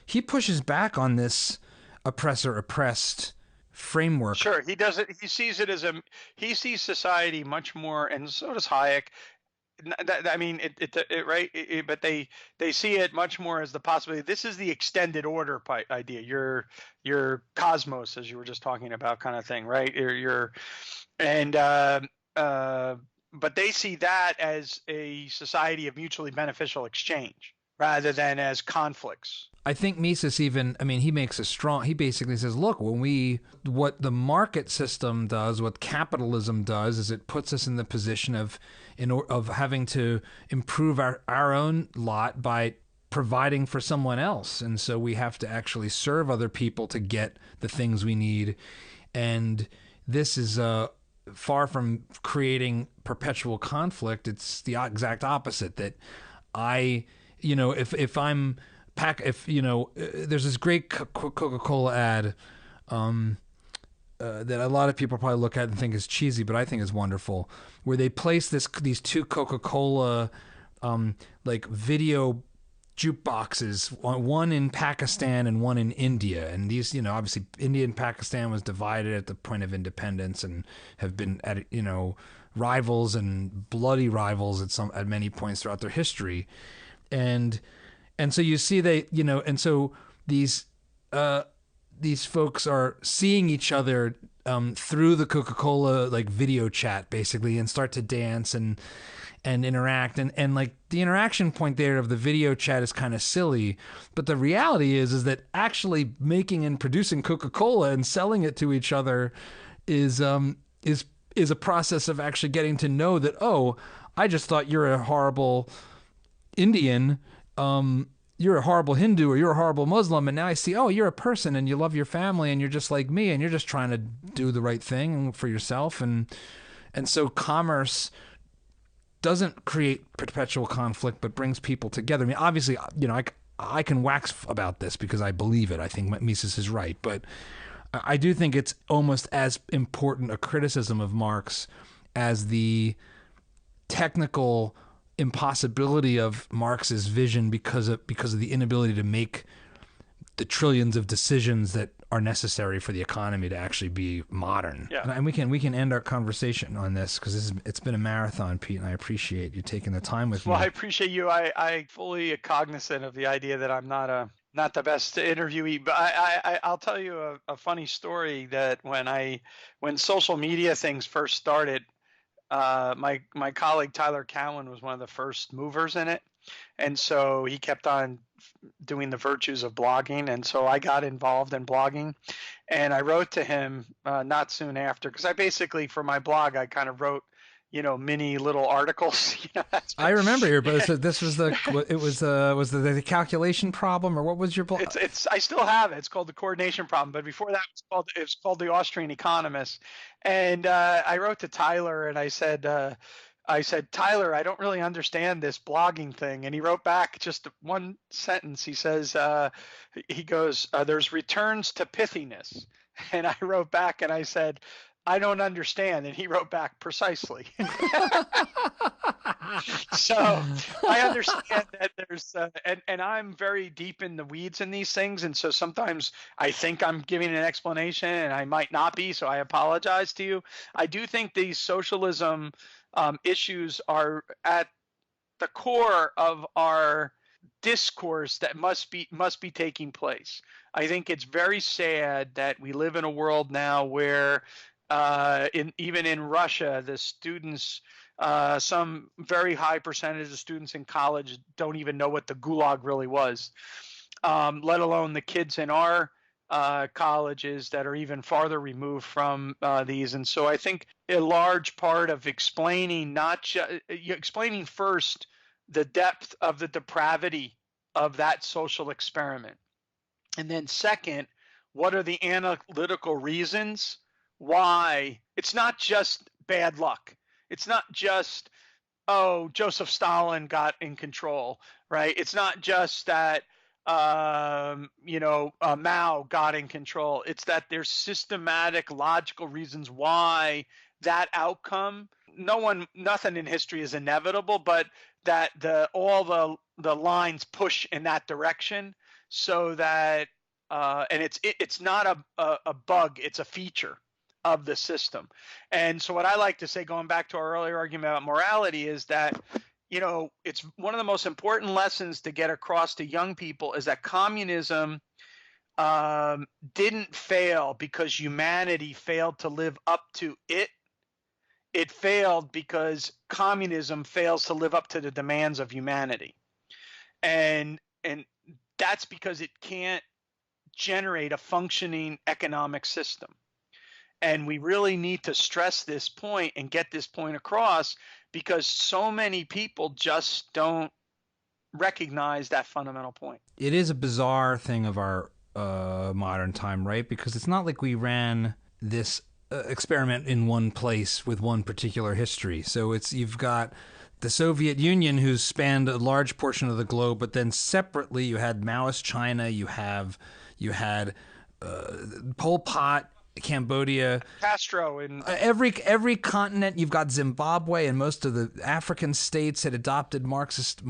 he pushes back on this oppressor-oppressed framework. Sure, he does it. He sees it as he sees society much more, and so does Hayek. I mean, but they see it much more as the possibility. This is the extended order idea. Your cosmos, as you were just talking about, kind of thing, right? But they see that as a society of mutually beneficial exchange rather than as conflicts. I think Mises he basically says, look, what the market system does, what capitalism does, is it puts us in the position of having to improve our own lot by providing for someone else. And so we have to actually serve other people to get the things we need. And this is far from creating perpetual conflict. It's the exact opposite, that there's this great Coca-Cola ad that a lot of people probably look at and think is cheesy, but I think is wonderful, where they place these two Coca-Cola like video jukeboxes, one in Pakistan and one in India. And these, obviously India and Pakistan was divided at the point of independence and have been at, rivals and bloody rivals at many points throughout their history. And so you see and so these folks are seeing each other through the Coca-Cola like video chat basically, and start to dance and interact, and like the interaction point there of the video chat is kind of silly, but the reality is that actually making and producing Coca-Cola and selling it to each other is a process of actually getting to know that, oh, I just thought you're a horrible Indian, you're a horrible Hindu, or you're a horrible Muslim, and now I see, oh, you're a person and you love your family and you're just like me and you're just trying to do the right thing for yourself, and so commerce doesn't create perpetual conflict, but brings people together. I mean, obviously, you know, I can wax about this because I believe it. I think Mises is right, but I do think it's almost as important a criticism of Marx as the technical impossibility of Marx's vision because of the inability to make the trillions of decisions that are necessary for the economy to actually be modern. Yeah. And we can end our conversation on this because it's been a marathon, Pete, and I appreciate you taking the time with me. Well, I appreciate you. I fully cognizant of the idea that I'm not the best interviewee, but I'll tell you a funny story that when social media things first started, my colleague Tyler Cowan was one of the first movers in it. And so he kept on doing the virtues of blogging. And so I got involved in blogging, and I wrote to him not soon after, because I basically, for my blog, I kind of wrote, mini little articles. I remember your, but this was was the calculation problem, or what was your blog? I still have it. It's called the coordination problem. But before that, it was called the Austrian Economist. And I wrote to Tyler and I said, Tyler, I don't really understand this blogging thing. And he wrote back just one sentence. He says, he goes, there's returns to pithiness. And I wrote back and I said, I don't understand. And he wrote back, precisely. So I understand that there's, and I'm very deep in the weeds in these things. And so sometimes I think I'm giving an explanation and I might not be. So I apologize to you. I do think these socialism issues are at the core of our discourse that must be taking place. I think it's very sad that we live in a world now where even in Russia, the students, some very high percentage of students in college don't even know what the Gulag really was, let alone the kids in our colleges that are even farther removed from these. And so I think a large part of explaining, explaining first the depth of the depravity of that social experiment. And then second, what are the analytical reasons why it's not just bad luck. It's not just, oh, Joseph Stalin got in control, right? It's not just that, Mao got in control. It's that there's systematic, logical reasons why that outcome, nothing in history is inevitable, but that all the lines push in that direction, so that, and it's not a bug, it's a feature of the system. And so what I like to say, going back to our earlier argument about morality, is that, it's one of the most important lessons to get across to young people is that communism didn't fail because humanity failed to live up to it. It failed because communism fails to live up to the demands of humanity. And that's because it can't generate a functioning economic system. And we really need to stress this point and get this point across, because so many people just don't recognize that fundamental point. It is a bizarre thing of our modern time, right? Because it's not like we ran this experiment in one place with one particular history. So you've got the Soviet Union, who's spanned a large portion of the globe, but then separately you had Maoist China, you had Pol Pot, Cambodia, Castro, and every continent. You've got Zimbabwe, and most of the African states had adopted Marxist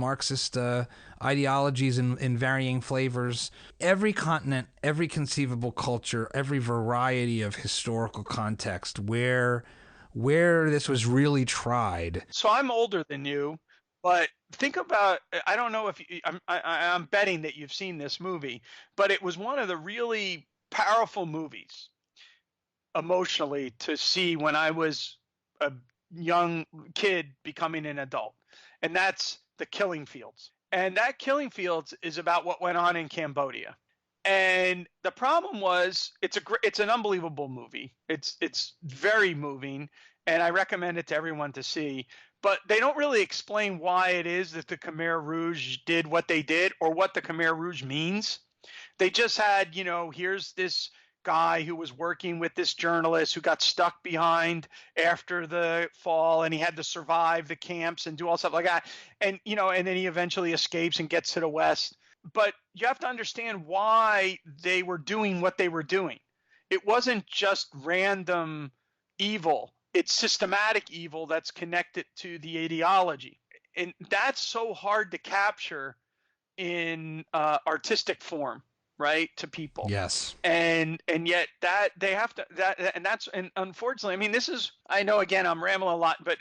ideologies in varying flavors. Every continent, every conceivable culture, every variety of historical context where this was really tried. So I'm older than you, but think about, I don't know if I'm betting that you've seen this movie, but it was one of the really powerful movies emotionally to see when I was a young kid becoming an adult. And that's The Killing Fields. And that Killing Fields is about what went on in Cambodia. And the problem was, it's an unbelievable movie. It's very moving, and I recommend it to everyone to see. But they don't really explain why it is that the Khmer Rouge did what they did, or what the Khmer Rouge means. They just had, here's this guy who was working with this journalist who got stuck behind after the fall, and he had to survive the camps and do all stuff like that. And, and then he eventually escapes and gets to the West. But you have to understand why they were doing what they were doing. It wasn't just random evil. It's systematic evil that's connected to the ideology. And that's so hard to capture in artistic form, right, to people. Yes. And yet that they have to, and unfortunately, I mean, this is, I know, again, I'm rambling a lot, but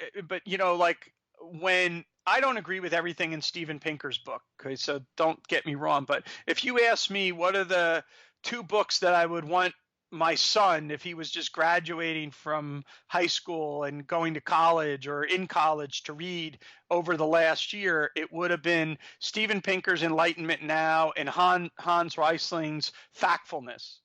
like, when I don't agree with everything in Steven Pinker's book, okay, so don't get me wrong, but if you ask me what are the 2 books that I would want my son, if he was just graduating from high school and going to college or in college, to read over the last year, it would have been Steven Pinker's Enlightenment Now and Hans Reisling's Factfulness.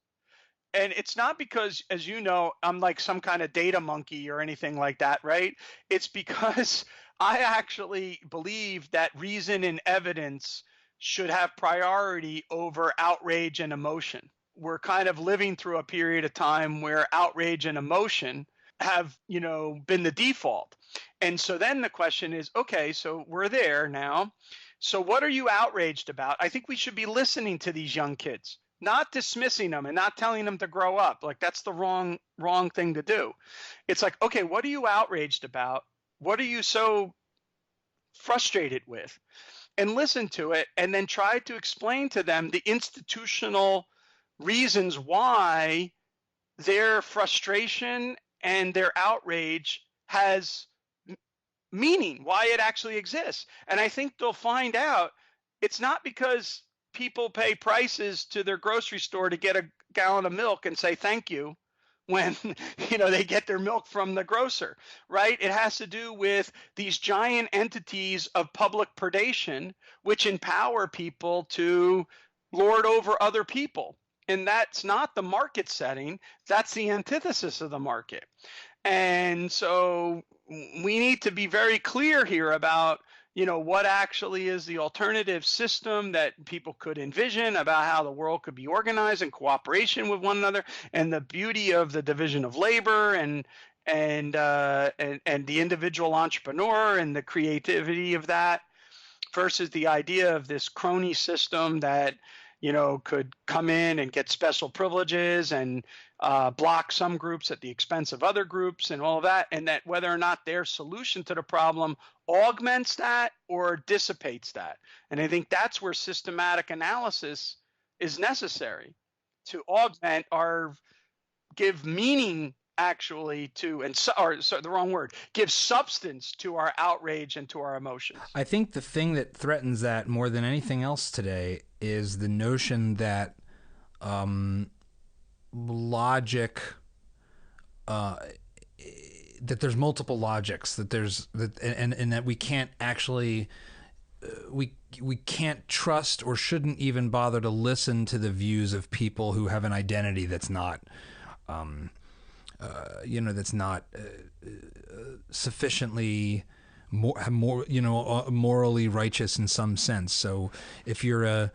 And it's not because, as you know, I'm like some kind of data monkey or anything like that, right? It's because I actually believe that reason and evidence should have priority over outrage and emotion. We're kind of living through a period of time where outrage and emotion have, been the default. And so then the question is, okay, so we're there now. So what are you outraged about? I think we should be listening to these young kids, not dismissing them and not telling them to grow up. Like, that's the wrong thing to do. It's like, okay, what are you outraged about? What are you so frustrated with? And listen to it, and then try to explain to them the institutional reasons why their frustration and their outrage has meaning, why it actually exists. And I think they'll find out it's not because people pay prices to their grocery store to get a gallon of milk and say thank you when they get their milk from the grocer, right? It has to do with these giant entities of public predation which empower people to lord over other people. And that's not the market setting, that's the antithesis of the market. And so we need to be very clear here about what actually is the alternative system that people could envision, about how the world could be organized in cooperation with one another, and the beauty of the division of labor and the individual entrepreneur and the creativity of that, versus the idea of this crony system that could come in and get special privileges and block some groups at the expense of other groups and all of that, and that whether or not their solution to the problem augments that or dissipates that. And I think that's where systematic analysis is necessary to augment or give meaning actually to, give substance to our outrage and to our emotions. I think the thing that threatens that more than anything else today is the notion that logic, that there's multiple logics, and that we can't actually, we can't trust or shouldn't even bother to listen to the views of people who have an identity that's not, that's not sufficiently morally righteous in some sense. So if you're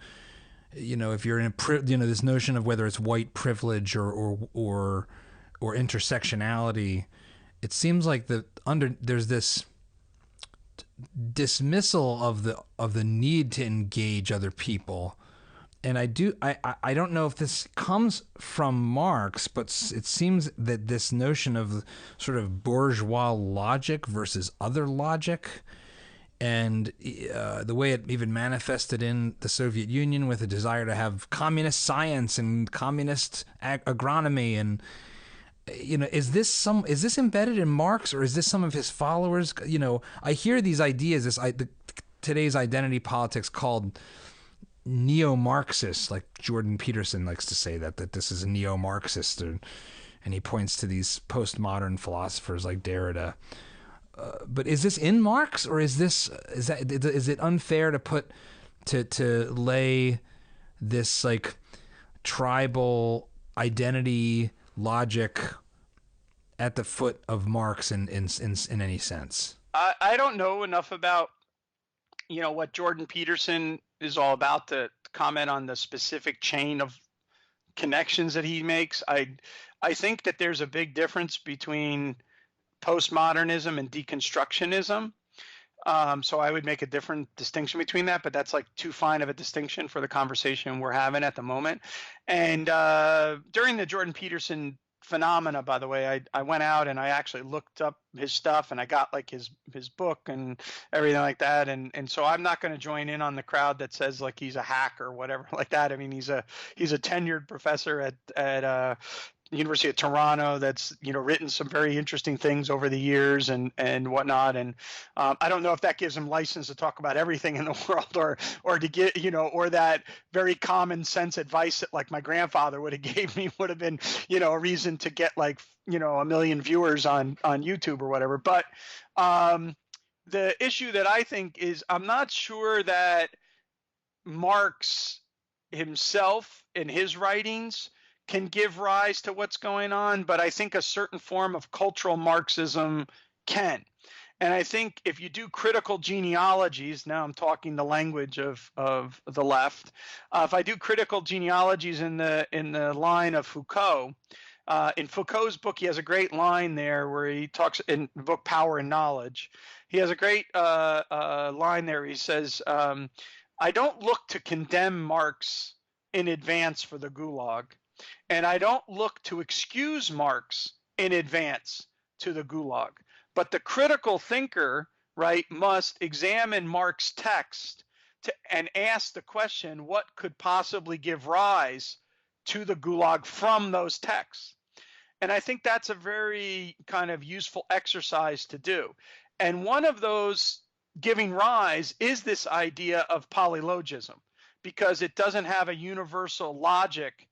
this notion of whether it's white privilege or intersectionality, it seems like there's this dismissal of the need to engage other people. And I don't know if this comes from Marx, but it seems that this notion of sort of bourgeois logic versus other logic, and the way it even manifested in the Soviet Union with a desire to have communist science and communist agronomy, and is this embedded in Marx, or is this some of his followers? I hear these ideas, today's identity politics called neo-Marxist, like Jordan Peterson likes to say that this is a neo-Marxist, and he points to these postmodern philosophers like Derrida. But is this in Marx, or is it unfair to lay this like tribal identity logic at the foot of Marx in any sense? I don't know enough about what Jordan Peterson is all about to comment on the specific chain of connections that he makes. I think that there's a big difference between postmodernism and deconstructionism. So I would make a different distinction between that, but that's like too fine of a distinction for the conversation we're having at the moment. And during the Jordan Peterson phenomena, by the way, I went out and I actually looked up his stuff, and I got like his book and everything like that. And so I'm not going to join in on the crowd that says like he's a hack or whatever like that. I mean, he's a tenured professor at University of Toronto that's written some very interesting things over the years and whatnot, and I don't know if that gives him license to talk about everything in the world or to get or that very common sense advice that like my grandfather would have gave me would have been a reason to get like 1 million viewers on YouTube or whatever. But the issue that I think is I'm not sure that Marx himself in his writings can give rise to what's going on, but I think a certain form of cultural Marxism can. And I think if you do critical genealogies, now I'm talking the language of the left, if I do critical genealogies in the line of Foucault, in Foucault's book, he has a great line there where he talks in the book Power and Knowledge. He has a great line there. He says, I don't look to condemn Marx in advance for the Gulag, and I don't look to excuse Marx in advance to the Gulag. But the critical thinker, right, must examine Marx's text and ask the question, what could possibly give rise to the Gulag from those texts? And I think that's a very kind of useful exercise to do. And one of those giving rise is this idea of polylogism, because it doesn't have a universal logic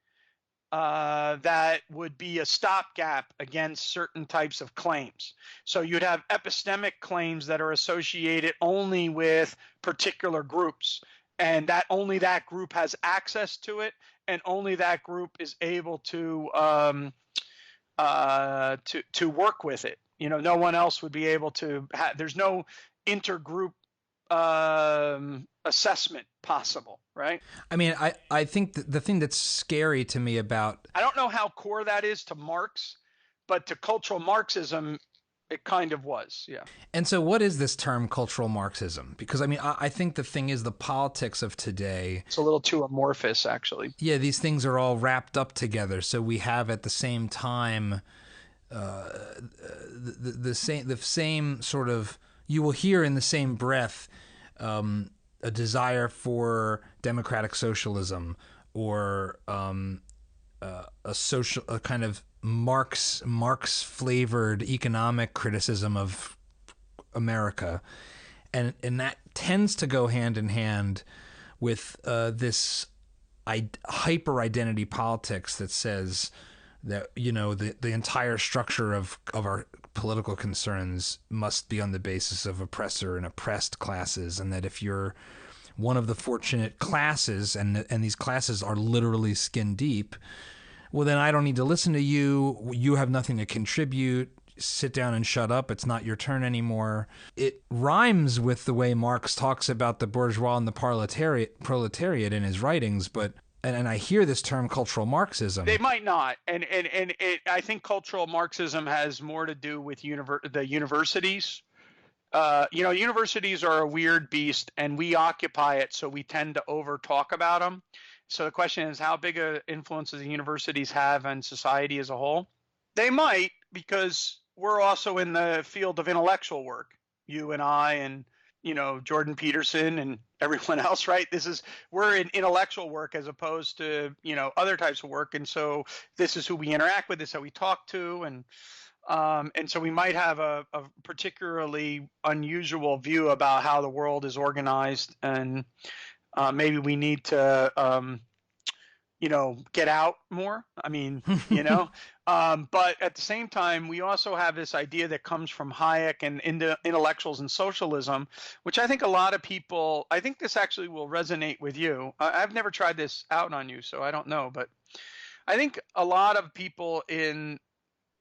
that would be a stopgap against certain types of claims. So you'd have epistemic claims that are associated only with particular groups, and that only that group has access to it, and only that group is able to work with it. No one else would be able to. There's no intergroup assessment possible, right? I mean, I think the thing that's scary to me about... I don't know how core that is to Marx, but to cultural Marxism, it kind of was, yeah. And so what is this term cultural Marxism? Because, I mean, I think the thing is the politics of today... It's a little too amorphous, actually. Yeah, these things are all wrapped up together. So we have at the same time the same sort of... You will hear in the same breath a desire for democratic socialism or a kind of Marx flavored economic criticism of America, and that tends to go hand in hand with this hyper identity politics that says that the entire structure of our political concerns must be on the basis of oppressor and oppressed classes, and that if you're one of the fortunate classes and these classes are literally skin deep, well, then I don't need to listen to you. You have nothing to contribute. Sit down and shut up. It's not your turn anymore. It rhymes with the way Marx talks about the bourgeois and the proletariat in his writings, but and I hear this term cultural Marxism. They might not, and I think cultural Marxism has more to do with the universities. Universities are a weird beast, and we occupy it, so we tend to over talk about them. So the question is, how big an influence do the universities have on society as a whole? They might, because we're also in the field of intellectual work. You and I and Jordan Peterson and everyone else, right? We're in intellectual work as opposed to, other types of work. And so this is who we interact with, this is how we talk to. And And so we might have a particularly unusual view about how the world is organized, and maybe we need to get out more. I mean, but at the same time, we also have this idea that comes from Hayek and intellectuals and socialism, which I think a lot of people, I think this actually will resonate with you. I've never tried this out on you, so I don't know, but I think a lot of people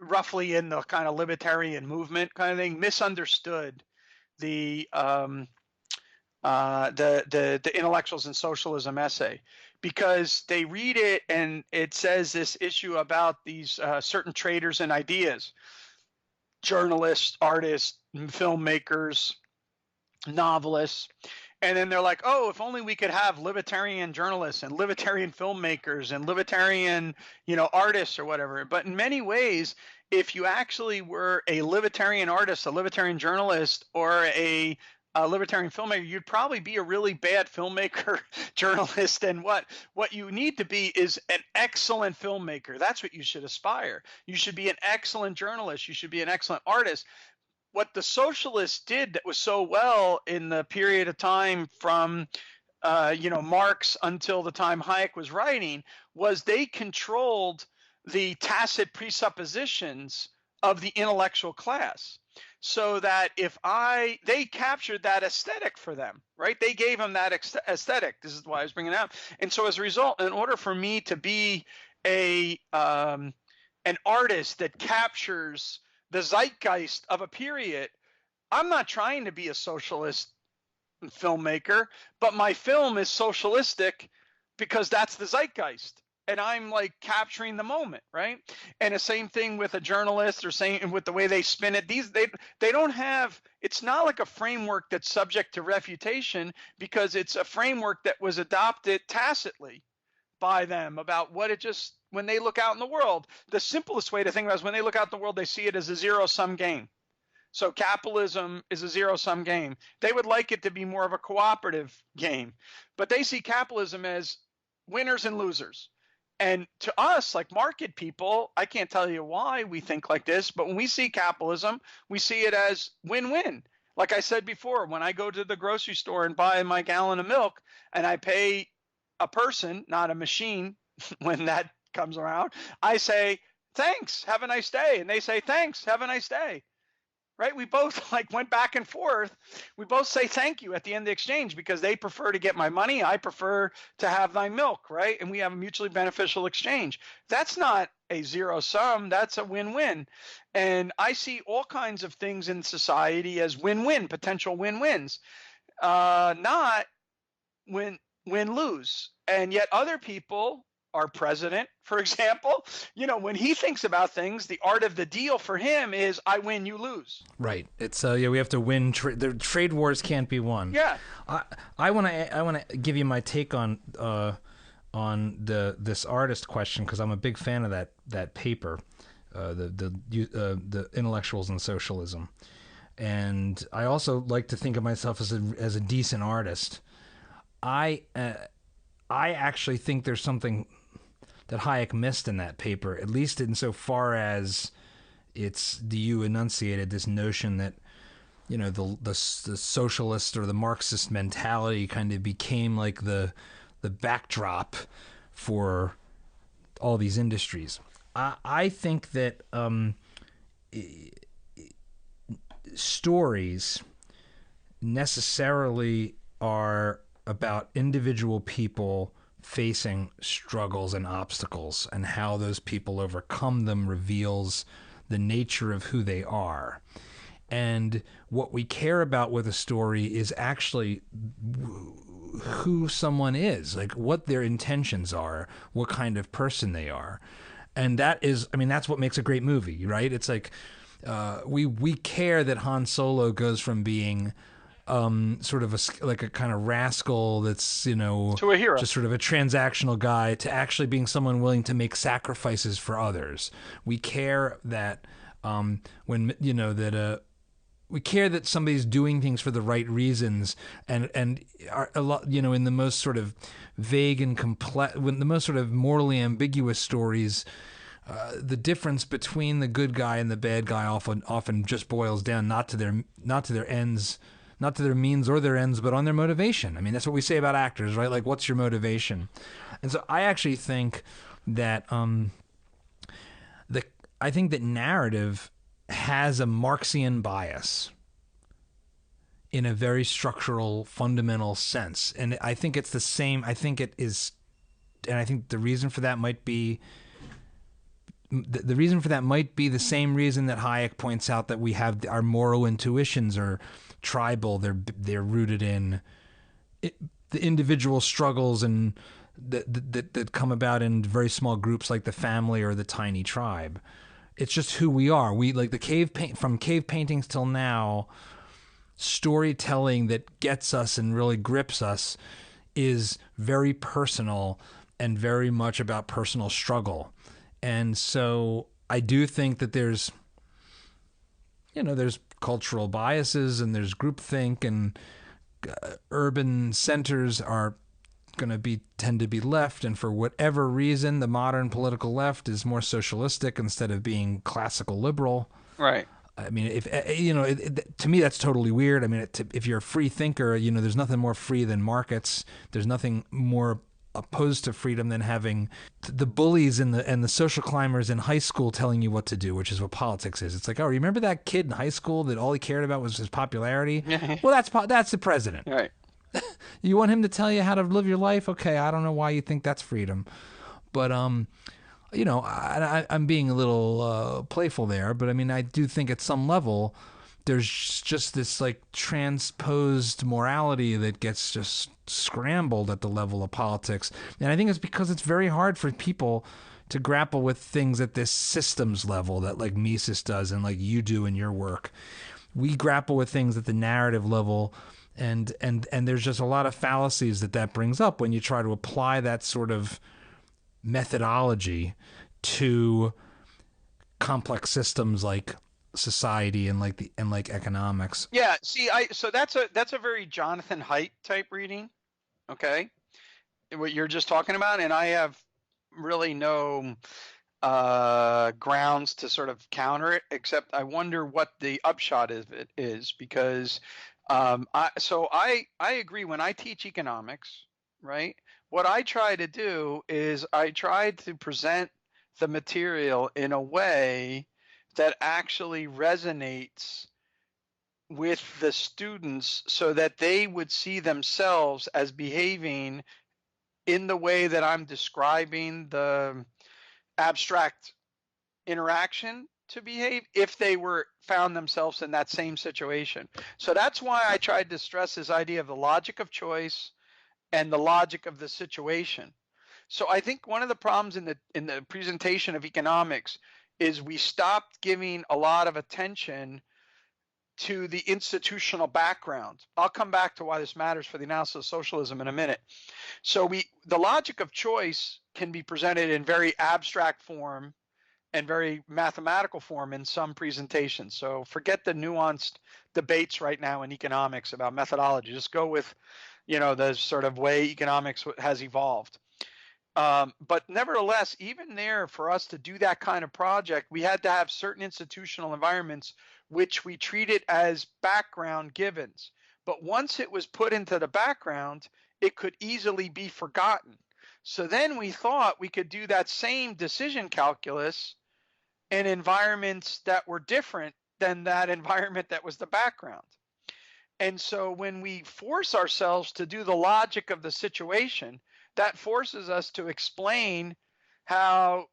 roughly in the kind of libertarian movement kind of thing misunderstood the intellectuals and socialism essay, because they read it and it says this issue about these certain traders and ideas, journalists, artists, filmmakers, novelists. And then they're like, oh, if only we could have libertarian journalists and libertarian filmmakers and libertarian, artists or whatever. But in many ways, if you actually were a libertarian artist, a libertarian journalist, or a libertarian filmmaker, you'd probably be a really bad filmmaker, journalist, and what you need to be is an excellent filmmaker. That's what you should aspire. You should be an excellent journalist. You should be an excellent artist. What the socialists did that was so well in the period of time from Marx until the time Hayek was writing was they controlled the tacit presuppositions of the intellectual class. So that they captured that aesthetic for them, right? They gave them that aesthetic. This is why I was bringing it up. And so as a result, in order for me to be an artist that captures the zeitgeist of a period, I'm not trying to be a socialist filmmaker, but my film is socialistic because that's the zeitgeist. And I'm like capturing the moment, right? And the same thing with a journalist, or same with the way they spin it. They don't have, it's not like a framework that's subject to refutation, because it's a framework that was adopted tacitly by them about what it just, when they look out in the world, the simplest way to think about it is when they look out in the world, they see it as a zero-sum game. So capitalism is a zero-sum game. They would like it to be more of a cooperative game, but they see capitalism as winners and losers. And to us, like market people, I can't tell you why we think like this, but when we see capitalism, we see it as win-win. Like I said before, when I go to the grocery store and buy my gallon of milk and I pay a person, not a machine, when that comes around, I say, thanks, have a nice day. And they say, thanks, have a nice day. Right? We both went back and forth. We both say thank you at the end of the exchange because they prefer to get my money. I prefer to have thy milk, right? And we have a mutually beneficial exchange. That's not a zero sum. That's a win-win. And I see all kinds of things in society as win-win, potential win-wins, not win-lose. And yet other people, our president, for example, when he thinks about things, the art of the deal for him is I win, you lose. Right. It's we have to win. The trade wars can't be won. Yeah. I want to give you my take on this artist question, because I'm a big fan of that paper, the intellectuals and socialism, and I also like to think of myself as a decent artist. I actually think there's something that Hayek missed in that paper, at least insofar as you enunciated this notion that, the socialist or the Marxist mentality kind of became like the backdrop for all these industries. I think that stories necessarily are about individual people facing struggles and obstacles, and how those people overcome them reveals the nature of who they are. And what we care about with a story is actually who someone is, like what their intentions are, what kind of person they are. And that's what makes a great movie, right? It's like we care that Han Solo goes from being sort of a kind of rascal that's, to a hero, just sort of a transactional guy, to actually being someone willing to make sacrifices for others. We care that we care that somebody's doing things for the right reasons, and are a lot, in the most sort of vague and complex, when the most sort of morally ambiguous stories, the difference between the good guy and the bad guy often just boils down not to their ends, not to their means or their ends, but on their motivation. I mean, that's what we say about actors, right? Like, what's your motivation? And so I actually think that I think that narrative has a Marxian bias in a very structural, fundamental sense. And I think it's the same. I think it is, and I think the reason for that might be the same reason that Hayek points out that we have our moral intuitions are tribal. They're rooted in the individual struggles and that come about in very small groups like the family or the tiny tribe. It's just who we are. We like from cave paintings till now, storytelling that gets us and really grips us is very personal and very much about personal struggle. And so I do think that there's cultural biases and there's groupthink, and urban centers are going to tend to be left, and for whatever reason the modern political left is more socialistic instead of being classical liberal. Right. I mean, if to me that's totally weird. I mean, if you're a free thinker, there's nothing more free than markets. There's nothing more opposed to freedom than having the bullies and the social climbers in high school telling you what to do, which is what politics is. It's like, oh, remember that kid in high school that all he cared about was his popularity? Well, that's the president. Right. You want him to tell you how to live your life? Okay, I don't know why you think that's freedom, but I'm being a little playful there. But I mean, I do think at some level there's just this like transposed morality that gets just scrambled at the level of politics, and I think it's because it's very hard for people to grapple with things at this systems level that like Mises does and like you do in your work. We grapple with things at the narrative level. And there's just a lot of fallacies that brings up when you try to apply that sort of methodology to complex systems like society and like economics. Yeah. See, so that's a very Jonathan Haidt type reading. Okay, what you're just talking about, and I have really no grounds to sort of counter it, except I wonder what the upshot of it is, because I agree. When I teach economics, right, what I try to do is I try to present the material in a way that actually resonates with the students so that they would see themselves as behaving in the way that I'm describing the abstract interaction to behave if they found themselves in that same situation. So that's why I tried to stress this idea of the logic of choice and the logic of the situation. So I think one of the problems in the presentation of economics is we stopped giving a lot of attention to the institutional background. I'll come back to why this matters for the analysis of socialism in a minute. So the logic of choice can be presented in very abstract form and very mathematical form in some presentations. So forget the nuanced debates right now in economics about methodology. Just go with, the sort of way economics has evolved. But nevertheless, even there, for us to do that kind of project, we had to have certain institutional environments which we treated as background givens. But once it was put into the background, it could easily be forgotten. So then we thought we could do that same decision calculus in environments that were different than that environment that was the background. And so when we force ourselves to do the logic of the situation, that forces us to explain how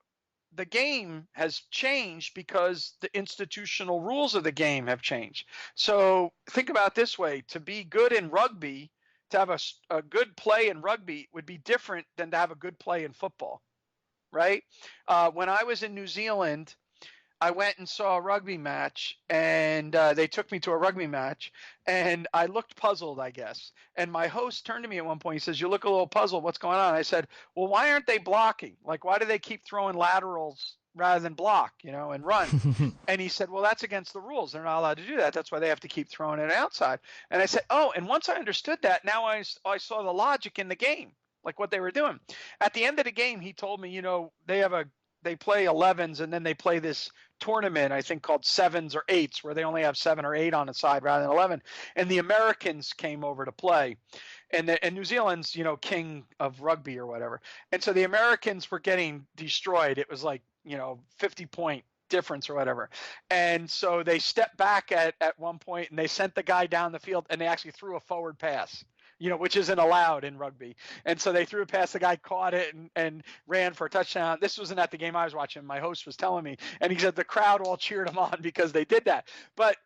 the game has changed because the institutional rules of the game have changed. So think about it this way: to be good in rugby, to have a good play in rugby would be different than to have a good play in football, right? When I was in New Zealand, I went and saw a rugby match, and they took me to a rugby match, and I looked puzzled, I guess. And my host turned to me at one point. He says, "You look a little puzzled. What's going on?" I said, "Well, why aren't they blocking? Like, why do they keep throwing laterals rather than block, and run?" And he said, "Well, that's against the rules. They're not allowed to do that. That's why they have to keep throwing it outside." And I said, "Oh," and once I understood that, now I saw the logic in the game, like what they were doing. At the end of the game, he told me, they have a they play 11s, and then they play this tournament, I think called 7s or 8s, where they only have 7 or 8 on the side rather than 11. And the Americans came over to play, and New Zealand's, king of rugby or whatever. And so the Americans were getting destroyed. It was like, 50-point difference or whatever. And so they stepped back at one point, and they sent the guy down the field, and they actually threw a forward pass, which isn't allowed in rugby. And so they threw it past, the guy caught it and ran for a touchdown. This wasn't at the game I was watching. My host was telling me, and he said the crowd all cheered him on because they did that. But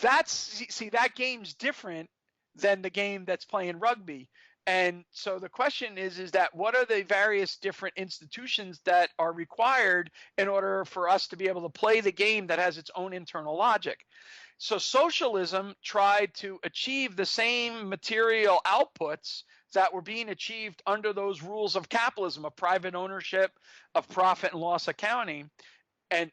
that game's different than the game that's playing rugby. And so the question is that what are the various different institutions that are required in order for us to be able to play the game that has its own internal logic? So socialism tried to achieve the same material outputs that were being achieved under those rules of capitalism, of private ownership, of profit and loss accounting, and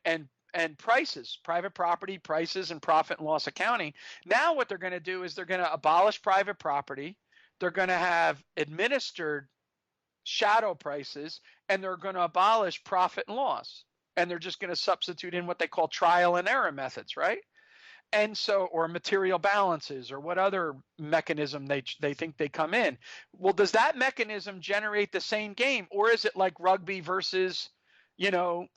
prices, private property prices, and profit and loss accounting. Now what they're going to do is they're going to abolish private property. They're going to have administered shadow prices, and they're going to abolish profit and loss. And they're just going to substitute in what they call trial and error methods, right? And so, or material balances, or what other mechanism they think they come in. Well, does that mechanism generate the same game, or is it like rugby versus,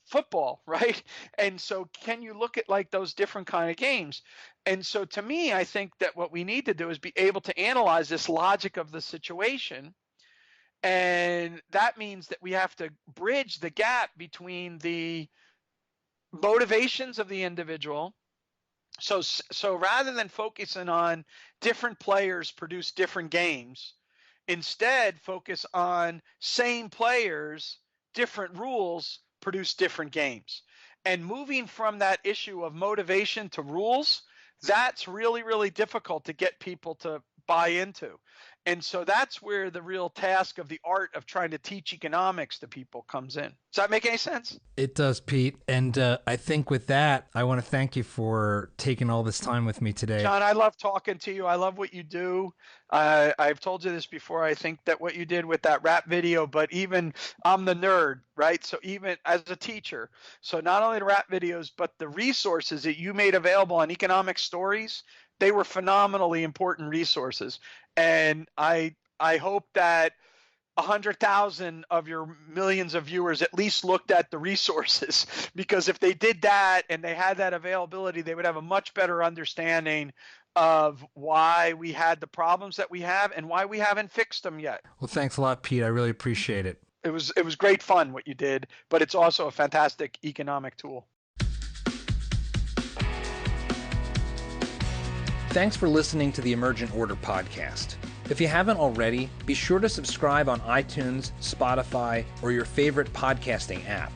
football, right? And so can you look at like those different kind of games? And so to me, I think that what we need to do is be able to analyze this logic of the situation. And that means that we have to bridge the gap between the motivations of the individual. So rather than focusing on different players produce different games, instead focus on same players, different rules produce different games. And moving from that issue of motivation to rules, that's really, really difficult to get people to buy into. And so that's where the real task of the art of trying to teach economics to people comes in. Does that make any sense? It does, Pete. And I think with that, I want to thank you for taking all this time with me today. John, I love talking to you. I love what you do. I've told you this before. I think that what you did with that rap video, but even I'm the nerd, right? So even as a teacher, so not only the rap videos, but the resources that you made available on Economic Stories, they were phenomenally important resources. And I hope that 100,000 of your millions of viewers at least looked at the resources, because if they did that and they had that availability, they would have a much better understanding of why we had the problems that we have and why we haven't fixed them yet. Well, thanks a lot, Pete. I really appreciate it. It was great fun what you did, but it's also a fantastic economic tool. Thanks for listening to the Emergent Order podcast. If you haven't already, be sure to subscribe on iTunes, Spotify, or your favorite podcasting app.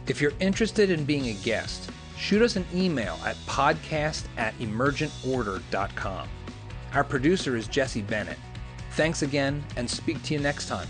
If you're interested in being a guest, shoot us an email at podcast@emergentorder.com. Our producer is Jesse Bennett. Thanks again, and speak to you next time.